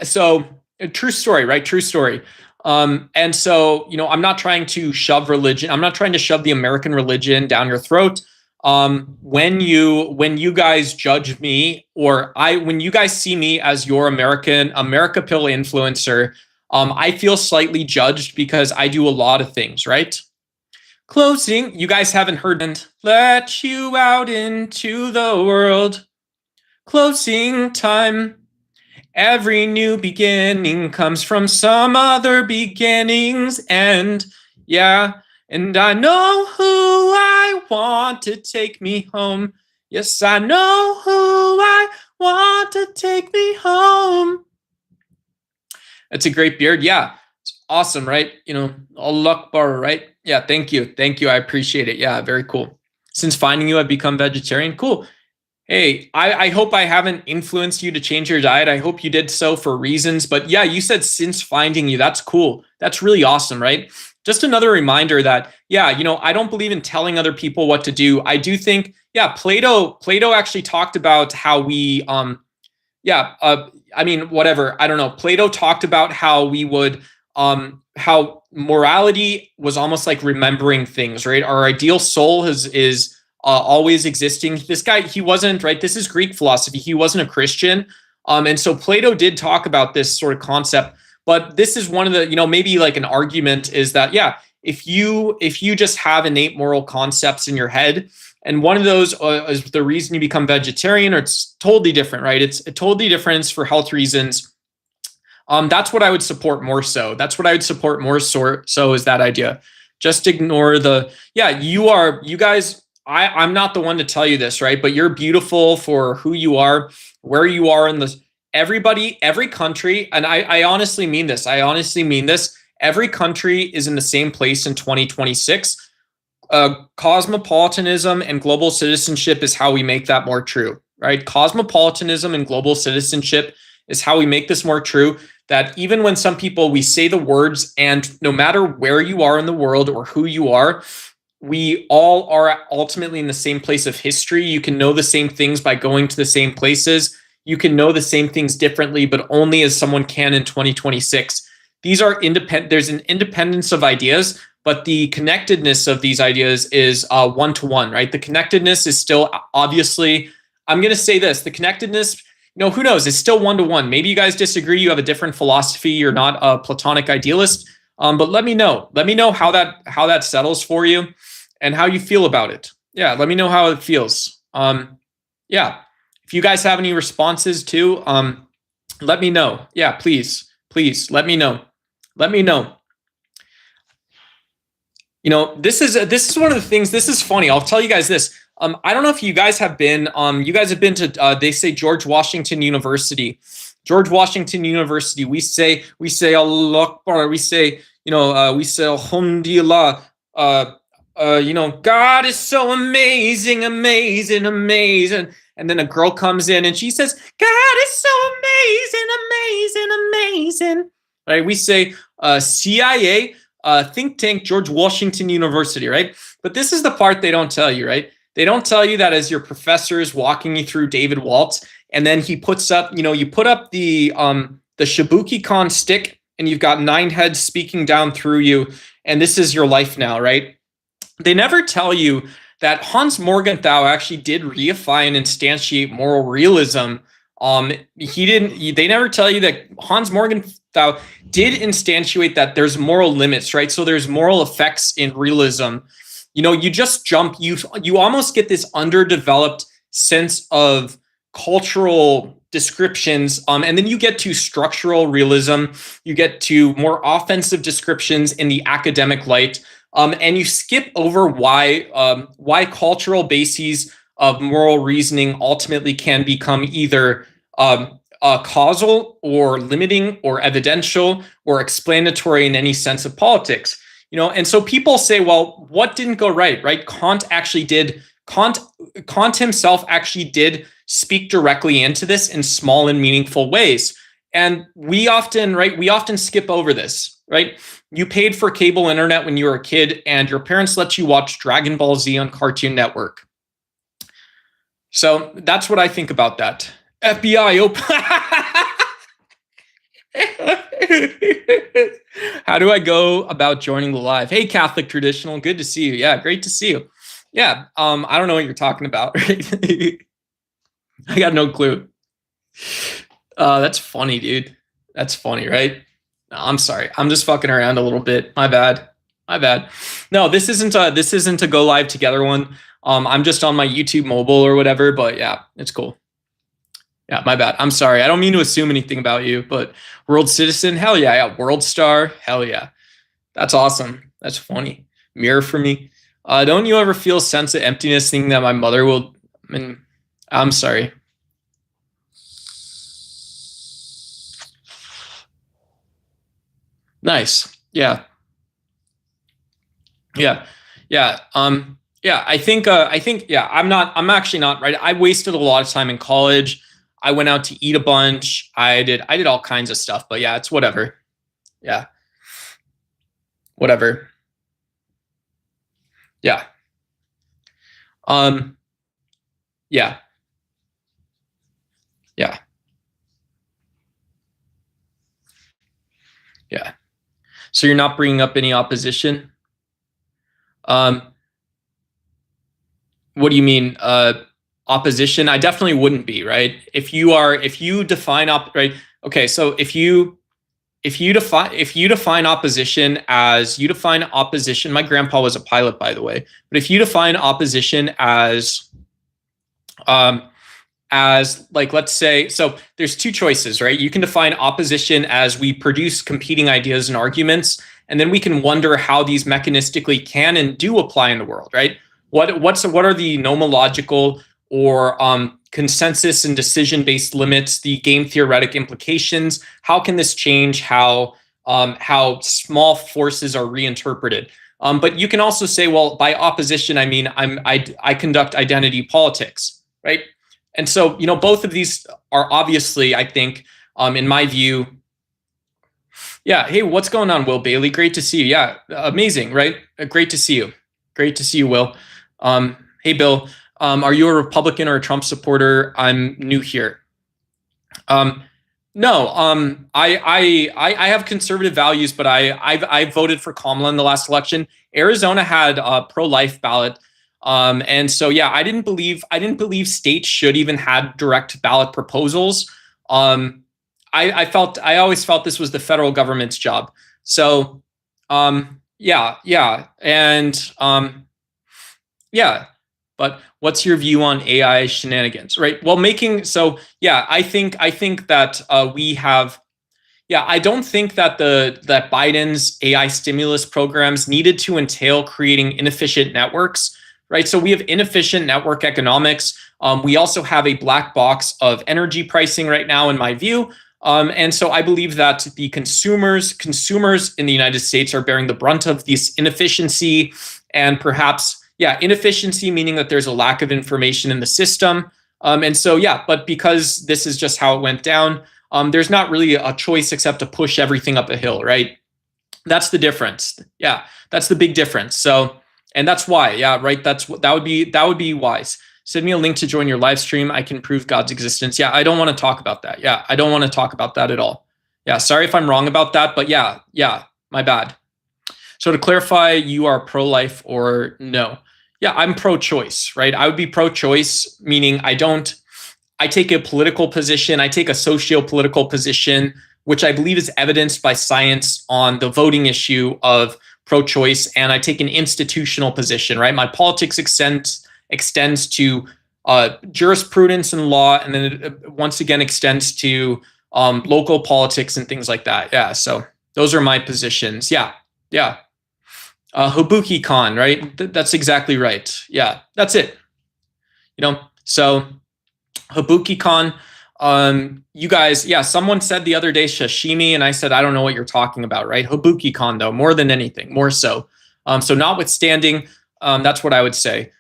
so true story, right? True story. I'm not trying to shove religion. I'm not trying to shove the American religion down your throat. When you guys judge me, when you guys see me as your America Pill influencer, I feel slightly judged because I do a lot of things, right? Closing, you guys haven't heard, and let you out into the world. Closing time. Every new beginning comes from some other beginning's end. Yeah, and I know who I want to take me home. Yes, I know who I want to take me home. It's a great beard. Yeah, it's awesome, right? Allah Akbar, right? Yeah, thank you. I appreciate it. Yeah, very cool. Since finding you, I've become vegetarian. Cool. Hey, I hope I haven't influenced you to change your diet. I hope you did so for reasons. But yeah, you said since finding you. That's cool. That's really awesome, right? Just another reminder that, I don't believe in telling other people what to do. I do think, Plato actually talked about how we, whatever. I don't know. Plato talked about how we would, how morality was almost like remembering things, right? Our ideal soul is always existing. This guy, he wasn't, right? This is Greek philosophy. He wasn't a Christian. And so Plato did talk about this sort of concept, but this is one of the, maybe like an argument is that, if you just have innate moral concepts in your head, and one of those is the reason you become vegetarian, or it's totally different, right? It's a totally different for health reasons. That's what I would support more so. So is that idea. Just ignore you guys, I'm not the one to tell you this, right? But you're beautiful for who you are, where you are in every country. And I honestly mean this. Every country is in the same place in 2026. Cosmopolitanism and global citizenship is how we make that more true, right? Cosmopolitanism and global citizenship is how we make this more true. That even when some people, we say the words, and no matter where you are in the world or who you are, we all are ultimately in the same place of history. You can know the same things by going to the same places. you can know the same things differently, but only as someone can in 2026. These are independent. There's an independence of ideas, but the connectedness of these ideas is one-to-one, right? The connectedness is still obviously, I'm going to say this, the connectedness, who knows? It's still one-to-one. Maybe you guys disagree. You have a different philosophy. You're not a Platonic idealist. But let me know. Let me know how that settles for you and how you feel about it. Yeah, let me know how it feels. Yeah, if you guys have any responses too, let me know. Yeah, please let me know. Let me know. This is one of the things. This is funny. I'll tell you guys this. I don't know if you guys have been. You guys have been to. They say George Washington University. George Washington University. We say Allah Akbar. We say Alhamdulillah. God is so amazing, amazing, amazing. And then a girl comes in and she says, God is so amazing, amazing, amazing. Right? We say CIA, think tank, George Washington University, right? But this is the part they don't tell you, right? They don't tell you that as your professor is walking you through David Waltz, and then he puts up, you put up the Shibuki Con stick, and you've got 9 heads speaking down through you, and this is your life now, right? They never tell you that Hans Morgenthau actually did reify and instantiate moral realism. They never tell you that Hans Morgenthau did instantiate that there's moral limits, right? So there's moral effects in realism. You just jump, you almost get this underdeveloped sense of cultural descriptions. And then you get to structural realism. You get to more offensive descriptions in the academic light. And you skip over why cultural bases of moral reasoning ultimately can become either causal or limiting or evidential or explanatory in any sense of politics. And so people say, well, what didn't go right? Kant himself actually did speak directly into this in small and meaningful ways. And we often skip over this, right? You paid for cable internet when you were a kid, and your parents let you watch Dragon Ball Z on Cartoon Network. So that's what I think about that. FBI open. How do I go about joining the live? Hey, Catholic Traditional, good to see you. Yeah, great to see you. Yeah, I don't know what you're talking about. Right? I got no clue. That's funny, dude. That's funny, right? No, I'm sorry. I'm just fucking around a little bit. My bad. No, this isn't a go live together one. I'm just on my YouTube mobile or whatever, but yeah, it's cool. Yeah, my bad. I'm sorry. I don't mean to assume anything about you, but World Citizen, hell yeah. Yeah, World Star, hell yeah. That's awesome. That's funny. Mirror for me. Don't you ever feel a sense of emptiness thinking that my mother will, I'm sorry. Nice. Yeah. Yeah. Yeah. I think, yeah, I'm actually not right. I wasted a lot of time in college. I went out to eat a bunch. I did all kinds of stuff, but yeah, it's whatever. Yeah. Whatever. Yeah. Yeah. Yeah. Yeah. So you're not bringing up any opposition? What do you mean? Opposition? I definitely wouldn't be, right? If you define right? Okay, so if you define opposition as my grandpa was a pilot, by the way, but if you define opposition as like, let's say, so there's two choices, right? You can define opposition as we produce competing ideas and arguments, and then we can wonder how these mechanistically can and do apply in the world, right? What are the nomological or consensus and decision-based limits, the game theoretic implications? How can this change how small forces are reinterpreted? But you can also say, well, by opposition, I mean I conduct identity politics, right? And so, both of these are obviously, I think, in my view. Yeah. Hey, what's going on, Will Bailey? Great to see you. Yeah. Amazing, right? Great to see you. Great to see you, Will. Hey, Bill. Are you a Republican or a Trump supporter? I'm new here. Um, no, I have conservative values, but I voted for Kamala in the last election. Arizona had a pro-life ballot, and so yeah, I didn't believe states should even have direct ballot proposals. Um, I always felt this was the federal government's job. So, yeah, and yeah. But what's your view on AI shenanigans, right? Well, yeah, I think that we have. Yeah, I don't think that that Biden's AI stimulus programs needed to entail creating inefficient networks, right? So we have inefficient network economics. We also have a black box of energy pricing right now, in my view. And so I believe that the consumers in the United States are bearing the brunt of this inefficiency, and perhaps, yeah, inefficiency, meaning that there's a lack of information in the system. And so, yeah, but because this is just how it went down, there's not really a choice except to push everything up a hill, right? That's the difference. Yeah, that's the big difference. So, and that's why, yeah, right. That would be wise. Send me a link to join your live stream. I can prove God's existence. Yeah, I don't want to talk about that. Yeah, I don't want to talk about that at all. Yeah, sorry if I'm wrong about that, but yeah, my bad. So to clarify, you are pro-life or no? Yeah, I'm pro-choice, right? I would be pro-choice, meaning I take a political position, I take a socio-political position, which I believe is evidenced by science on the voting issue of pro-choice, and I take an institutional position, right? My politics extends to jurisprudence and law, and then it once again extends to local politics and things like that. Yeah, so those are my positions. Yeah. Habuki Khan, right? That's exactly right. Yeah, that's it. So Habuki Khan, you guys, yeah, someone said the other day sashimi, and I said, I don't know what you're talking about, right? Habuki Khan, though, more than anything, more so. So notwithstanding, that's what I would say.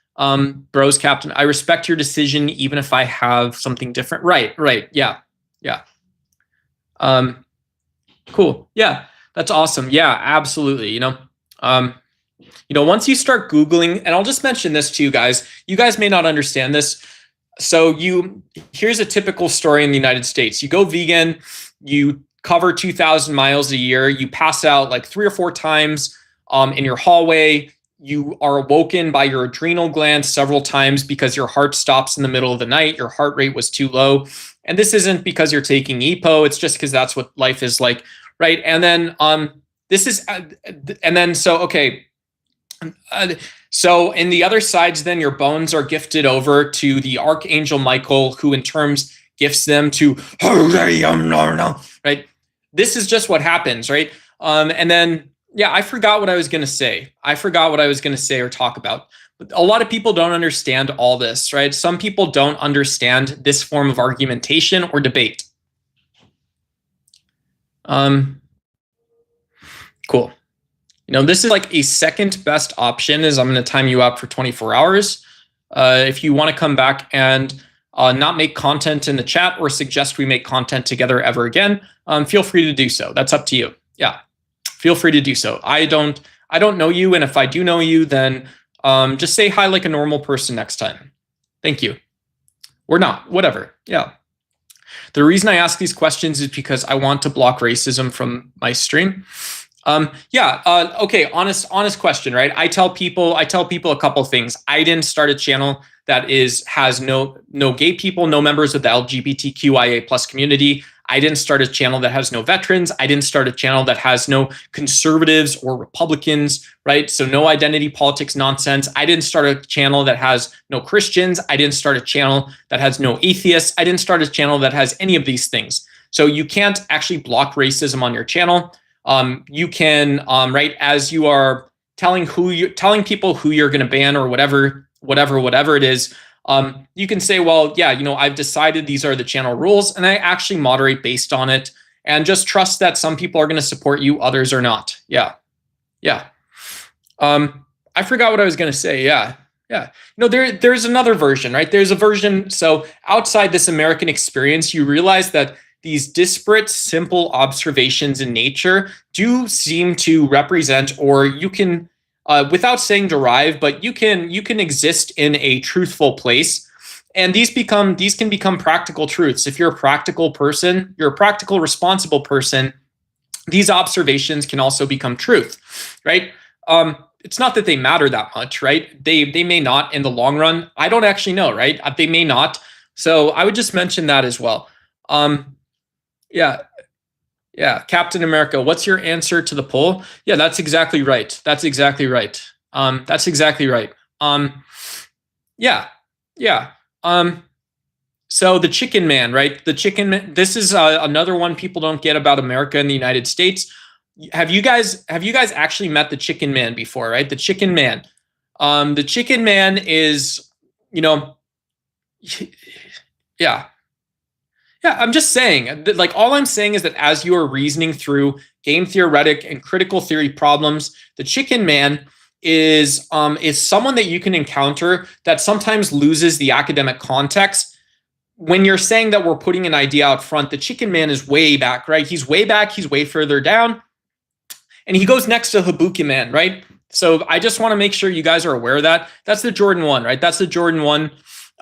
Bros Captain, I respect your decision, even if I have something different. Right. Yeah. Cool. Yeah, that's awesome. Yeah, absolutely. Once you start Googling, and I'll just mention this to you guys may not understand this. So here's a typical story in the United States. You go vegan, you cover 2,000 miles a year, you pass out like 3 or 4 times in your hallway. You are awoken by your adrenal glands several times because your heart stops in the middle of the night. Your heart rate was too low. And this isn't because you're taking EPO. It's just because that's what life is like, right? And then so in the other sides, then your bones are gifted over to the Archangel Michael, who in terms gifts them to, right? This is just what happens, right? And then, yeah, I forgot what I was going to say. Or talk about. But a lot of people don't understand all this, right? Some people don't understand this form of argumentation or debate. Cool. This is like a second best option is I'm going to time you out for 24 hours. If you want to come back and not make content in the chat or suggest we make content together ever again, feel free to do so. That's up to you. Yeah, feel free to do so. I don't know you, and if I do know you, then just say hi like a normal person next time. Thank you. Or not, whatever. Yeah. The reason I ask these questions is because I want to block racism from my stream. Okay, honest question, right? I tell people a couple of things. I didn't start a channel that has no gay people, no members of the LGBTQIA plus community. I didn't start a channel that has no veterans. I didn't start a channel that has no conservatives or Republicans, right? So no identity politics nonsense. I didn't start a channel that has no Christians. I didn't start a channel that has no atheists. I didn't start a channel that has any of these things. So you can't actually block racism on your channel. You can, right, as you are telling people who you're going to ban or whatever it is, you can say, well, yeah, I've decided these are the channel rules, and I actually moderate based on it, and just trust that some people are going to support you, others are not. Yeah. I forgot what I was going to say. Yeah. There's another version, right? There's a version. So outside this American experience, you realize that these disparate, simple observations in nature do seem to represent, or you can, without saying derive, but you can exist in a truthful place. and these can become practical truths. If you're a practical person, you're a practical, responsible person, these observations can also become truth, right? It's not that they matter that much, right? They may not in the long run. I don't actually know, right? They may not. So I would just mention that as well. Yeah. Yeah. Captain America, what's your answer to the poll? Yeah, that's exactly right. That's exactly right. That's exactly right. Yeah. Yeah. So the Chicken Man, right? The Chicken Man. This is another one people don't get about America and the United States. Have you guys actually met the Chicken Man before, right? The Chicken Man. The Chicken Man is, you know, yeah. Yeah, I'm just saying that, like, all I'm saying is that as you are reasoning through game theoretic and critical theory problems, the Chicken Man is someone that you can encounter that sometimes loses the academic context. When you're saying that we're putting an idea out front, the Chicken Man is way back, right? He's way back, he's way further down, and he goes next to Habuki Man, right? So I just want to make sure you guys are aware of that. That's the Jordan 1, right? That's the Jordan 1.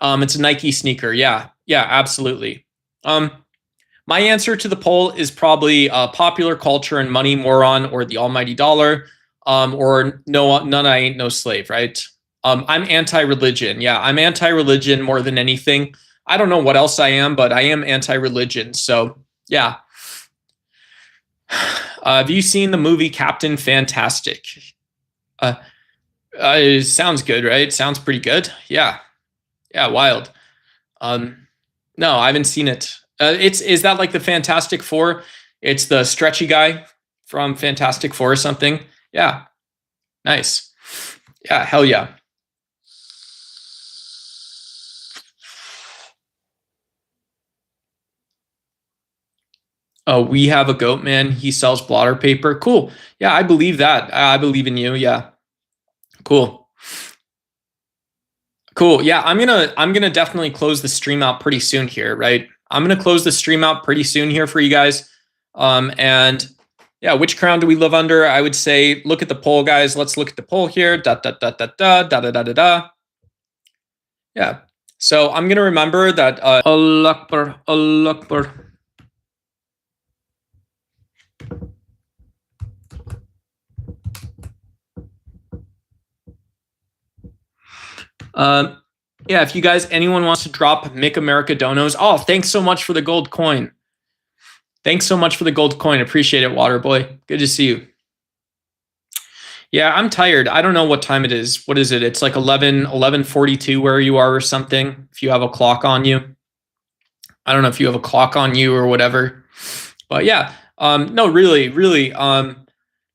It's a Nike sneaker. Yeah, absolutely. My answer to the poll is probably popular culture and money, moron, or the almighty dollar, or no, none, I ain't no slave, right? I'm anti-religion. Yeah, I'm anti-religion more than anything. I don't know what else I am, but I am anti-religion. So yeah. Have you seen the movie Captain Fantastic? It sounds good, right? Sounds pretty good. Yeah, wild. No, I haven't seen it. Is that like the Fantastic Four? It's the stretchy guy from Fantastic Four or something. Yeah, nice. Yeah, hell yeah. Oh, we have a goat man. He sells blotter paper. Cool. Yeah, I believe that. I believe in you. Yeah. Cool. Cool. Yeah, I'm gonna definitely close the stream out pretty soon here, right? I'm gonna close the stream out pretty soon here for you guys. And yeah, which crown do we live under? I would say look at the poll, guys. Let's look at the poll here. Da da da da da da da da da da. Yeah. So I'm gonna remember that Allah Akbar, Allah Akbar. Yeah, if you guys, anyone wants to drop Make America donos. Oh, thanks so much for the gold coin. Thanks so much for the gold coin. Appreciate it, Waterboy. Good to see you. Yeah, I'm tired. I don't know what time it is. What is it? It's like 11:42 where you are or something. If you have a clock on you. I don't know if you have a clock on you or whatever. But yeah, no, really.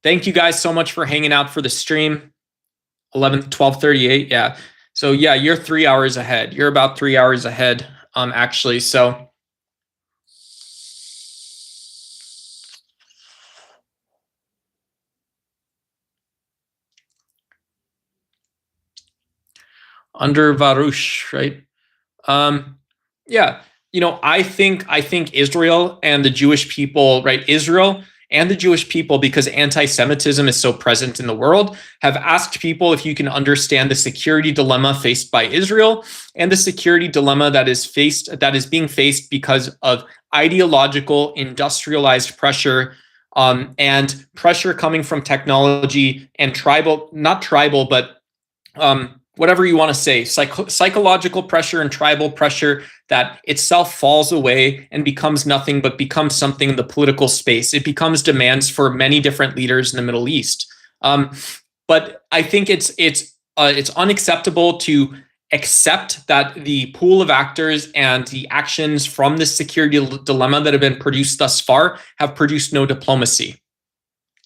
Thank you guys so much for hanging out for the stream. 12:38. Yeah. So yeah, you're 3 hours ahead. You're about 3 hours ahead, actually. So under Varush, right? Yeah, I think Israel and the Jewish people, right? Israel and the Jewish people, because anti-Semitism is so present in the world, have asked people if you can understand the security dilemma faced by Israel and the security dilemma that is being faced because of ideological, industrialized pressure, and pressure coming from technology and not tribal, but whatever you want to say, psychological pressure and tribal pressure that itself falls away and becomes nothing but becomes something in the political space. It becomes demands for many different leaders in the Middle East. But I think it's unacceptable to accept that the pool of actors and the actions from this security dilemma that have been produced thus far have produced no diplomacy.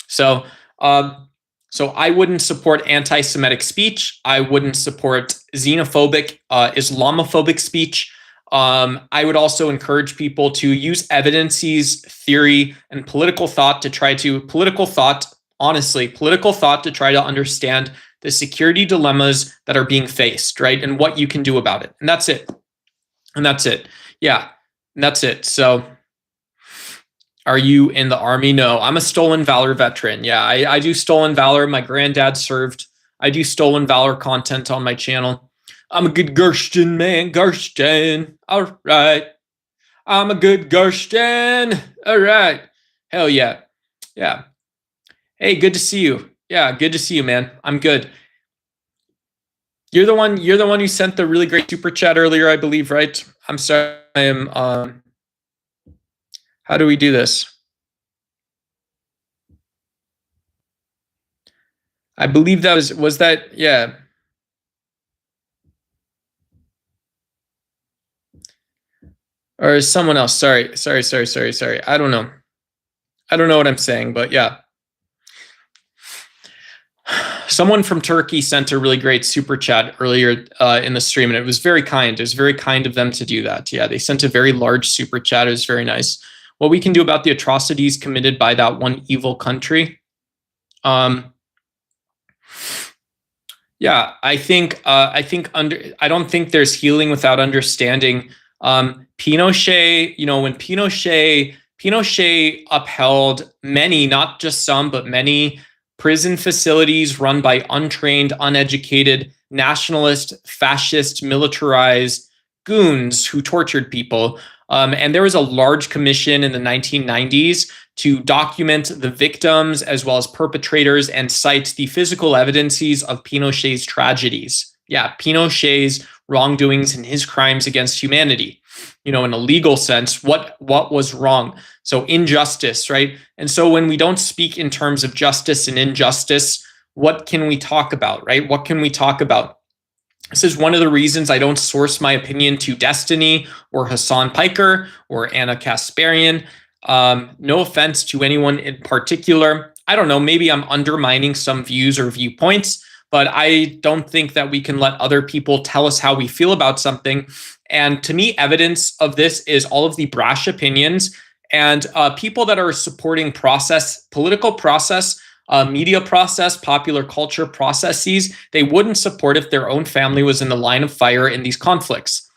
So I wouldn't support anti-Semitic speech. I wouldn't support xenophobic, Islamophobic speech. I would also encourage people to use evidences, theory, and political thought to try to understand the security dilemmas that are being faced, right? And what you can do about it. And that's it. Yeah, and that's it. So are you in the army? No, I'm a Stolen Valor veteran. Yeah, I do Stolen Valor. My granddad served. I do Stolen Valor content on my channel. I'm a good Gersten, man. Gersten. All right. I'm a good Gersten. All right. Hell yeah. Yeah. Hey, good to see you. Yeah, good to see you, man. I'm good. You're the one who sent the really great super chat earlier, I believe, right? I'm sorry. I am how do we do this? I believe that was that, yeah. Or is someone else? Sorry. I don't know. I don't know what I'm saying, but yeah. Someone from Turkey sent a really great super chat earlier in the stream, and it was very kind. It was very kind of them to do that. Yeah, they sent a very large super chat. It was very nice. What we can do about the atrocities committed by that one evil country. Yeah, I don't think there's healing without understanding. Pinochet, when Pinochet upheld many, not just some, but many prison facilities run by untrained, uneducated, nationalist, fascist, militarized goons who tortured people. And there was a large commission in the 1990s to document the victims as well as perpetrators and cite the physical evidences of Pinochet's tragedies. Yeah, Pinochet's wrongdoings and his crimes against humanity. In a legal sense, what was wrong? So injustice, right? And so when we don't speak in terms of justice and injustice, what can we talk about, right? What can we talk about? This is one of the reasons I don't source my opinion to Destiny or Hassan Piker or Anna Kasparian. No offense to anyone in particular. I don't know, maybe I'm undermining some views or viewpoints, but I don't think that we can let other people tell us how we feel about something. And to me, evidence of this is all of the brash opinions and people that are supporting political process, media process, popular culture processes. They wouldn't support if their own family was in the line of fire in these conflicts.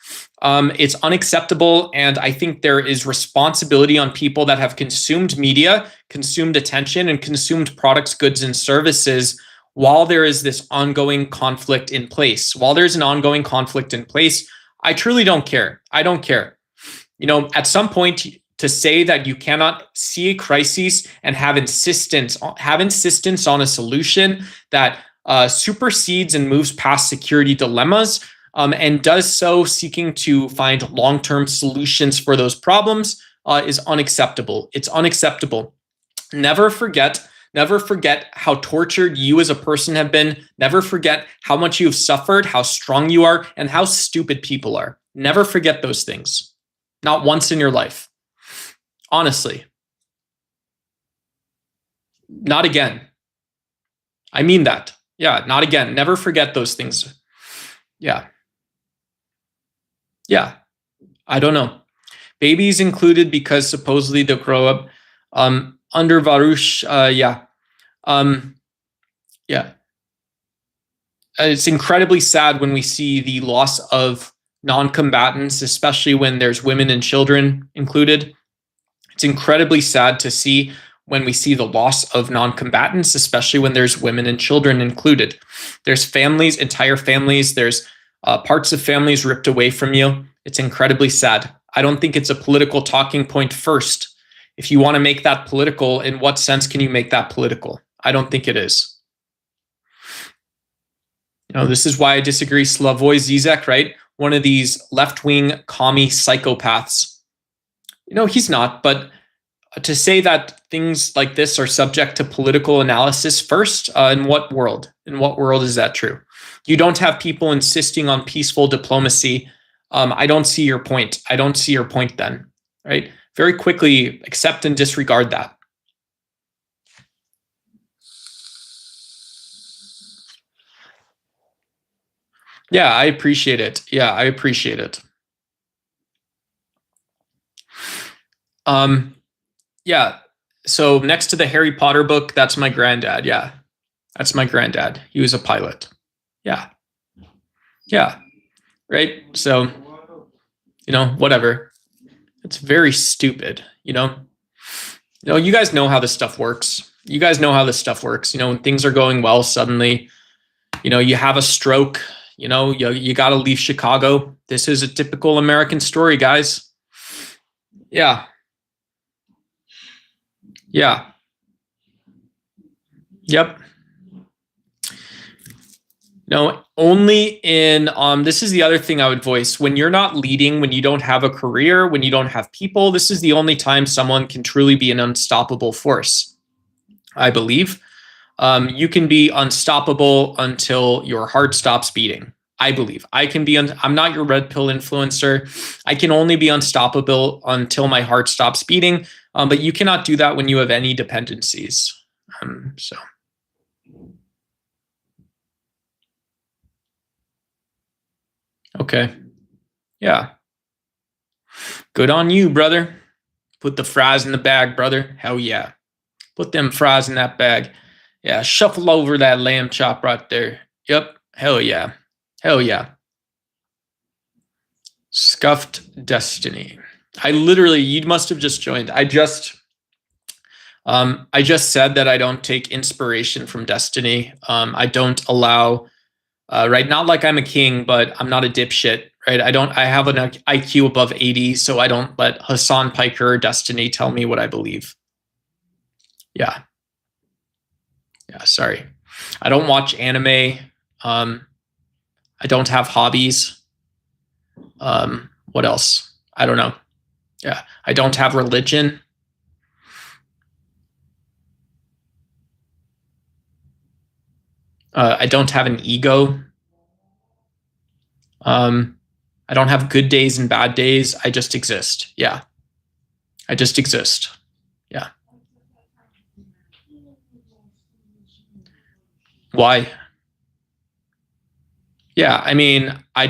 It's unacceptable, and I think there is responsibility on people that have consumed media, consumed attention, and consumed products, goods, and services while there is this ongoing conflict in place. While there's an ongoing conflict in place, I truly don't care. I don't care. At some point, to say that you cannot see a crisis and have insistence on a solution that supersedes and moves past security dilemmas, and does so seeking to find long-term solutions for those problems is unacceptable. It's unacceptable. Never forget how tortured you as a person have been. Never forget how much you've suffered, how strong you are, and how stupid people are. Never forget those things. Not once in your life. Honestly. Not again. I mean that. Yeah, not again. Never forget those things. Yeah. Yeah. I don't know. Babies included because supposedly they'll grow up under Varush. Yeah. Yeah. It's incredibly sad when we see the loss of non-combatants, especially when there's women and children included. It's incredibly sad to see when we see the loss of non-combatants, especially when there's women and children included. There's families, entire families, there's parts of families ripped away from you. It's incredibly sad. I don't think it's a political talking point first. If you want to make that political, in what sense can you make that political? I don't think it is. This is why I disagree. Slavoj Zizek, right? One of these left-wing commie psychopaths. He's not, but to say that things like this are subject to political analysis first, in what world? In what world is that true? You don't have people insisting on peaceful diplomacy. I don't see your point. I don't see your point then, right? Very quickly accept and disregard that. Yeah, I appreciate it. Yeah, I appreciate it. Yeah. So next to the Harry Potter book, that's my granddad. Yeah. That's my granddad. He was a pilot. Yeah. Yeah. Right. So, whatever. It's very stupid, you guys know how this stuff works. When things are going well, suddenly, you have a stroke, You know, you got to leave Chicago. This is a typical American story, guys. Yeah. Yeah. Yep. No, only in this is the other thing I would voice. When you're not leading, when you don't have a career, when you don't have people, this is the only time someone can truly be an unstoppable force, I believe. You can be unstoppable until your heart stops beating. I believe I can be. I'm not your red pill influencer. I can only be unstoppable until my heart stops beating. But you cannot do that when you have any dependencies. So. Okay. Yeah. Good on you, brother. Put the fries in the bag, brother. Hell yeah. Put them fries in that bag. Yeah. Shuffle over that lamb chop right there. Yep. Hell yeah. Hell yeah. Scuffed Destiny. I literally, you must have just joined. I just said that I don't take inspiration from Destiny. I don't allow, right? Not like I'm a king, but I'm not a dipshit, right? I have an IQ above 80, so I don't let Hassan Piker or Destiny tell me what I believe. Yeah. Yeah, sorry. I don't watch anime. I don't have hobbies. What else? I don't know. Yeah, I don't have religion. I don't have an ego. I don't have good days and bad days. I just exist. Yeah. I just exist. Yeah. Why? Yeah, I mean, I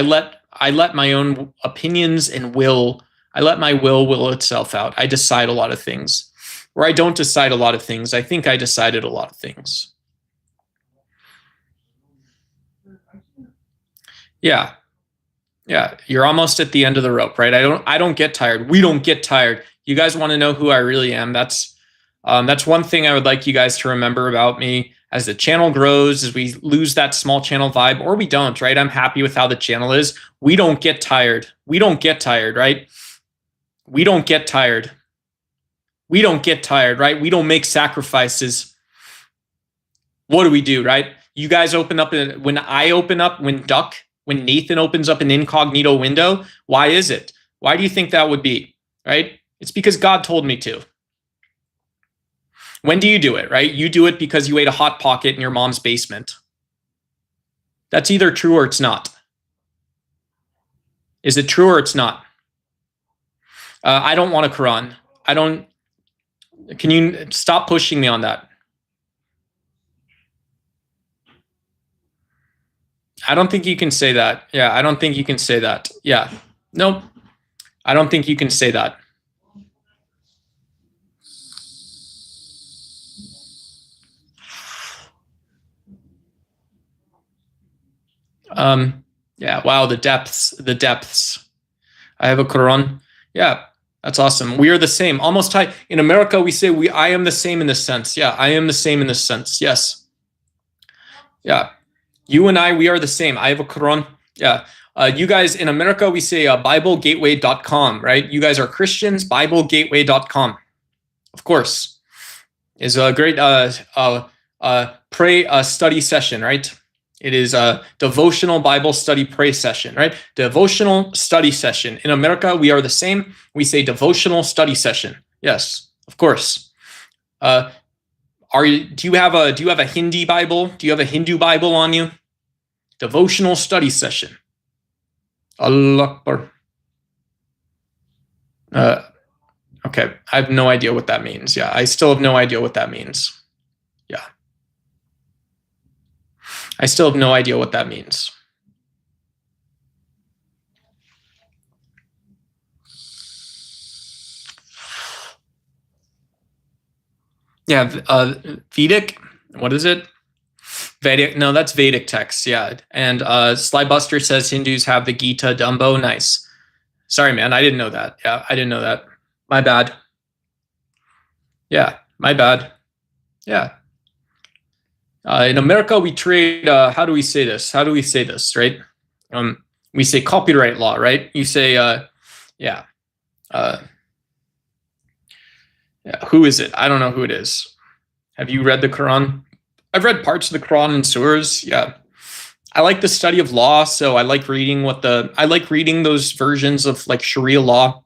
let my own opinions and I let my will itself out. I decide a lot of things. Or I don't decide a lot of things. I think I decided a lot of things. Yeah. Yeah, you're almost at the end of the rope, right? I don't get tired. We don't get tired. You guys want to know who I really am? That's one thing I would like you guys to remember about me as the channel grows, as we lose that small channel vibe, or we don't, right? I'm happy with how the channel is. We don't get tired. We don't get tired, right? We don't get tired. We don't get tired, right? We don't make sacrifices. What do we do, right? You guys open up, when I open up, when Nathan opens up an incognito window, why is it? Why do you think that would be, right? It's because God told me to. When do you do it, right? You do it because you ate a Hot Pocket in your mom's basement. That's either true or it's not. Is it true or it's not? I don't want a Quran. Can you stop pushing me on that? I don't think you can say that. Yeah, I don't think you can say that. Yeah. Nope. I don't think you can say that. Yeah, wow, the depths. I have a Quran. Yeah, that's awesome. We are the same, almost high. In America, we say I am the same in this sense. Yeah, I am the same in this sense. Yes. Yeah. You and I, we are the same. I have a Quran. Yeah. You guys in America, we say BibleGateway.com, right? You guys are Christians, BibleGateway.com. Of course. Is a great pray study session, right? It is a devotional Bible study pray session, right? Devotional study session. In America, we are the same. We say devotional study session. Yes, of course. Do you have a Hindi Bible? Do you have a Hindu Bible on you? Devotional study session. Allah Akbar. Okay, I have no idea what that means. Yeah, I still have no idea what that means. Yeah. I still have no idea what that means. Yeah, Vedic. What is it? Vedic. No, that's Vedic text. Yeah, and Slybuster says Hindus have the Gita Dumbo. Nice. Sorry, man. I didn't know that. Yeah, I didn't know that. My bad. Yeah, my bad. Yeah. In America, we trade. How do we say this? How do we say this? Right? We say copyright law, right? You say, yeah. Yeah. Who is it? I don't know who it is. Have you read the Quran? I've read parts of the Quran and surahs. Yeah. I like the study of law, so I like reading I like reading those versions of like Sharia law.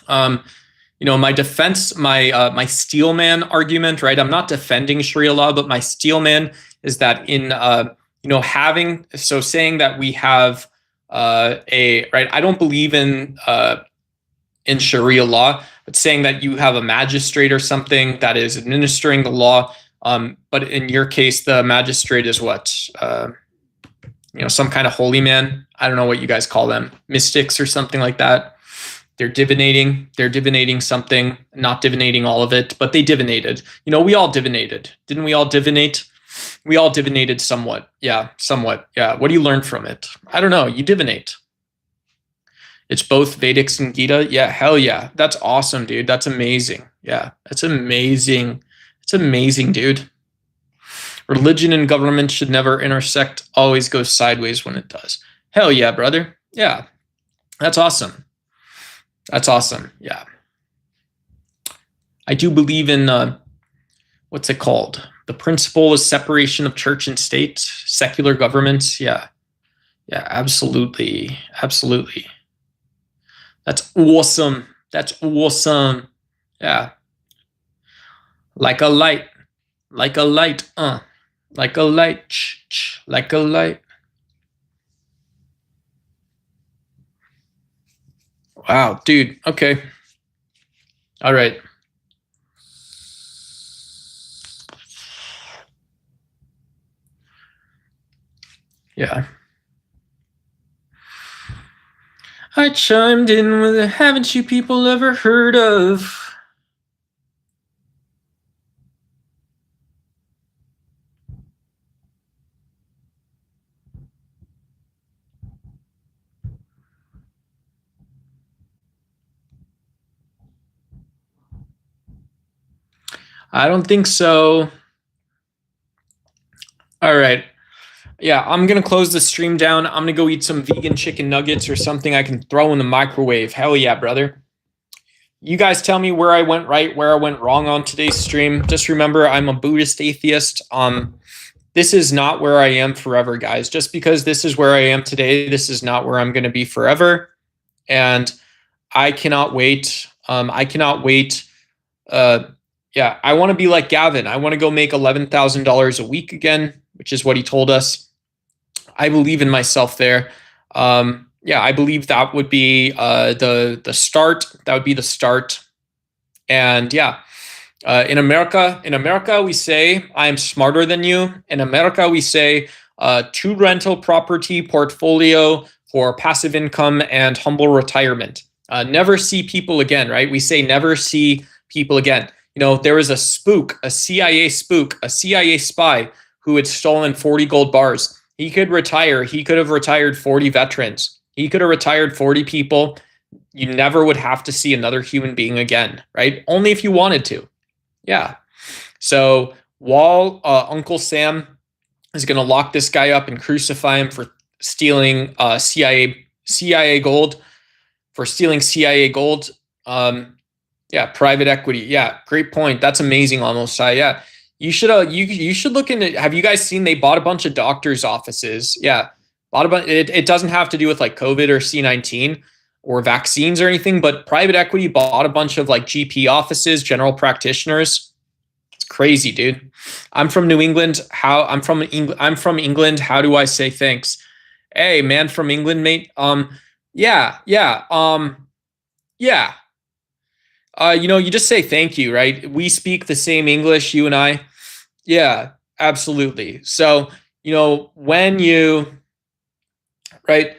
My defense, my steelman argument, right? I'm not defending Sharia law, but my steelman is that in saying that we have right. I don't believe in Sharia law, but saying that you have a magistrate or something that is administering the law. But in your case, the magistrate is what? Some kind of holy man. I don't know what you guys call them, mystics or something like that. They're divinating something, not divinating all of it, but they divinated. We all divinated. Didn't we all divinate? We all divinated somewhat. Yeah, somewhat. Yeah. What do you learn from it? I don't know. You divinate. It's both Vedics and Gita. Yeah, hell yeah. That's awesome, dude. That's amazing. Yeah, that's amazing. It's amazing, dude. Religion and government should never intersect, always goes sideways when it does. Hell yeah, brother. Yeah, that's awesome. That's awesome. Yeah. I do believe in, what's it called? The principle is separation of church and state, secular governments. Yeah. Yeah, absolutely. Absolutely. That's awesome. That's awesome. Yeah. Like a light. Like a light. Like a light. Like a light. Wow, dude. Okay. All right. Yeah. I chimed in with a haven't you people ever heard of? I don't think so. All right. Yeah, I'm going to close the stream down. I'm going to go eat some vegan chicken nuggets or something I can throw in the microwave. Hell yeah, brother. You guys tell me where I went right, where I went wrong on today's stream. Just remember, I'm a Buddhist atheist. This is not where I am forever, guys. Just because this is where I am today, this is not where I'm going to be forever. And I cannot wait. I cannot wait. Yeah, I want to be like Gavin. I want to go make $11,000 a week again, which is what he told us. I believe in myself there. Yeah, I believe that would be the start. That would be the start. And yeah, in America, we say I am smarter than you. In America, we say 2 rental property portfolio for passive income and humble retirement. Never see people again, right? We say never see people again. There was a spook, a CIA spy who had stolen 40 gold bars. He could retire. He could have retired 40 veterans. He could have retired 40 people. You never would have to see another human being again, right? Only if you wanted to. Yeah. So while Uncle Sam is going to lock this guy up and crucify him for stealing CIA gold, yeah, private equity. Yeah, great point. That's amazing, almost. Yeah, you should you should look into. Have you guys seen they bought a bunch of doctors' offices? Yeah, bought a bunch. It doesn't have to do with like COVID or C-19 or vaccines or anything, but private equity bought a bunch of like GP offices, general practitioners. It's crazy, dude. I'm from New England. I'm from England. How do I say thanks? Hey, man from England, mate. Yeah. You just say thank you, right? We speak the same English, you and I. Yeah, absolutely. So, when you, right?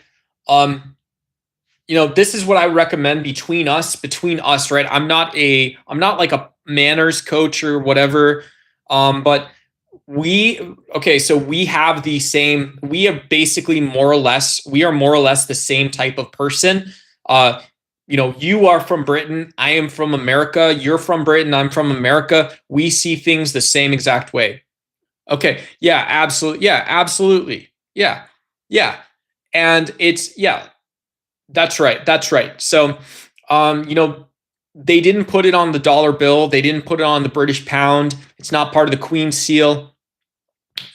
This is what I recommend between us, right? I'm not like a manners coach or whatever. But so we have we are basically more or less the same type of person. You are from Britain. I am from America. You're from Britain. I'm from America. We see things the same exact way. Okay. Yeah, absolutely. Yeah, absolutely. Yeah. Yeah. And it's yeah, that's right. That's right. So you know, they didn't put it on the dollar bill. They didn't put it on the British pound. It's not part of the Queen's seal.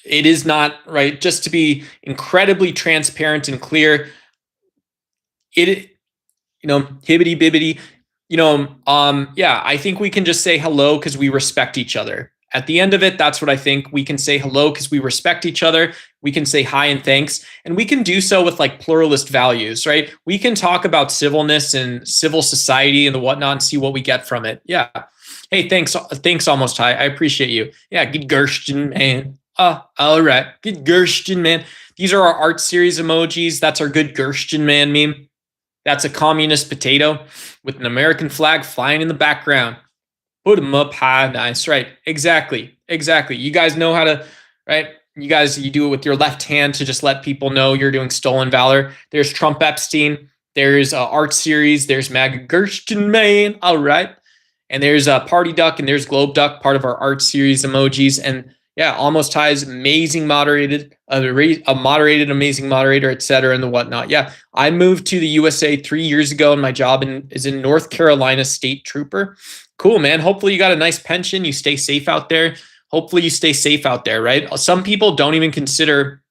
It is not, right? Just to be incredibly transparent and clear, it hibbity bibbity, yeah, I think we can just say hello because we respect each other. At the end of it, that's what I think. We can say hello because we respect each other. We can say hi and thanks, and we can do so with like pluralist values, right? We can talk about civilness and civil society and the whatnot and see what we get from it. Yeah. Hey, thanks, almost high. I appreciate you. Yeah, good Gersten, man. All right, good Gersten, man. These are our art series emojis. That's our good Gersten, man meme. That's a communist potato with an American flag flying in the background. Put them up high, nice, right? Exactly. You guys know how to, right? You do it with your left hand to just let people know you're doing stolen valor. There's Trump Epstein. There's art series. There's MAGA Gersten, man. All right. And there's Party Duck and there's Globe Duck, part of our art series emojis. And yeah, almost ties, amazing moderated, a moderated, amazing moderator, etc., and the whatnot. Yeah, I moved to the USA 3 years ago, and my job is in North Carolina State Trooper. Cool, man. Hopefully you got a nice pension. You stay safe out there. Hopefully you stay safe out there, right? Some people don't even consider,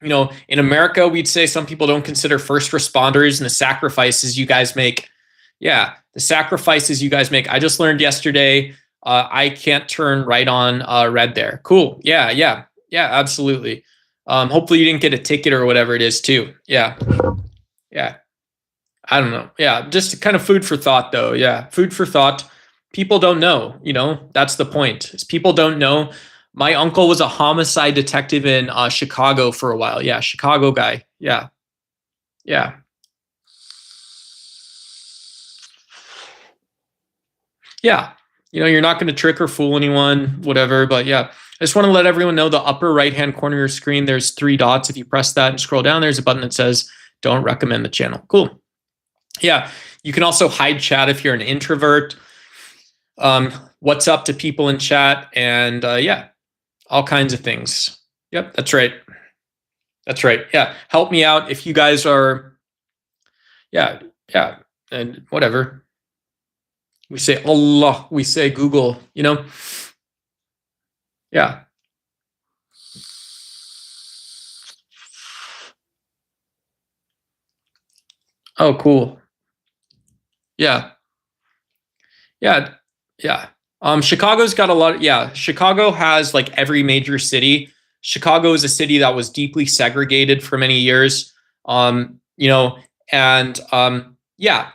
in America, we'd say some people don't consider first responders and the sacrifices you guys make. Yeah, the sacrifices you guys make. I just learned yesterday. I can't turn right on red there. Cool. Yeah, absolutely. Hopefully you didn't get a ticket or whatever it is too. Yeah. I don't know. Yeah, just kind of food for thought though. Yeah, food for thought. People don't know, that's the point. Is people don't know. My uncle was a homicide detective in Chicago for a while. Yeah, Chicago guy. Yeah. Yeah, you're not going to trick or fool anyone, whatever. But yeah, I just want to let everyone know the upper right-hand corner of your screen, there's 3 dots. If you press that and scroll down, there's a button that says, don't recommend the channel. Cool. Yeah, you can also hide chat if you're an introvert. What's up to people in chat, and yeah, all kinds of things. Yep, that's right. Yeah, help me out if you guys are, yeah, and whatever. We say Allah, we say Google, Yeah. Oh, cool. Yeah. Chicago's got a lot. Chicago has like every major city. Chicago is a city that was deeply segregated for many years. Yeah,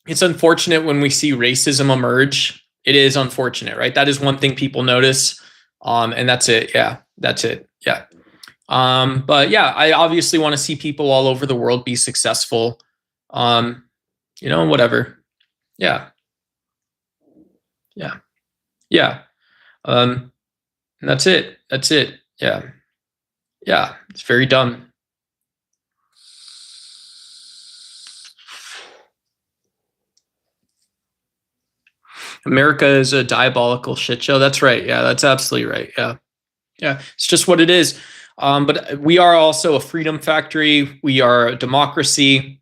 it's unfortunate when we see racism emerge. It is unfortunate, right? That is one thing people notice. And that's it. Yeah, that's it. Yeah. But yeah, I obviously want to see people all over the world be successful. Whatever. Yeah. And that's it. Yeah. It's very dumb. America is a diabolical shit show. That's right. Yeah, that's absolutely right. Yeah. It's just what it is. But we are also a freedom factory. We are a democracy.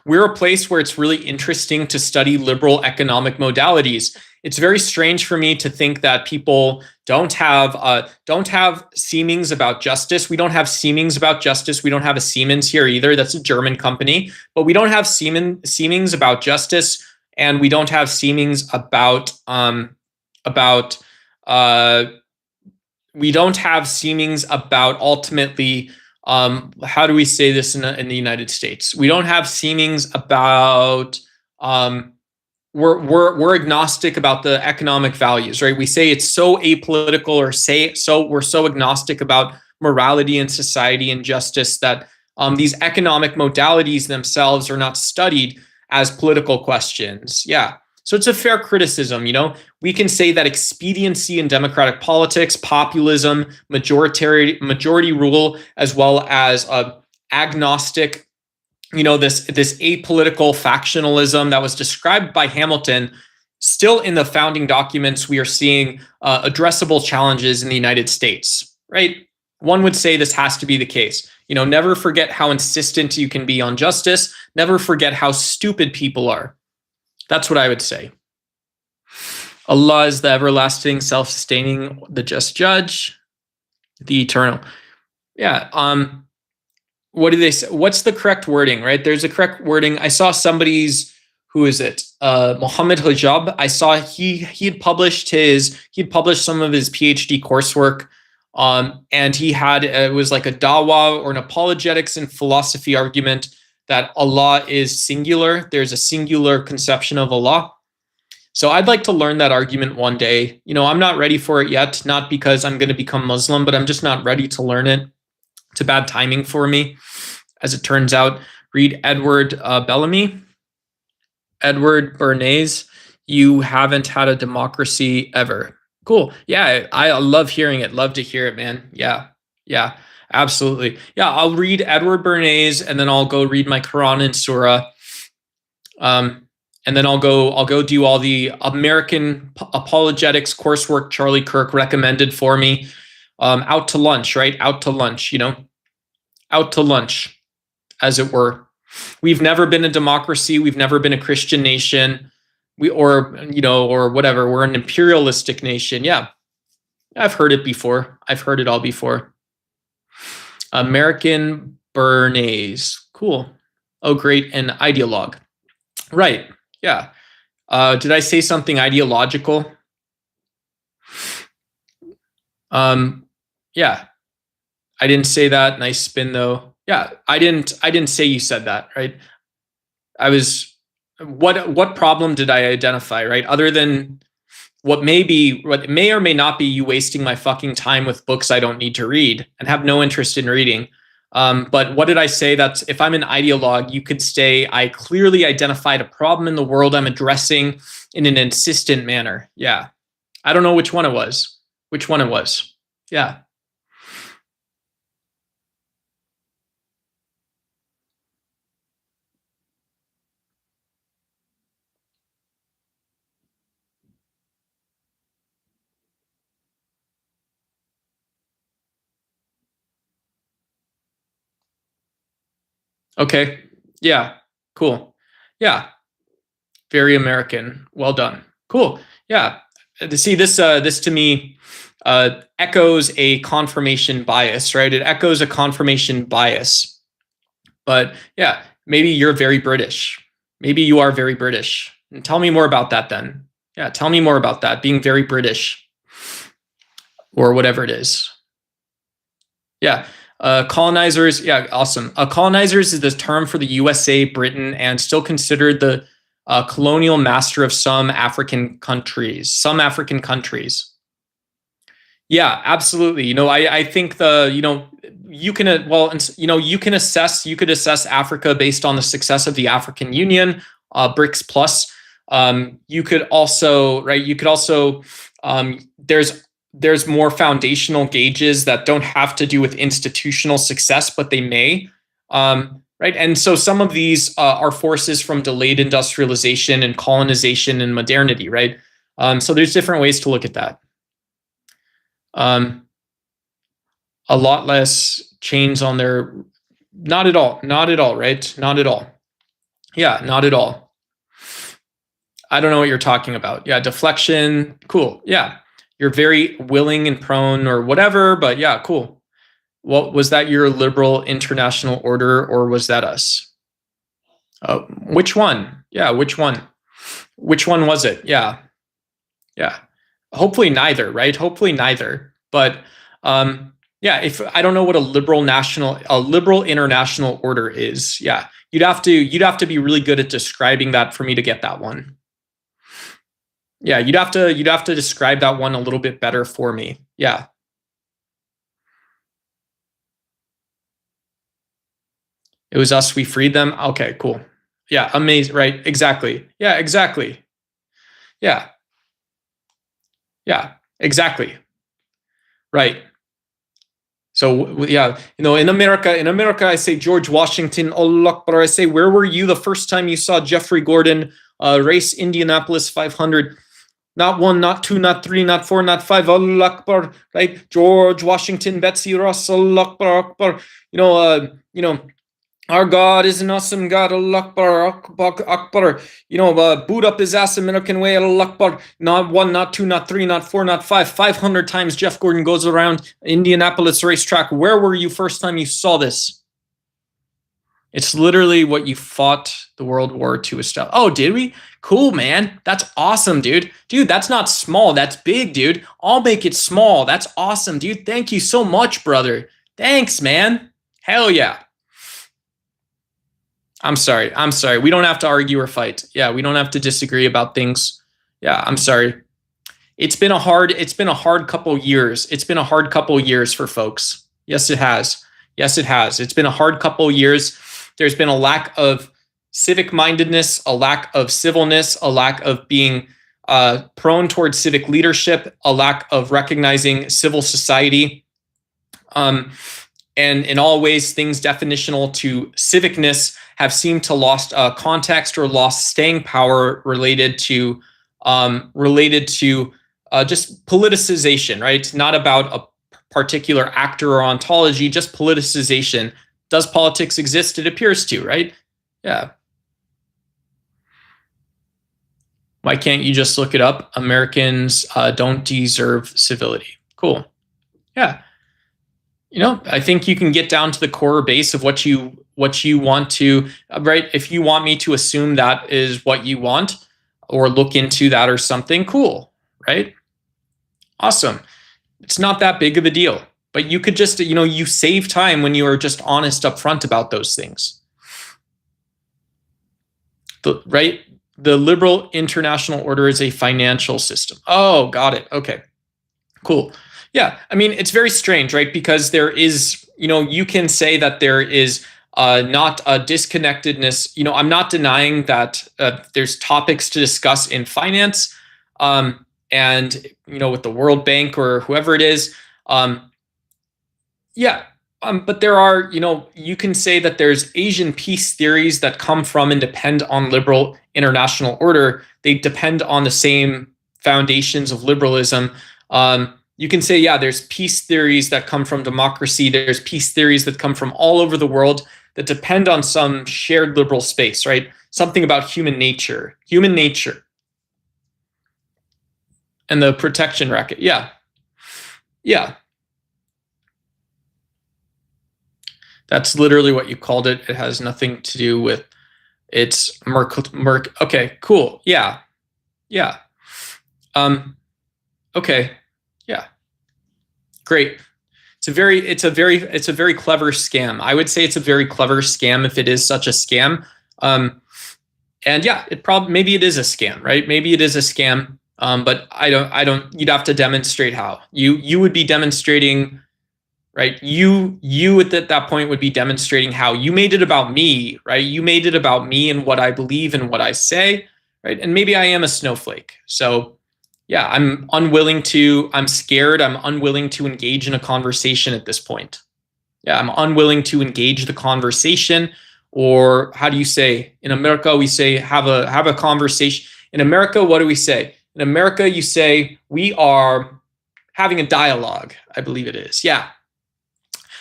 We're a place where it's really interesting to study liberal economic modalities. It's very strange for me to think that people don't have seemings about justice. We don't have seemings about justice. We don't have a Siemens here either. That's a German company. But we don't have seemings about justice, and we don't have seemings about we don't have seemings about ultimately. How do we say this in the United States? We don't have seemings about. We're agnostic about the economic values, right? We say it's so apolitical, or we're so agnostic about morality and society and justice that these economic modalities themselves are not studied as political questions. Yeah. So it's a fair criticism, We can say that expediency in democratic politics, populism, majority rule, as well as agnostic, this apolitical factionalism that was described by Hamilton still in the founding documents, we are seeing addressable challenges in the United States, right? One would say this has to be the case. Never forget how insistent you can be on justice. Never forget how stupid people are. That's what I would say. Allah is the everlasting, self-sustaining, the just judge, the eternal. Yeah. What do they say? What's the correct wording, right? There's a correct wording. I saw somebody's, who is it? Mohammed Hijab. I saw he had published some of his PhD coursework. And he had, it was like a dawah or an apologetics and philosophy argument that Allah is singular. There's a singular conception of Allah. So I'd like to learn that argument one day. I'm not ready for it yet, not because I'm going to become Muslim, but I'm just not ready to learn it. It's a bad timing for me, as it turns out. Read Edward Bellamy. Edward Bernays, you haven't had a democracy ever. Cool. Yeah, I love hearing it. Love to hear it, man. Yeah, absolutely. Yeah, I'll read Edward Bernays, and then I'll go read my Quran and Surah. And then I'll go do all the American apologetics coursework Charlie Kirk recommended for me. Out to lunch, right? Out to lunch, out to lunch, as it were. We've never been a democracy. We've never been a Christian nation. Or whatever. We're an imperialistic nation. Yeah, I've heard it before. I've heard it all before. American Bernays. Cool. Oh, great. An ideologue. Right. Yeah. Did I say something ideological? Yeah. I didn't say that. Nice spin though. Yeah, I didn't say you said that, right? What problem did I identify, right? Other than what may or may not be you wasting my fucking time with books I don't need to read and have no interest in reading. But what did I say? That's, if I'm an ideologue, you could say I clearly identified a problem in the world I'm addressing in an insistent manner. Yeah. I don't know which one it was. Yeah. Okay. Yeah. Cool. Yeah. Very American. Well done. Cool. Yeah. To see this to me echoes a confirmation bias, right? It echoes a confirmation bias. But yeah, maybe you're very British. Maybe you are very British. And tell me more about that then. Yeah, tell me more about that, being very British or whatever it is. Yeah. Colonizers, yeah, awesome. Colonizers is the term for the USA, Britain, and still considered the colonial master of some African countries. Yeah, absolutely. I think you can assess Africa based on the success of the African Union, BRICS Plus. You could also, there's more foundational gauges that don't have to do with institutional success, but they may, right? And so some of these are forces from delayed industrialization and colonization and modernity, right? So there's different ways to look at that. A lot less chains on their, not at all, right? Not at all. Yeah, not at all. I don't know what you're talking about. Yeah, deflection, cool. Yeah. You're very willing and prone or whatever, but yeah, cool. What was that, your liberal international order, or was that us? Which one? Yeah, which one? Which one was it? Yeah. Yeah. Hopefully neither, right? Hopefully neither. But yeah, if I don't know what a liberal international order is, yeah, you'd have to be really good at describing that for me to get that one. Yeah, you'd have to describe that one a little bit better for me. Yeah. It was us, we freed them. Okay, cool. Yeah, amazing, right? Exactly. Yeah, exactly. Yeah. Yeah, exactly. Right. So yeah, in America, I say George Washington, Allah Akbar. I say, where were you the first time you saw Jeffrey Gordon Race Indianapolis 500. Not 1, not 2, not 3, not 4, not 5. Allah Akbar, right? George Washington, Betsy Ross, Allah Akbar, Akbar. Our God is an awesome God, Allah Akbar, Akbar, Akbar. Boot up his ass American way, Allah Akbar. Not 1, not 2, not 3, not 4, not 5. 500 times Jeff Gordon goes around Indianapolis racetrack. Where were you first time you saw this? It's literally what you fought the World War II establish. Oh, did we? Cool, man. That's awesome, dude. Dude, that's not small. That's big, dude. I'll make it small. That's awesome, dude. Thank you so much, brother. Thanks, man. Hell yeah. I'm sorry. We don't have to argue or fight. Yeah, we don't have to disagree about things. Yeah, I'm sorry. It's been a hard couple years. It's been a hard couple years for folks. Yes, it has. Yes, it has. It's been a hard couple years. There's been a lack of civic mindedness, a lack of civilness, a lack of being prone towards civic leadership, a lack of recognizing civil society. And in all ways, things definitional to civicness have seemed to lost context or lost staying power related to just politicization, right? Not about a particular actor or ontology, just politicization. Does politics exist? It appears to, right? Yeah. Why can't you just look it up? Americans don't deserve civility. Cool. Yeah. I think you can get down to the core base of what you want to, right? If you want me to assume that is what you want or look into that or something, cool, right? Awesome. It's not that big of a deal. But you could just, you save time when you are just honest up front about those things. Right? The liberal international order is a financial system. Oh, got it. Okay, cool. Yeah, I mean, it's very strange, right? Because there is, you can say that there is not a disconnectedness. I'm not denying that there's topics to discuss in finance and, with the World Bank or whoever it is. But there are, you can say that there's Asian peace theories that come from and depend on liberal international order. They depend on the same foundations of liberalism. You can say, yeah, there's peace theories that come from democracy. There's peace theories that come from all over the world that depend on some shared liberal space, right? Something about human nature and the protection racket. Yeah. That's literally what you called it. It has nothing to do with it's Merc. Okay, cool. Yeah. Okay. Yeah. Great. It's a very clever scam. I would say it's a very clever scam if it is such a scam. And yeah, maybe it is a scam, right? Maybe it is a scam. But I don't, you'd have to demonstrate how. You would be demonstrating, right? You at that point would be demonstrating how you made it about me, right? You made it about me and what I believe and what I say, right? And maybe I am a snowflake. So yeah, I'm scared. I'm unwilling to engage in a conversation at this point. Yeah, I'm unwilling to engage the conversation, or how do you say? In America, we say have a conversation. In America, what do we say? In America, you say we are having a dialogue, I believe it is. Yeah.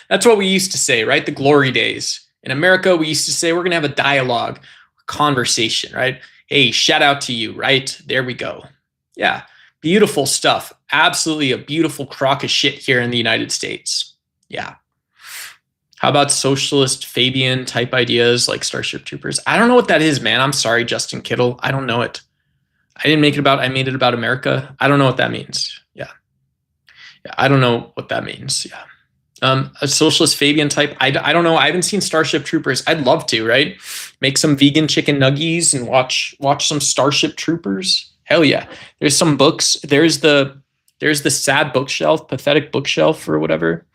That's what we used to say, right? The glory days. In America, we used to say we're going to have a dialogue, conversation, right? Hey, shout out to you, right? There we go. Yeah, beautiful stuff. Absolutely a beautiful crock of shit here in the United States. Yeah. How about socialist Fabian type ideas like Starship Troopers? I don't know what that is, man. I'm sorry, Justin Kittle. I don't know it. I made it about America. I don't know what that means. Yeah, I don't know what that means. Yeah. A socialist Fabian type. I don't know. I haven't seen Starship Troopers. I'd love to, right? Make some vegan chicken nuggies and watch some Starship Troopers. Hell yeah. There's some books. There's the sad bookshelf, pathetic bookshelf or whatever.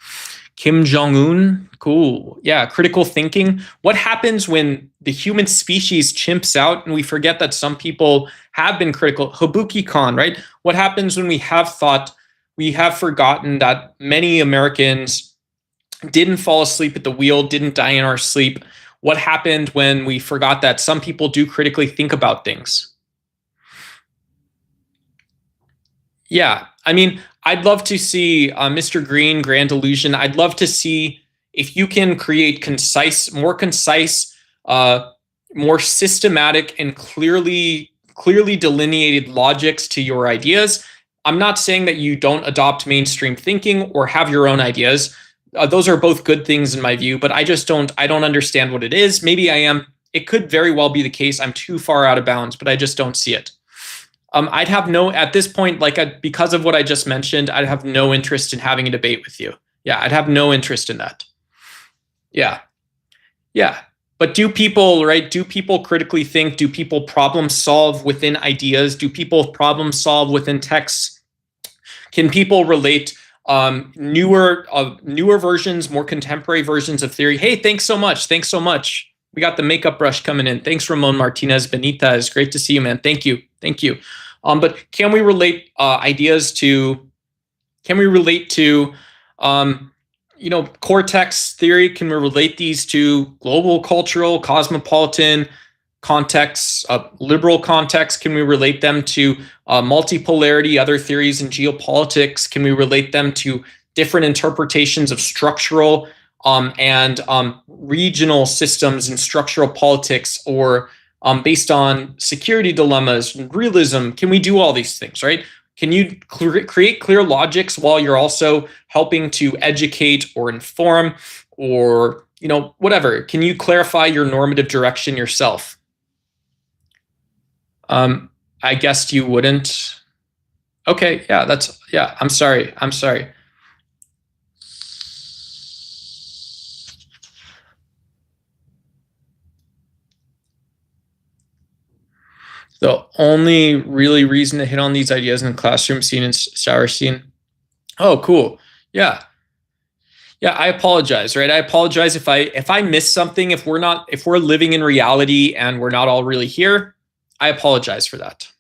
Kim Jong-un. Cool. Yeah. Critical thinking. What happens when the human species chimps out and we forget that some people have been critical? Habuki Khan, right? What happens when we have forgotten that many Americans didn't fall asleep at the wheel, didn't die in our sleep? What happened when we forgot that some people do critically think about things? Yeah, I mean, I'd love to see Mr. Green, Grand Illusion. I'd love to see if you can create concise, uh, more systematic and clearly delineated logics to your ideas. I'm not saying that you don't adopt mainstream thinking or have your own ideas. Those are both good things in my view, but I don't understand what it is. Maybe I am. It could very well be the case. I'm too far out of bounds, but I just don't see it. I'd have no, at this point, because of what I just mentioned, I'd have no interest in having a debate with you. Yeah, I'd have no interest in that. Yeah. Yeah. But do people critically think? Do people problem solve within ideas? Do people problem solve within texts? Can people relate newer versions, more contemporary versions of theory? Hey, thanks so much. Thanks so much. We got the makeup brush coming in. Thanks, Ramon Martinez Benitez. Great to see you, man. Thank you. Thank you. But can we relate ideas to? Can we relate to, cortex theory? Can we relate these to global, cultural, cosmopolitan contexts, liberal contexts? Can we relate them to multipolarity, other theories in geopolitics? Can we relate them to different interpretations of structural and regional systems in structural politics, or based on security dilemmas and realism? Can we do all these things, right? Can you create clear logics while you're also helping to educate or inform, or whatever? Can you clarify your normative direction yourself? I guess you wouldn't. Okay, yeah, I'm sorry. The only really reason to hit on these ideas in the classroom scene and shower scene. Oh, cool. Yeah. Yeah, I apologize, right? I apologize if I miss something, if we're living in reality and we're not all really here. I apologize for that.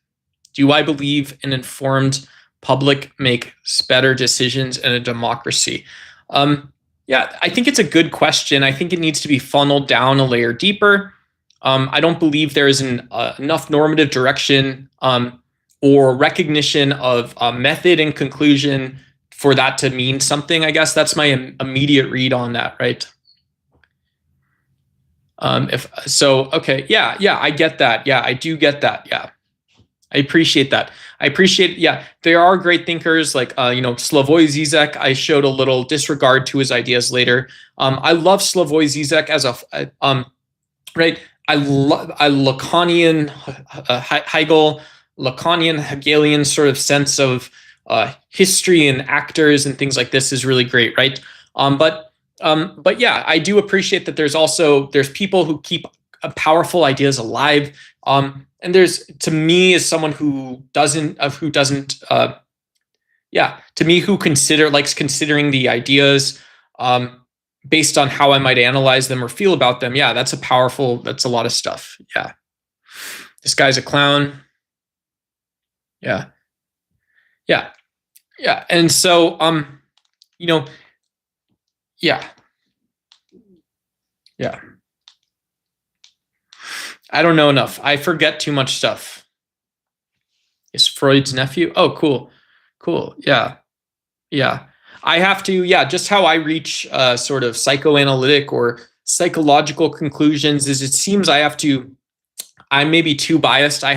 Do I believe an informed public makes better decisions in a democracy? Yeah, I think it's a good question. I think it needs to be funneled down a layer deeper. I don't believe there is enough normative direction or recognition of method and conclusion for that to mean something. I guess that's my immediate read on that, right? Okay, yeah, I get that. Yeah, I do get that. Yeah, I appreciate that. Yeah, there are great thinkers like Slavoj Zizek. I showed a little disregard to his ideas later. I love Slavoj Zizek as right. I Lacanian Hegelian sort of sense of history and actors and things like this is really great, right? But yeah, I do appreciate that there's people who keep powerful ideas alive. And there's, to me, as someone who likes considering the ideas based on how I might analyze them or feel about them. Yeah, that's a lot of stuff. Yeah. This guy's a clown. Yeah. Yeah. Yeah. And so, yeah. Yeah. I don't know enough. I forget too much stuff. Is Freud's nephew? Oh, cool. Cool. Yeah. Yeah. I have to, just how I reach sort of psychoanalytic or psychological conclusions is it seems I'm maybe too biased. I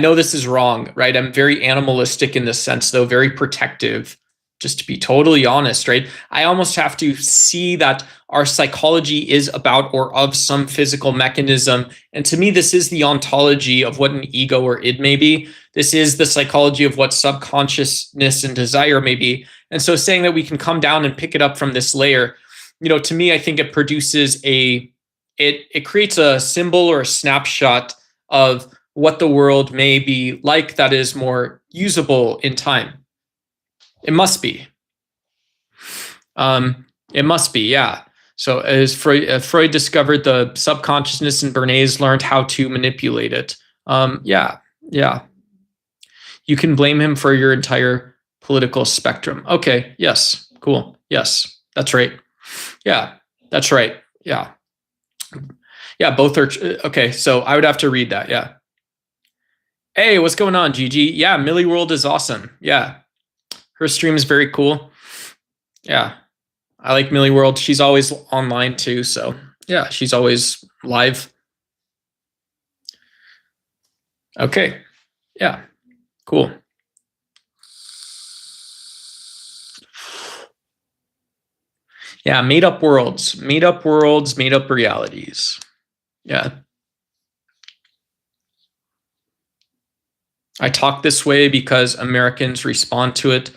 know this is wrong, right? I'm very animalistic in this sense, though, very protective, just to be totally honest, right? I almost have to see that our psychology is about or of some physical mechanism. And to me, this is the ontology of what an ego or id may be. This is the psychology of what subconsciousness and desire may be. And so saying that we can come down and pick it up from this layer, to me, I think it produces it creates a symbol or a snapshot of what the world may be like that is more usable in time. It must be. It must be, yeah. So as Freud discovered the subconsciousness and Bernays learned how to manipulate it. Yeah. You can blame him for your entire political spectrum. Okay, yes, cool. Yes, that's right. Yeah, that's right. Yeah. Yeah, both are, okay, so I would have to read that, yeah. Hey, what's going on, Gigi? Yeah, Millie World is awesome. Yeah, her stream is very cool. Yeah, I like Millie World. She's always online too, so yeah, she's always live. Okay, yeah, cool. Yeah, made up worlds, made up worlds, made up realities. Yeah. I talk this way because Americans respond to it.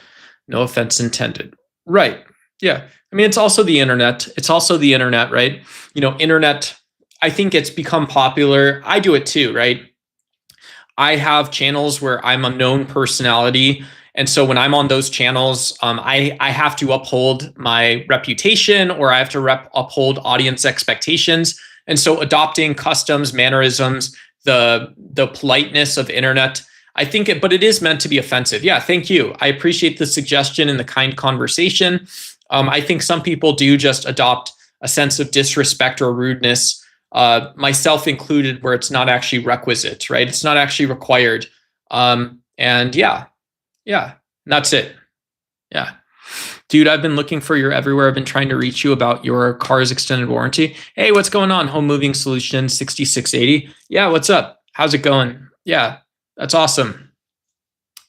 No offense intended. Right. Yeah. I mean, it's also the internet. It's also the internet, right? Internet, I think it's become popular. I do it too, right? I have channels where I'm a known personality. And so when I'm on those channels, I have to uphold my reputation, or I have to uphold audience expectations. And so adopting customs, mannerisms, the politeness of internet, I think but it is meant to be offensive. Yeah, thank you. I appreciate the suggestion and the kind conversation. I think some people do just adopt a sense of disrespect or rudeness, myself included, where it's not actually requisite, right? It's not actually required. And yeah, that's it. Yeah. Dude, I've been looking for you everywhere. I've been trying to reach you about your car's extended warranty. Hey, what's going on? Home Moving Solution 6680. Yeah, what's up? How's it going? Yeah, that's awesome.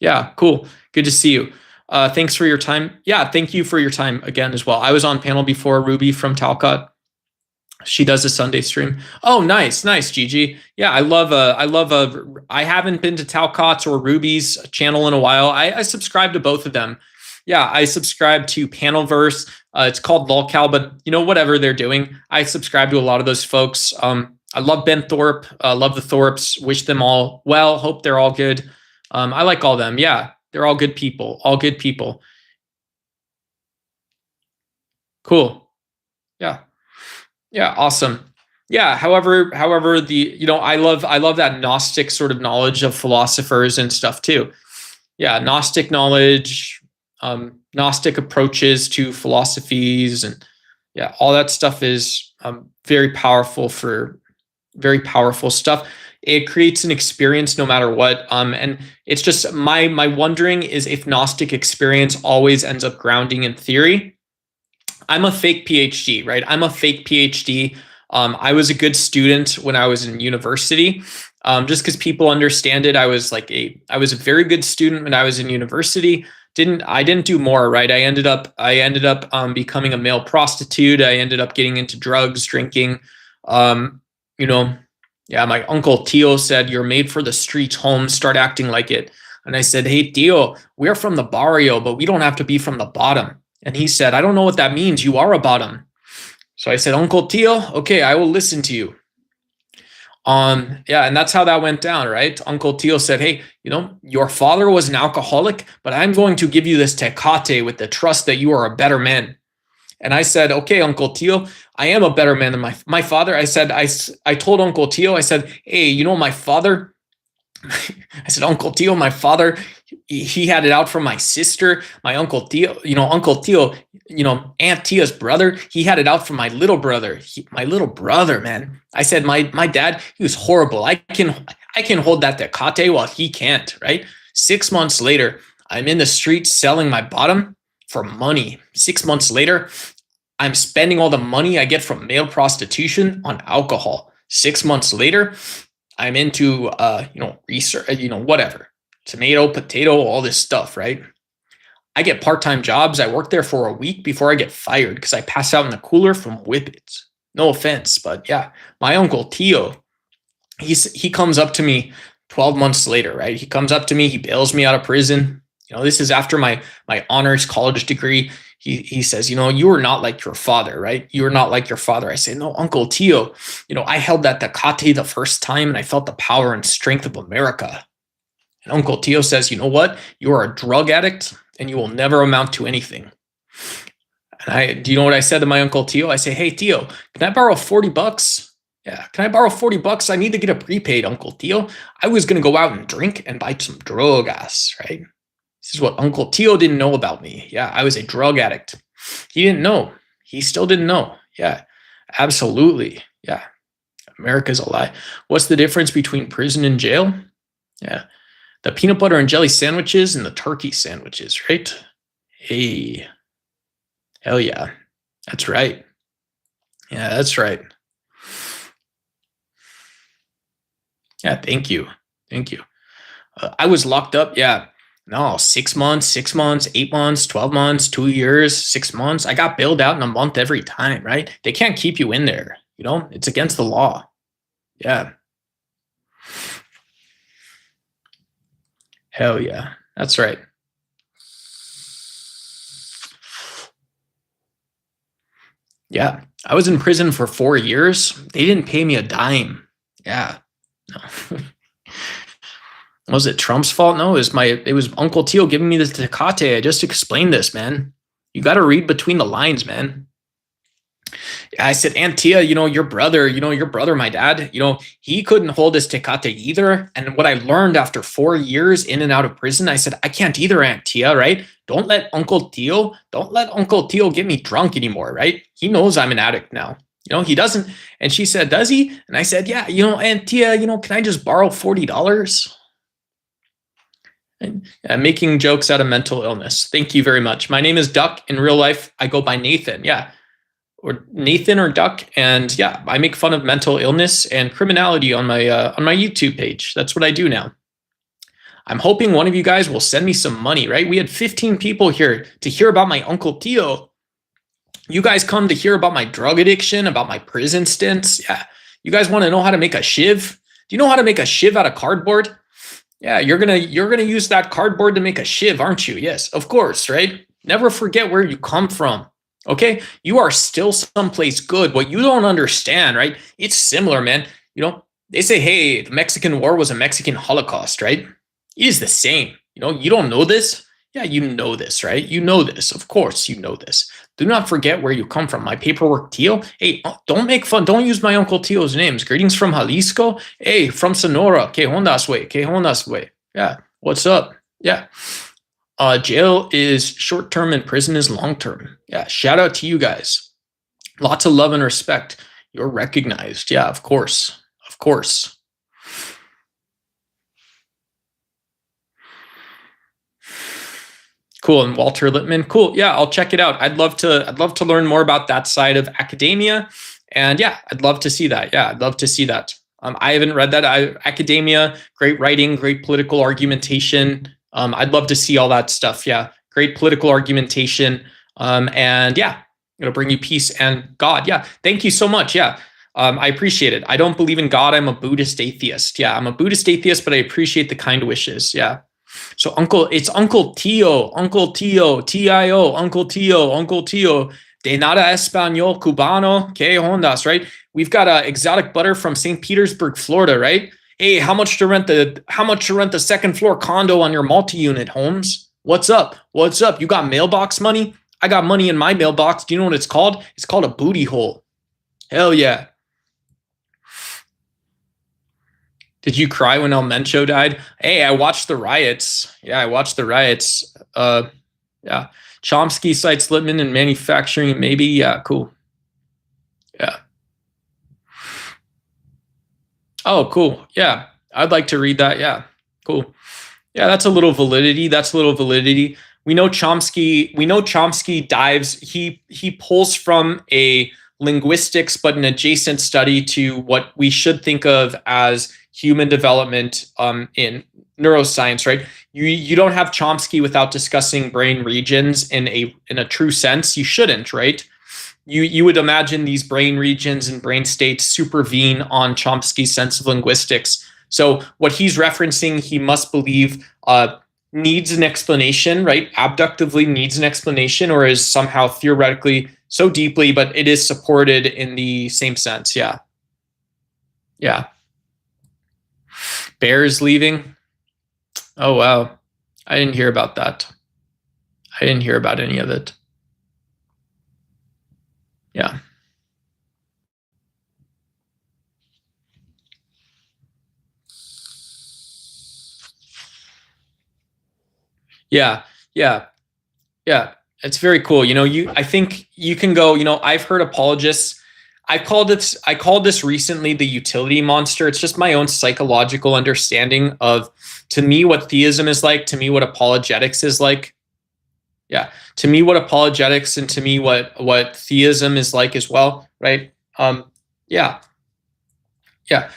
Yeah, cool. Good to see you. Thanks for your time. Yeah, thank you for your time again as well. I was on panel before, Ruby from Talcott. She does a Sunday stream. Oh, nice, Gigi. Yeah, I haven't been to Talcott's or Ruby's channel in a while. I subscribe to both of them. Yeah, I subscribe to Panelverse. It's called Lolcal, but whatever they're doing, I subscribe to a lot of those folks. I love Ben Thorpe. Love the Thorpes. Wish them all well. Hope they're all good. I like all them. Yeah, they're all good people. All good people. Cool. Yeah. Yeah, awesome. Yeah, however, I love that Gnostic sort of knowledge of philosophers and stuff too. Yeah, Gnostic knowledge, Gnostic approaches to philosophies, and yeah, all that stuff is very powerful stuff. It creates an experience no matter what. And it's just my wondering is if Gnostic experience always ends up grounding in theory. I'm a fake PhD, right? I'm a fake PhD. I was a good student when I was in university. Just because people understand it, I was a very good student when I was in university. I didn't do more, right? I ended up becoming a male prostitute. I ended up getting into drugs, drinking. Yeah, my uncle Tio said, "You're made for the streets, Holmes. Start acting like it." And I said, "Hey, Tio, we're from the barrio, but we don't have to be from the bottom." And he said, "I don't know what that means. You are a bottom." So I said, "Uncle Tio, okay, I will listen to you." Yeah, and that's how that went down, right? Uncle Tio said, "Hey, your father was an alcoholic, but I'm going to give you this Tecate with the trust that you are a better man." And I said, "Okay, Uncle Tio, I am a better man than my father." I said, I told Uncle Tio, I said, "Hey, my father," I said, "Uncle Tio, my father, he had it out from my sister. My Uncle Tio, Uncle Tio, Aunt Tia's brother, he had it out from my little brother. My little brother, man." I said, my dad, he was horrible. I can hold that Tecate while he can't, right? 6 months later, I'm in the streets selling my bottom for money. 6 months later, I'm spending all the money I get from male prostitution on alcohol. 6 months later, I'm into research, whatever, tomato, potato, all this stuff, right? I get part-time jobs. I work there for a week before I get fired because I pass out in the cooler from whippets. No offense, but yeah, my Uncle Tio, he comes up to me 12 months later, right? He comes up to me, he bails me out of prison. This is after my honors college degree. He says, "You are not like your father, right? You are not like your father." I say, "No, Uncle Tio, I held that Tecate the first time and I felt the power and strength of America." And Uncle Tio says, "You know what? You are a drug addict and you will never amount to anything." And do you know what I said to my Uncle Tio? I say, "Hey, Tio, can I borrow $40? Yeah, can I borrow $40? I need to get a prepaid, Uncle Tio. I was going to go out and drink and buy some drogas," right? This is what Uncle Tio didn't know about me. Yeah, I was a drug addict. He didn't know. He still didn't know. Yeah, absolutely. Yeah, America's a lie. What's the difference between prison and jail? Yeah. The peanut butter and jelly sandwiches and the turkey sandwiches, right? Hey, hell yeah. That's right. Yeah, that's right. Yeah, thank you. Thank you. I was locked up. Yeah. No, 6 months, 6 months, 8 months, 12 months, 2 years, 6 months. I got bailed out in a month every time, right? They can't keep you in there. You know, it's against the law. Yeah. Hell yeah. That's right. Yeah. I was in prison for 4 years. They didn't pay me a dime. Yeah. No. Was it Trump's fault? No, it was Uncle Teal giving me the Tecate. I just explained this, man. You got to read between the lines, man. I said, Aunt Tia, your brother, my dad, he couldn't hold his Tecate either. And what I learned after 4 years in and out of prison, I said, I can't either, Aunt Tia, right? Don't let Uncle Teal get me drunk anymore, right? He knows I'm an addict now. He doesn't. And she said, does he? And I said, yeah, Aunt Tia, can I just borrow $40? And making jokes out of mental illness. Thank you very much. My name is Duck. In real life, I go by Nathan. Yeah. Or Nathan or Duck. And yeah, I make fun of mental illness and criminality on my YouTube page. That's what I do now. I'm hoping one of you guys will send me some money, right? We had 15 people here to hear about my Uncle Tio. You guys come to hear about my drug addiction, about my prison stints. Yeah. You guys want to know how to make a shiv? Do you know how to make a shiv out of cardboard? Yeah, you're gonna use that cardboard to make a shiv, aren't you? Yes, of course, right? Never forget where you come from. Okay, you are still someplace good. What you don't understand, right? It's similar, man. They say, hey, the Mexican War was a Mexican Holocaust, right? It is the same. You don't know this. Yeah, you know this, right? You know this. Of course, you know this. Do not forget where you come from. My paperwork, Tio. Hey, don't make fun. Don't use my Uncle Tio's names. Greetings from Jalisco. Hey, from Sonora. Que hondas way. Que hondas way. Yeah. What's up? Yeah. Jail is short term and prison is long term. Yeah. Shout out to you guys. Lots of love and respect. You're recognized. Yeah, of course. Of course. Cool. And Walter Lippmann. Cool. Yeah, I'll check it out. I'd love to learn more about that side of academia. And yeah, I'd love to see that. Yeah, I'd love to see that. I haven't read that. Academia, great writing, great political argumentation. I'd love to see all that stuff. Yeah, great political argumentation. And yeah, it'll bring you peace and God. Yeah, thank you so much. Yeah, I appreciate it. I don't believe in God. I'm a Buddhist atheist. Yeah, I'm a Buddhist atheist, but I appreciate the kind wishes. Yeah. So it's Uncle Tio, T-I-O, Uncle Tio, de nada español cubano, que hondas, right? We've got exotic butter from St. Petersburg, Florida, right? Hey, how much to rent the second floor condo on your multi-unit, Holmes? What's up? What's up? You got mailbox money? I got money in my mailbox. Do you know what it's called? It's called a booty hole. Hell yeah. Did you cry when El Mencho died? Hey, I watched the riots. Yeah, I watched the riots. Yeah. Chomsky cites Lippmann in manufacturing. Maybe. Yeah, cool. Yeah. Oh, cool. Yeah. I'd like to read that. Yeah. Cool. Yeah, that's a little validity. We know Chomsky dives. He pulls from a linguistics, but an adjacent study to what we should think of as human development in neuroscience, right? You don't have Chomsky without discussing brain regions in a true sense. You shouldn't, right? You would imagine these brain regions and brain states supervene on Chomsky's sense of linguistics. So what he's referencing, he must believe needs an explanation, right? Abductively needs an explanation, or is somehow theoretically so deeply, but it is supported in the same sense. Yeah. Yeah. Bears leaving. Oh, wow. I didn't hear about that. I didn't hear about any of it. Yeah. Yeah. Yeah. Yeah. It's very cool. I think you can go, I've heard apologists. I called this recently the utility monster. It's just my own psychological understanding of, to me, what theism is like, to me, what apologetics is like. Yeah, to me, what apologetics, and to me, what theism is like as well, right? Yeah, yeah.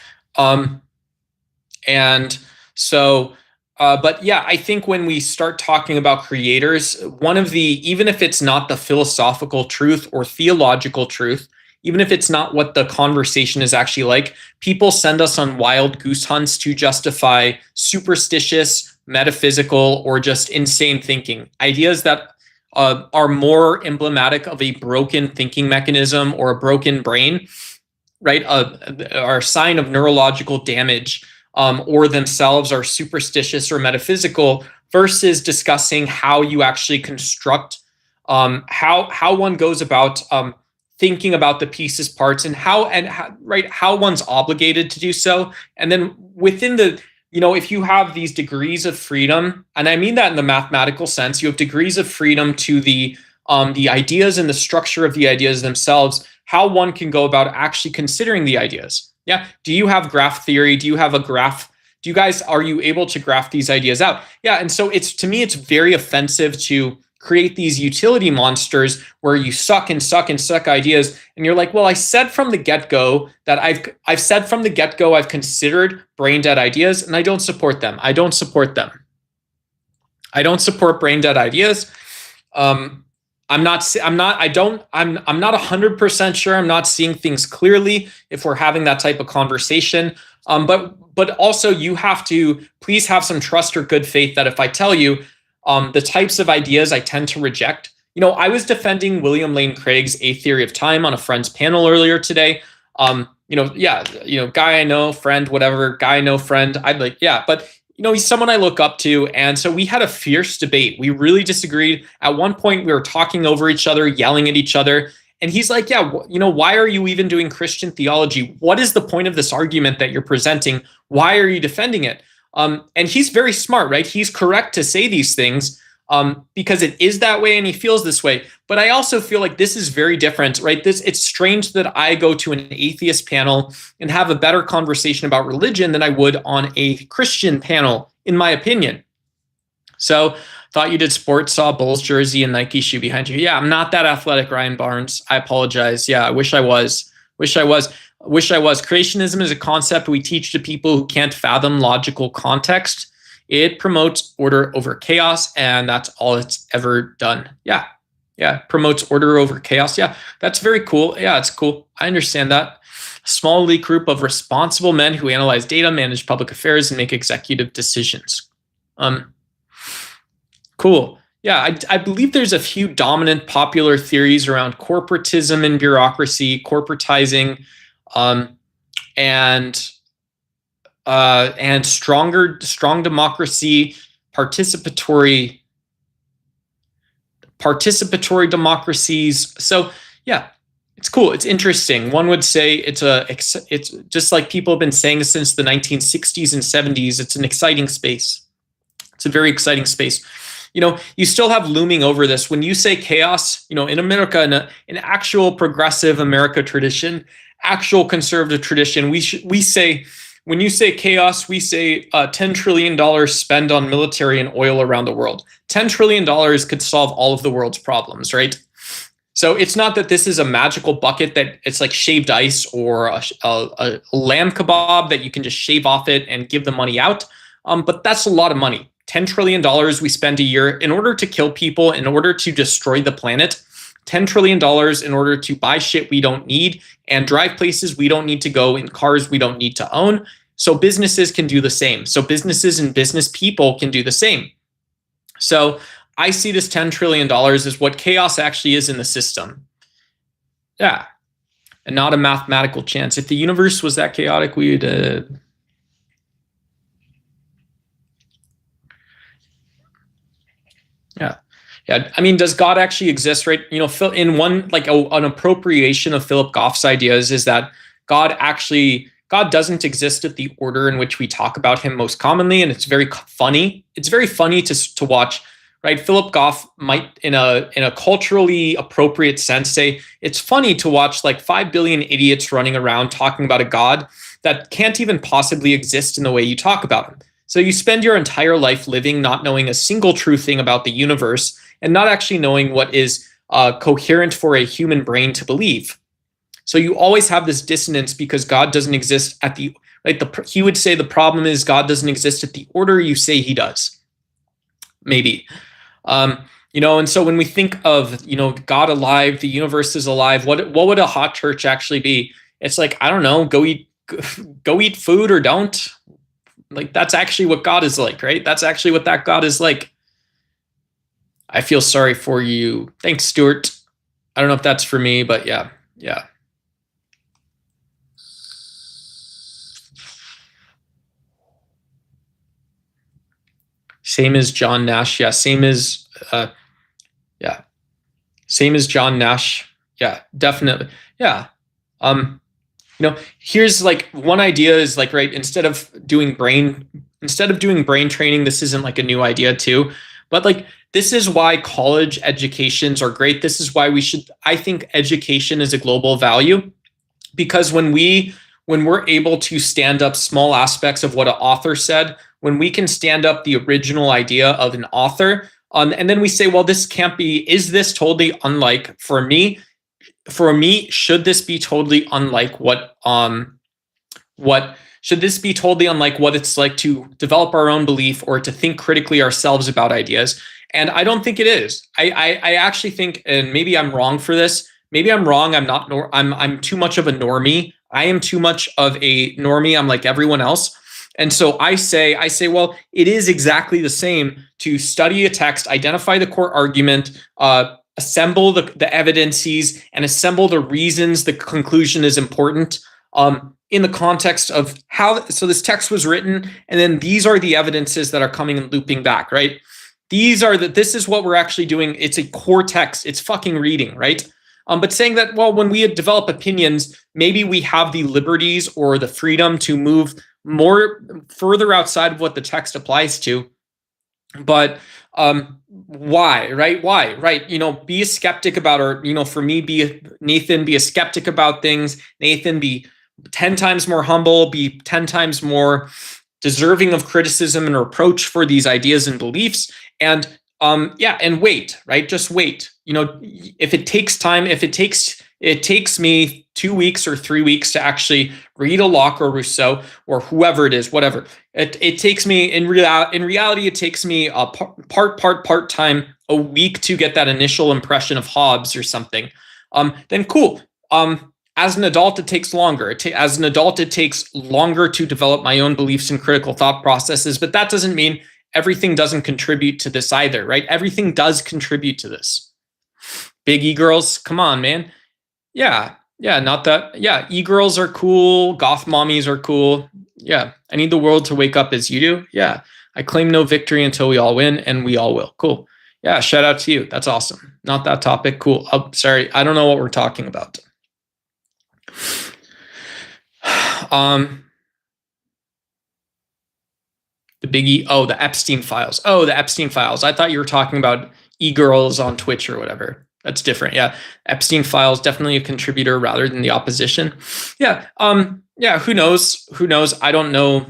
And so, but yeah, I think when we start talking about creators, one of the, even if it's not the philosophical truth or theological truth, even if it's not what the conversation is actually like, people send us on wild goose hunts to justify superstitious, metaphysical, or just insane thinking. Ideas that are more emblematic of a broken thinking mechanism or a broken brain, right? Are a sign of neurological damage, or themselves are superstitious or metaphysical, versus discussing how you actually construct, how one goes about thinking about the pieces, parts, and how one's obligated to do so. And then within the, if you have these degrees of freedom, and I mean that in the mathematical sense, you have degrees of freedom to the ideas and the structure of the ideas themselves, how one can go about actually considering the ideas. Yeah. Do you have graph theory? Do you have a graph? Are you able to graph these ideas out? Yeah. And so to me, it's very offensive to create these utility monsters where you suck and suck and suck ideas. And you're like, well, I said from the get-go that I've considered brain dead ideas, and I don't support them. I don't support brain dead ideas. I'm not 100% sure. I'm not seeing things clearly if we're having that type of conversation. But also you have to please have some trust or good faith that if I tell you the types of ideas I tend to reject. I was defending William Lane Craig's A Theory of Time on a friend's panel earlier today. Guy I know, friend, whatever, guy I know, friend. But he's someone I look up to. And so we had a fierce debate. We really disagreed. At one point, we were talking over each other, yelling at each other. And he's like, why are you even doing Christian theology? What is the point of this argument that you're presenting? Why are you defending it? And he's very smart, right? He's correct to say these things because it is that way and he feels this way. But I also feel like this is very different, right? It's strange that I go to an atheist panel and have a better conversation about religion than I would on a Christian panel, in my opinion. So thought you did sports, saw Bulls jersey and Nike shoe behind you. Yeah, I'm not that athletic, Ryan Barnes. I apologize. Yeah, I wish I was. Creationism is a concept we teach to people who can't fathom logical context. It promotes order over chaos, and that's all it's ever done. Yeah. Promotes order over chaos. Yeah, that's very cool. Yeah, it's cool. I understand that. A small elite group of responsible men who analyze data, manage public affairs, and make executive decisions. Cool. Yeah, I believe there's a few dominant popular theories around corporatism and bureaucracy, corporatizing, and strong democracy, participatory democracies. So yeah, it's cool. It's interesting. One would say it's just like people have been saying since the 1960s and 70s. It's an exciting space. It's a very exciting space. You still have looming over this. When you say chaos, in America, in actual progressive America tradition, actual conservative tradition, we say, when you say chaos, we say $10 trillion spent on military and oil around the world. $10 trillion could solve all of the world's problems, right? So it's not that this is a magical bucket that it's like shaved ice or a lamb kebab that you can just shave off it and give the money out. But that's a lot of money. $10 trillion we spend a year in order to kill people, in order to destroy the planet. $10 trillion in order to buy shit we don't need and drive places we don't need to go in cars we don't need to own. So businesses can do the same. So businesses and business people can do the same. So I see this $10 trillion as what chaos actually is in the system. Yeah. And not a mathematical chance. If the universe was that chaotic, we would... Yeah. I mean, does God actually exist, right? In one, like an appropriation of Philip Goff's ideas is that God doesn't exist at the order in which we talk about him most commonly. And it's very funny. It's very funny to watch right? Philip Goff might, in a culturally appropriate sense, say it's funny to watch like 5 billion idiots running around talking about a God that can't even possibly exist in the way you talk about him. So you spend your entire life living not knowing a single true thing about the universe and not actually knowing what is coherent for a human brain to believe. So you always have this dissonance because God doesn't exist at the, right? He would say the problem is God doesn't exist at the order you say he does. Maybe. And so when we think of, God alive, the universe is alive, what would a hot church actually be? It's like, I don't know, go eat food or don't. Like, that's actually what God is like, right? That's actually what that God is like. I feel sorry for you. Thanks, Stuart. I don't know if that's for me, but yeah. Same as John Nash. Yeah, same as John Nash. Yeah, definitely. Yeah. Here's like one idea is like, right, instead of doing brain training, this isn't like a new idea too, but like, this is why college educations are great. This is why I think education is a global value, because when we're able to stand up small aspects of what an author said, when we can stand up the original idea of an author, and then we say, well, this can't be, is this totally unlike, for me, should this be totally unlike should this be totally unlike what it's like to develop our own belief or to think critically ourselves about ideas? And I don't think it is. I actually think, and maybe I'm wrong for this. Maybe I'm wrong. I'm too much of a normie. I am too much of a normie. I'm like everyone else. And so I say, well, it is exactly the same to study a text, identify the core argument, assemble the evidences, and assemble the reasons the conclusion is important in the context of how, so this text was written, and then these are the evidences that are coming and looping back, right? This is what we're actually doing. It's a core text. It's fucking reading, right? But saying that, well, when we develop opinions, maybe we have the liberties or the freedom to move further outside of what the text applies to. But why, right? Why, right? Be a skeptic about, or, for me, be a skeptic about things. Nathan, be 10 times more humble, be 10 times more deserving of criticism and reproach for these ideas and beliefs. And and wait, right? Just wait. If it takes time, it takes me 2 weeks or 3 weeks to actually read a Locke or Rousseau or whoever it is, whatever. It takes me in reality, it takes me a part time, a week to get that initial impression of Hobbes or something. Then cool. As an adult, it takes longer. As an adult, it takes longer to develop my own beliefs and critical thought processes, but that doesn't mean everything doesn't contribute to this either, right? Everything does contribute to this. Big e-girls, come on, man. Yeah, not that. Yeah, e-girls are cool. Goth mommies are cool. Yeah, I need the world to wake up as you do. Yeah, I claim no victory until we all win, and we all will. Cool. Yeah, shout out to you. That's awesome. Not that topic. Cool. Oh, sorry, I don't know what we're talking about. The biggie. Oh, the Epstein files. I thought you were talking about e-girls on Twitch or whatever. That's different. Yeah. Epstein files, definitely a contributor rather than the opposition. Yeah. Who knows? I don't know.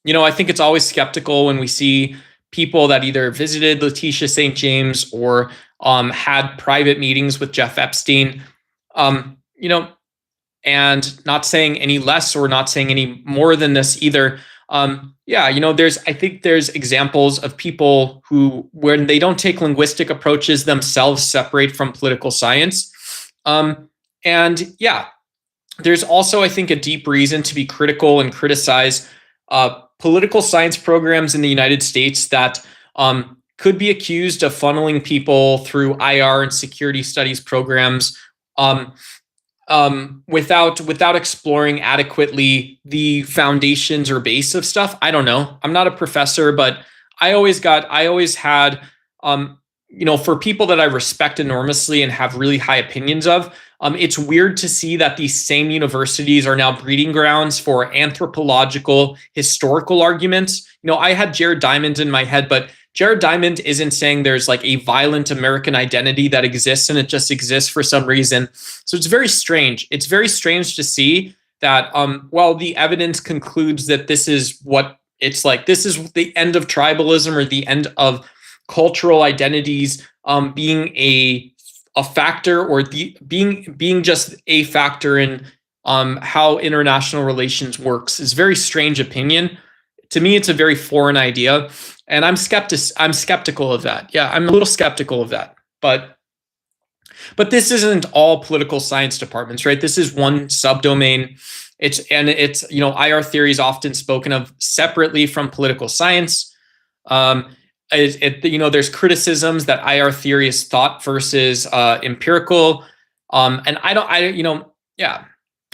I think it's always skeptical when we see people that either visited Letitia St. James or had private meetings with Jeff Epstein. And not saying any less or not saying any more than this either. I think there's examples of people who, when they don't take linguistic approaches themselves, separate from political science. There's also, I think, a deep reason to be critical and criticize political science programs in the United States that could be accused of funneling people through IR and security studies programs without exploring adequately the foundations or base of stuff. I don't know. I'm not a professor, but I always had, for people that I respect enormously and have really high opinions of, it's weird to see that these same universities are now breeding grounds for anthropological, historical arguments. I had Jared Diamond in my head, but Jared Diamond isn't saying there's like a violent American identity that exists and it just exists for some reason. So it's very strange. It's very strange to see that while the evidence concludes that this is what it's like, this is the end of tribalism or the end of cultural identities being a factor, or being just a factor in how international relations works, is very strange opinion. To me, it's a very foreign idea. And I'm skeptical of that. Yeah, I'm a little skeptical of that. But this isn't all political science departments, right? This is one subdomain. It's IR theory is often spoken of separately from political science. There's criticisms that IR theory is thought versus empirical. And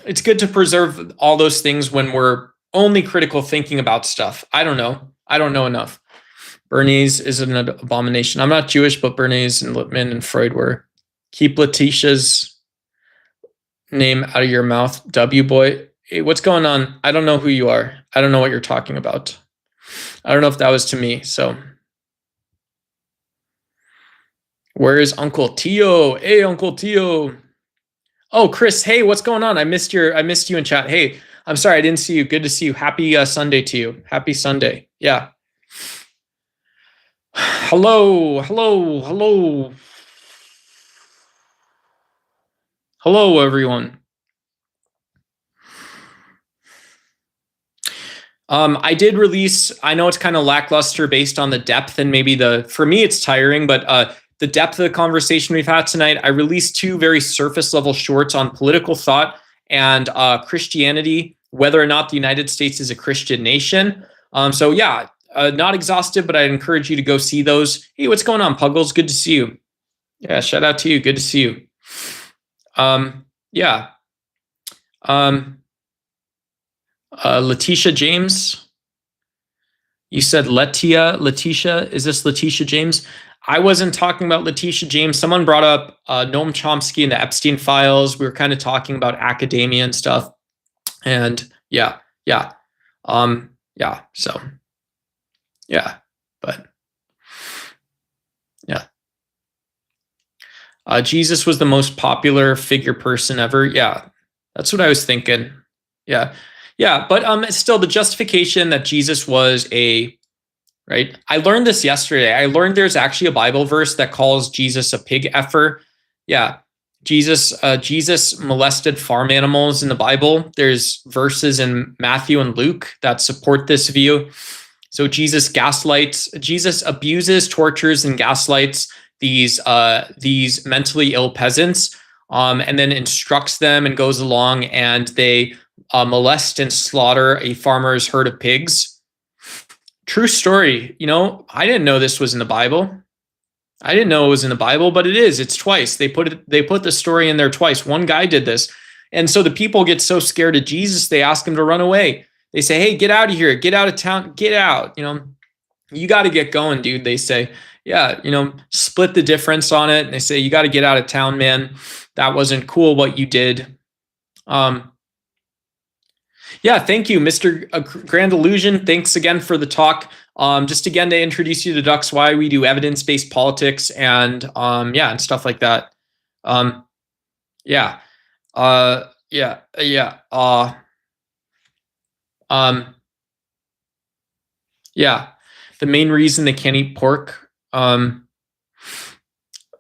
it's good to preserve all those things when we're only critical thinking about stuff. I don't know enough. Bernays is an abomination. I'm not Jewish, but Bernays and Lippmann and Freud were. Keep Letitia's name out of your mouth, W boy. Hey, what's going on? I don't know who you are. I don't know what you're talking about. I don't know if that was to me. So, where is Uncle Tio? Hey, Uncle Tio. Oh, Chris. Hey, what's going on? I missed you in chat. Hey, I'm sorry I didn't see you. Good to see you. Happy Sunday to you. Happy Sunday. Yeah. Hello, everyone. I did release, I know it's kind of lackluster based on the depth and maybe for me it's tiring, but the depth of the conversation we've had tonight. I released 2 very surface level shorts on political thought and Christianity, whether or not the United States is a Christian nation. So yeah, not exhaustive, but I'd encourage you to go see those. Hey, what's going on, Puggles? Good to see you. Yeah, shout out to you. Good to see you. Yeah. Letitia James. You said Letitia. Is this Letitia James? I wasn't talking about Letitia James. Someone brought up Noam Chomsky and the Epstein files. We were kind of talking about academia and stuff. And yeah. So yeah, but yeah. Jesus was the most popular figure person ever. Yeah, that's what I was thinking. Yeah. But still, the justification that Jesus was right. I learned this yesterday. I learned there's actually a Bible verse that calls Jesus a pig effer. Yeah, Jesus molested farm animals in the Bible. There's verses in Matthew and Luke that support this view. So Jesus abuses, tortures, and gaslights these mentally ill peasants, and then instructs them and goes along and they molest and slaughter a farmer's herd of pigs. True story. I didn't know this was in the Bible. I didn't know it was in the Bible, but it is. It's twice. They put the story in there twice. One guy did this. And so the people get so scared of Jesus, they ask him to run away. They say, hey, get out of here. Get out of town. Get out. You got to get going, dude. They say, yeah, split the difference on it. And they say, you got to get out of town, man. That wasn't cool what you did. Yeah, thank you, Mr. Grand Illusion. Thanks again for the talk. Just again to introduce you to Ducks, why we do evidence-based politics and and stuff like that. The main reason they can't eat pork.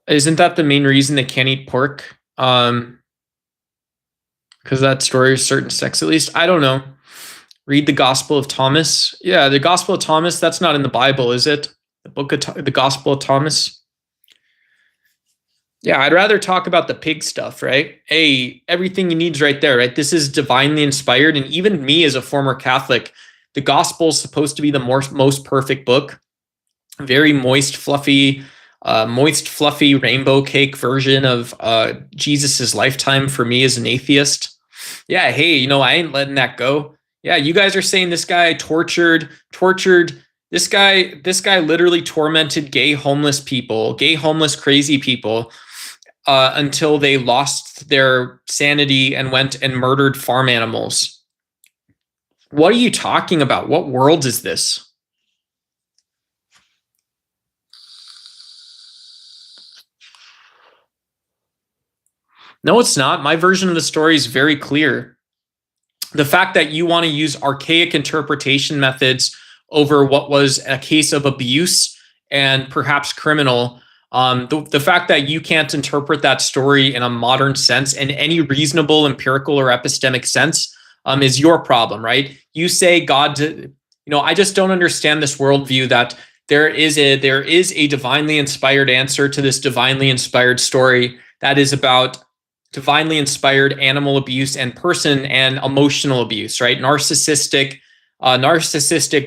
Isn't that the main reason they can't eat pork? Because that story is certain sex, at least. I don't know. Read the Gospel of Thomas. Yeah, the Gospel of Thomas, that's not in the Bible, is it? The Gospel of Thomas. Yeah, I'd rather talk about the pig stuff, right? Hey, everything you need is right there, right? This is divinely inspired. And even me as a former Catholic, the Gospel is supposed to be the most perfect book. Very moist, fluffy rainbow cake version of Jesus's lifetime for me as an atheist. Yeah, hey, I ain't letting that go. Yeah, you guys are saying this guy tortured. This guy literally tormented gay, homeless, crazy people until they lost their sanity and went and murdered farm animals. What are you talking about? What world is this? No, it's not. My version of the story is very clear. The fact that you want to use archaic interpretation methods over what was a case of abuse and perhaps criminal, the fact that you can't interpret that story in a modern sense, in any reasonable empirical or epistemic sense, is your problem, right? You say God, I just don't understand this worldview that there is a divinely inspired answer to this divinely inspired story that is about divinely inspired animal abuse and person and emotional abuse, right? Narcissistic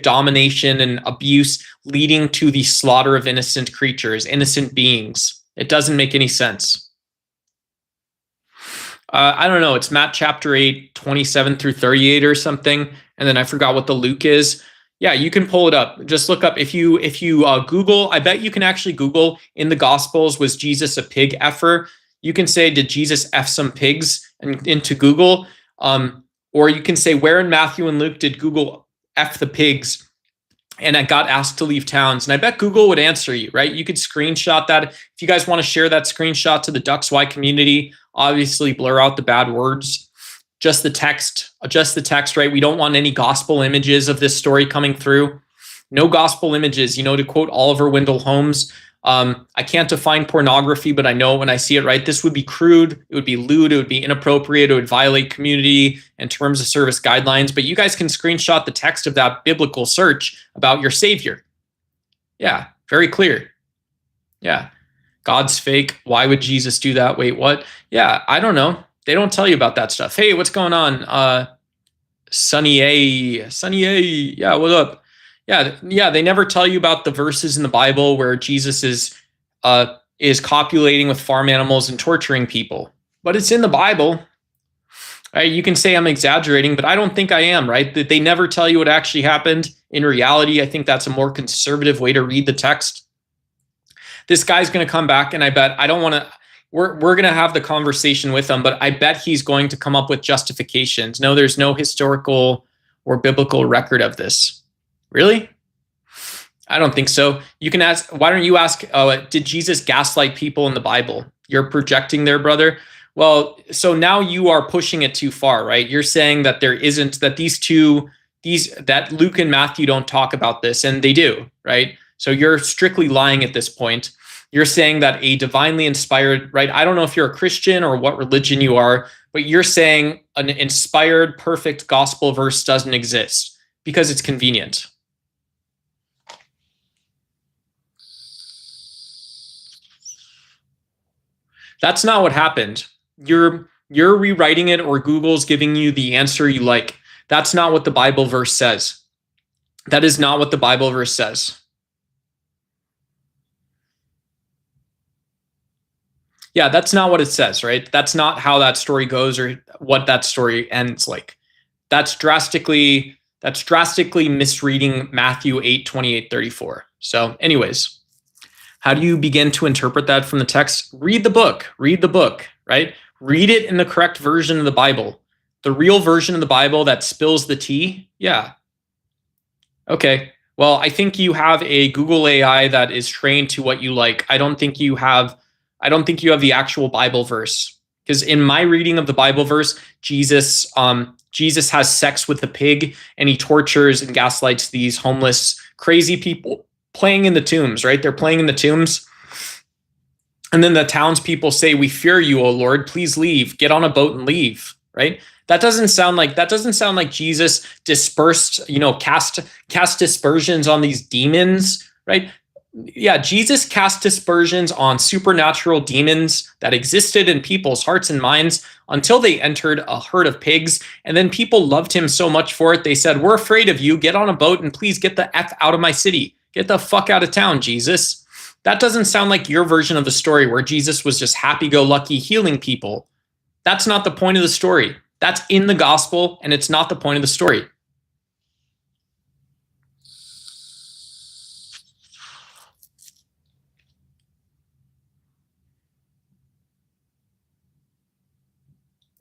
domination and abuse leading to the slaughter of innocent creatures, innocent beings. It doesn't make any sense. I don't know. It's Matt chapter 8, 27 through 38 or something. And then I forgot what the Luke is. Yeah, you can pull it up. Just look up. If you Google, I bet you can actually Google in the Gospels, was Jesus a pig effer? You can say, did Jesus F some pigs into Google? Or you can say, where in Matthew and Luke did Google F the pigs? And I got asked to leave towns. And I bet Google would answer you, right? You could screenshot that. If you guys want to share that screenshot to the DucksY community, obviously blur out the bad words. Just the text, right? We don't want any gospel images of this story coming through. No gospel images, to quote Oliver Wendell Holmes. I can't define pornography, but I know when I see it, right? This would be crude, it would be lewd, it would be inappropriate, it would violate community and terms of service guidelines. But you guys can screenshot the text of that biblical search about your Savior. Yeah, very clear. Yeah. God's fake. Why would Jesus do that? Wait, what? Yeah, I don't know. They don't tell you about that stuff. Hey, what's going on? Sunny A. Yeah, what up? Yeah, they never tell you about the verses in the Bible where Jesus is copulating with farm animals and torturing people. But it's in the Bible. Right? You can say I'm exaggerating, but I don't think I am, right? That they never tell you what actually happened. In reality, I think that's a more conservative way to read the text. This guy's going to come back, and I bet we're going to have the conversation with him, but I bet he's going to come up with justifications. No, there's no historical or biblical record of this. Really? I don't think so. You can ask, why don't you ask, did Jesus gaslight people in the Bible? You're projecting there, brother. Well, so now you are pushing it too far, right? You're saying that that Luke and Matthew don't talk about this, and they do, right? So you're strictly lying at this point. You're saying that a divinely inspired, right? I don't know if you're a Christian or what religion you are, but you're saying an inspired, perfect gospel verse doesn't exist because it's convenient. That's not what happened. You're rewriting it, or Google's giving you the answer you like. That's not what the Bible verse says. That is not what the Bible verse says. Yeah, that's not what it says, right? That's not how that story goes or what that story ends like. That's drastically misreading Matthew 8, 28, 34. So anyways, how do you begin to interpret that from the text? Read the book, right? Read it in the correct version of the Bible. The real version of the Bible that spills the tea? Yeah. Okay. Well, I think you have a Google AI that is trained to what you like. I don't think you have the actual Bible verse, because in my reading of the Bible verse, Jesus has sex with the pig, and he tortures and gaslights these homeless, crazy people playing in the tombs, right? They're playing in the tombs. And then the townspeople say, "We fear you, O Lord, please leave, get on a boat and leave," right? That doesn't sound like Jesus dispersed, cast dispersions on these demons, right? Yeah, Jesus cast dispersions on supernatural demons that existed in people's hearts and minds until they entered a herd of pigs. And then people loved him so much for it, they said, "We're afraid of you. Get on a boat and please get the F out of my city. Get the fuck out of town, Jesus." That doesn't sound like your version of the story where Jesus was just happy-go-lucky healing people. That's not the point of the story. That's in the gospel, and it's not the point of the story.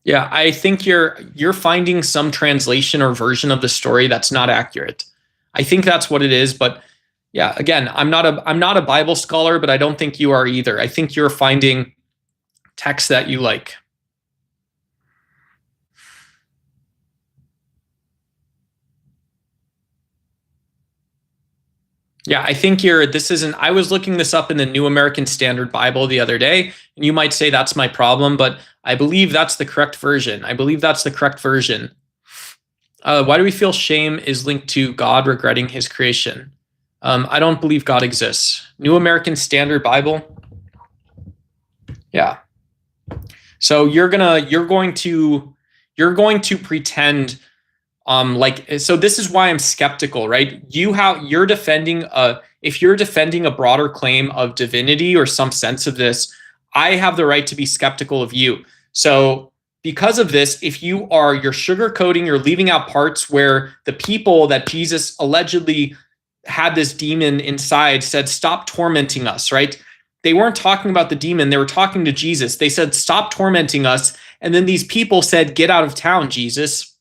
Yeah, I think you're finding some translation or version of the story that's not accurate. I think that's what it is, but yeah, again, I'm not a Bible scholar, but I don't think you are either. I think you're finding texts that you like. Yeah, I think this isn't, I was looking this up in the New American Standard Bible the other day, and you might say that's my problem, but I believe that's the correct version. I believe that's the correct version. Why do we feel shame is linked to God regretting his creation? I don't believe God exists. New American Standard Bible. Yeah. So you're going to pretend so this is why I'm skeptical, right? You're defending if you're defending a broader claim of divinity or some sense of this, I have the right to be skeptical of you. So because of this, if you're sugarcoating, you're leaving out parts where the people that Jesus allegedly had this demon inside said, stop tormenting us, right? They weren't talking about the demon, they were talking to Jesus. They said, stop tormenting us. And then these people said, get out of town, Jesus.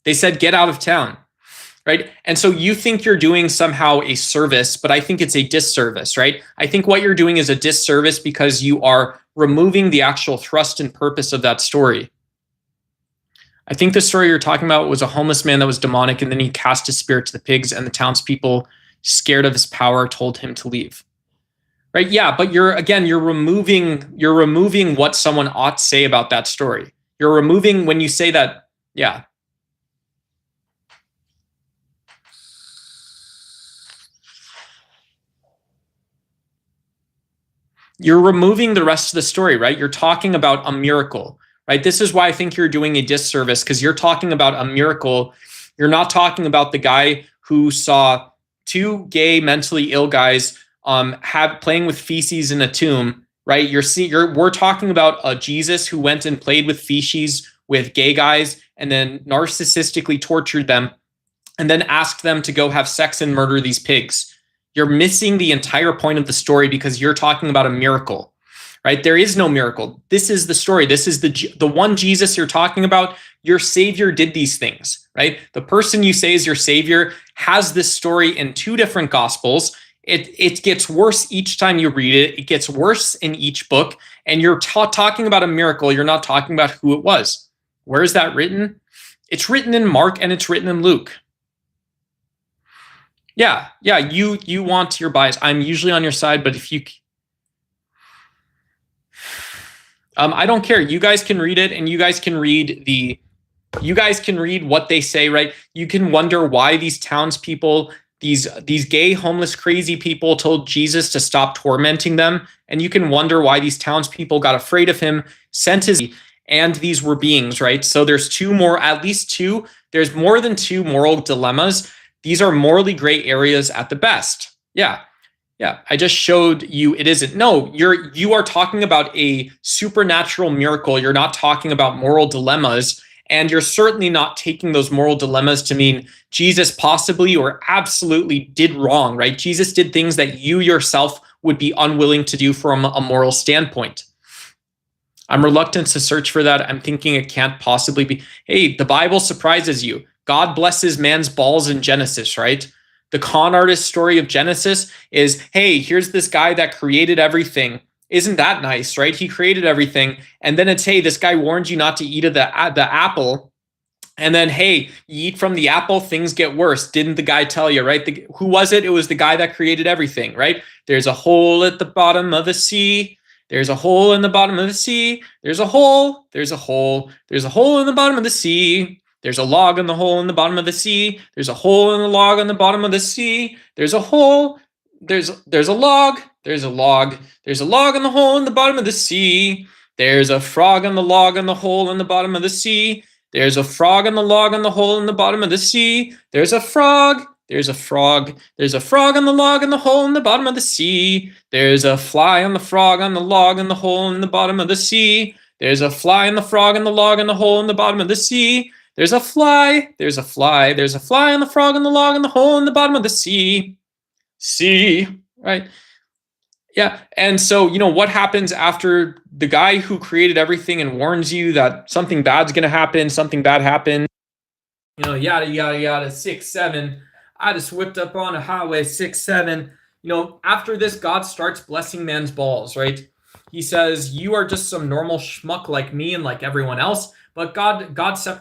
They said, get out of town, right? And so you think you're doing somehow a service, but I think it's a disservice, right? I think what you're doing is a disservice because you are removing the actual thrust and purpose of that story. I think the story you're talking about was a homeless man that was demonic, and then he cast his spirit to the pigs, and the townspeople, scared of his power, told him to leave. Right? Yeah, but you're removing what someone ought to say about that story. You're removing when you say that, yeah. You're removing the rest of the story, right? You're talking about a miracle, right? This is why I think you're doing a disservice, because you're talking about a miracle. You're not talking about the guy who saw two gay, mentally ill guys playing with feces in a tomb, right? We're talking about a Jesus who went and played with feces with gay guys and then narcissistically tortured them and then asked them to go have sex and murder these pigs. You're missing the entire point of the story because you're talking about a miracle, right? There is no miracle. This is the story. This is the one Jesus you're talking about. Your savior did these things, right? The person you say is your savior has this story in two different gospels. It gets worse each time you read it. It gets worse in each book. And you're talking about a miracle. You're not talking about who it was. Where is that written? It's written in Mark and it's written in Luke. Yeah, you want your bias. I'm usually on your side, but if you... I don't care. You guys can read it, and you guys can read what they say, right? You can wonder why these townspeople, these gay, homeless, crazy people told Jesus to stop tormenting them. And you can wonder why these townspeople got afraid of him, and these were beings, right? So there's there's more than two moral dilemmas. These are morally gray areas at the best. Yeah. I just showed you it isn't. No, you are talking about a supernatural miracle. You're not talking about moral dilemmas. And you're certainly not taking those moral dilemmas to mean Jesus possibly or absolutely did wrong, right? Jesus did things that you yourself would be unwilling to do from a moral standpoint. I'm reluctant to search for that. I'm thinking it can't possibly be. Hey, the Bible surprises you. God blesses man's balls in Genesis, right? The con artist story of Genesis is, hey, here's this guy that created everything. Isn't that nice, right? He created everything. And then it's, hey, this guy warned you not to eat of the apple. And then, hey, you eat from the apple, things get worse. Didn't the guy tell you, right? Who was it? It was the guy that created everything, right? There's a hole at the bottom of the sea. There's a hole in the bottom of the sea. There's a hole. There's a hole. There's a hole in the bottom of the sea. There's a log in the hole in the bottom of the sea. There's a hole in the log on the bottom of the sea. There's a hole. There's a log. There's a log. There's a log in the hole in the bottom of the sea. There's a frog in the log in the hole in the bottom of the sea. There's a frog in the log in the hole in the bottom of the sea. There's a frog. There's a frog. There's a frog on the log in the hole in the bottom of the sea. There's a fly on the frog on the log in the hole in the bottom of the sea. There's a fly on the frog in the log in the hole in the bottom of the sea. There's a fly. There's a fly. There's a fly on the frog on the log in the hole in the bottom of the sea. Sea, right? Yeah. And so, what happens after the guy who created everything and warns you that something bad's going to happen, something bad happened? Yada, yada, yada, 6, 7. I just whipped up on a highway, 6, 7. After this, God starts blessing man's balls, right? He says, you are just some normal schmuck like me and like everyone else. But God,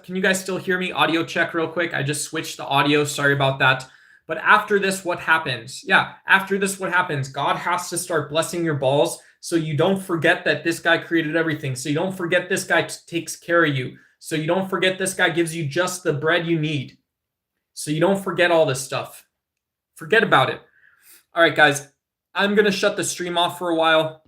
can you guys still hear me? Audio check real quick. I just switched the audio. Sorry about that. But after this, what happens? Yeah, after this, what happens? God has to start blessing your balls so you don't forget that this guy created everything. So you don't forget this guy takes care of you. So you don't forget this guy gives you just the bread you need. So you don't forget all this stuff. Forget about it. All right, guys, I'm going to shut the stream off for a while.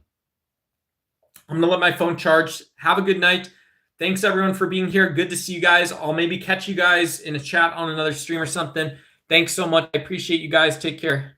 I'm going to let my phone charge. Have a good night. Thanks, everyone, for being here. Good to see you guys. I'll maybe catch you guys in a chat on another stream or something. Thanks so much. I appreciate you guys. Take care.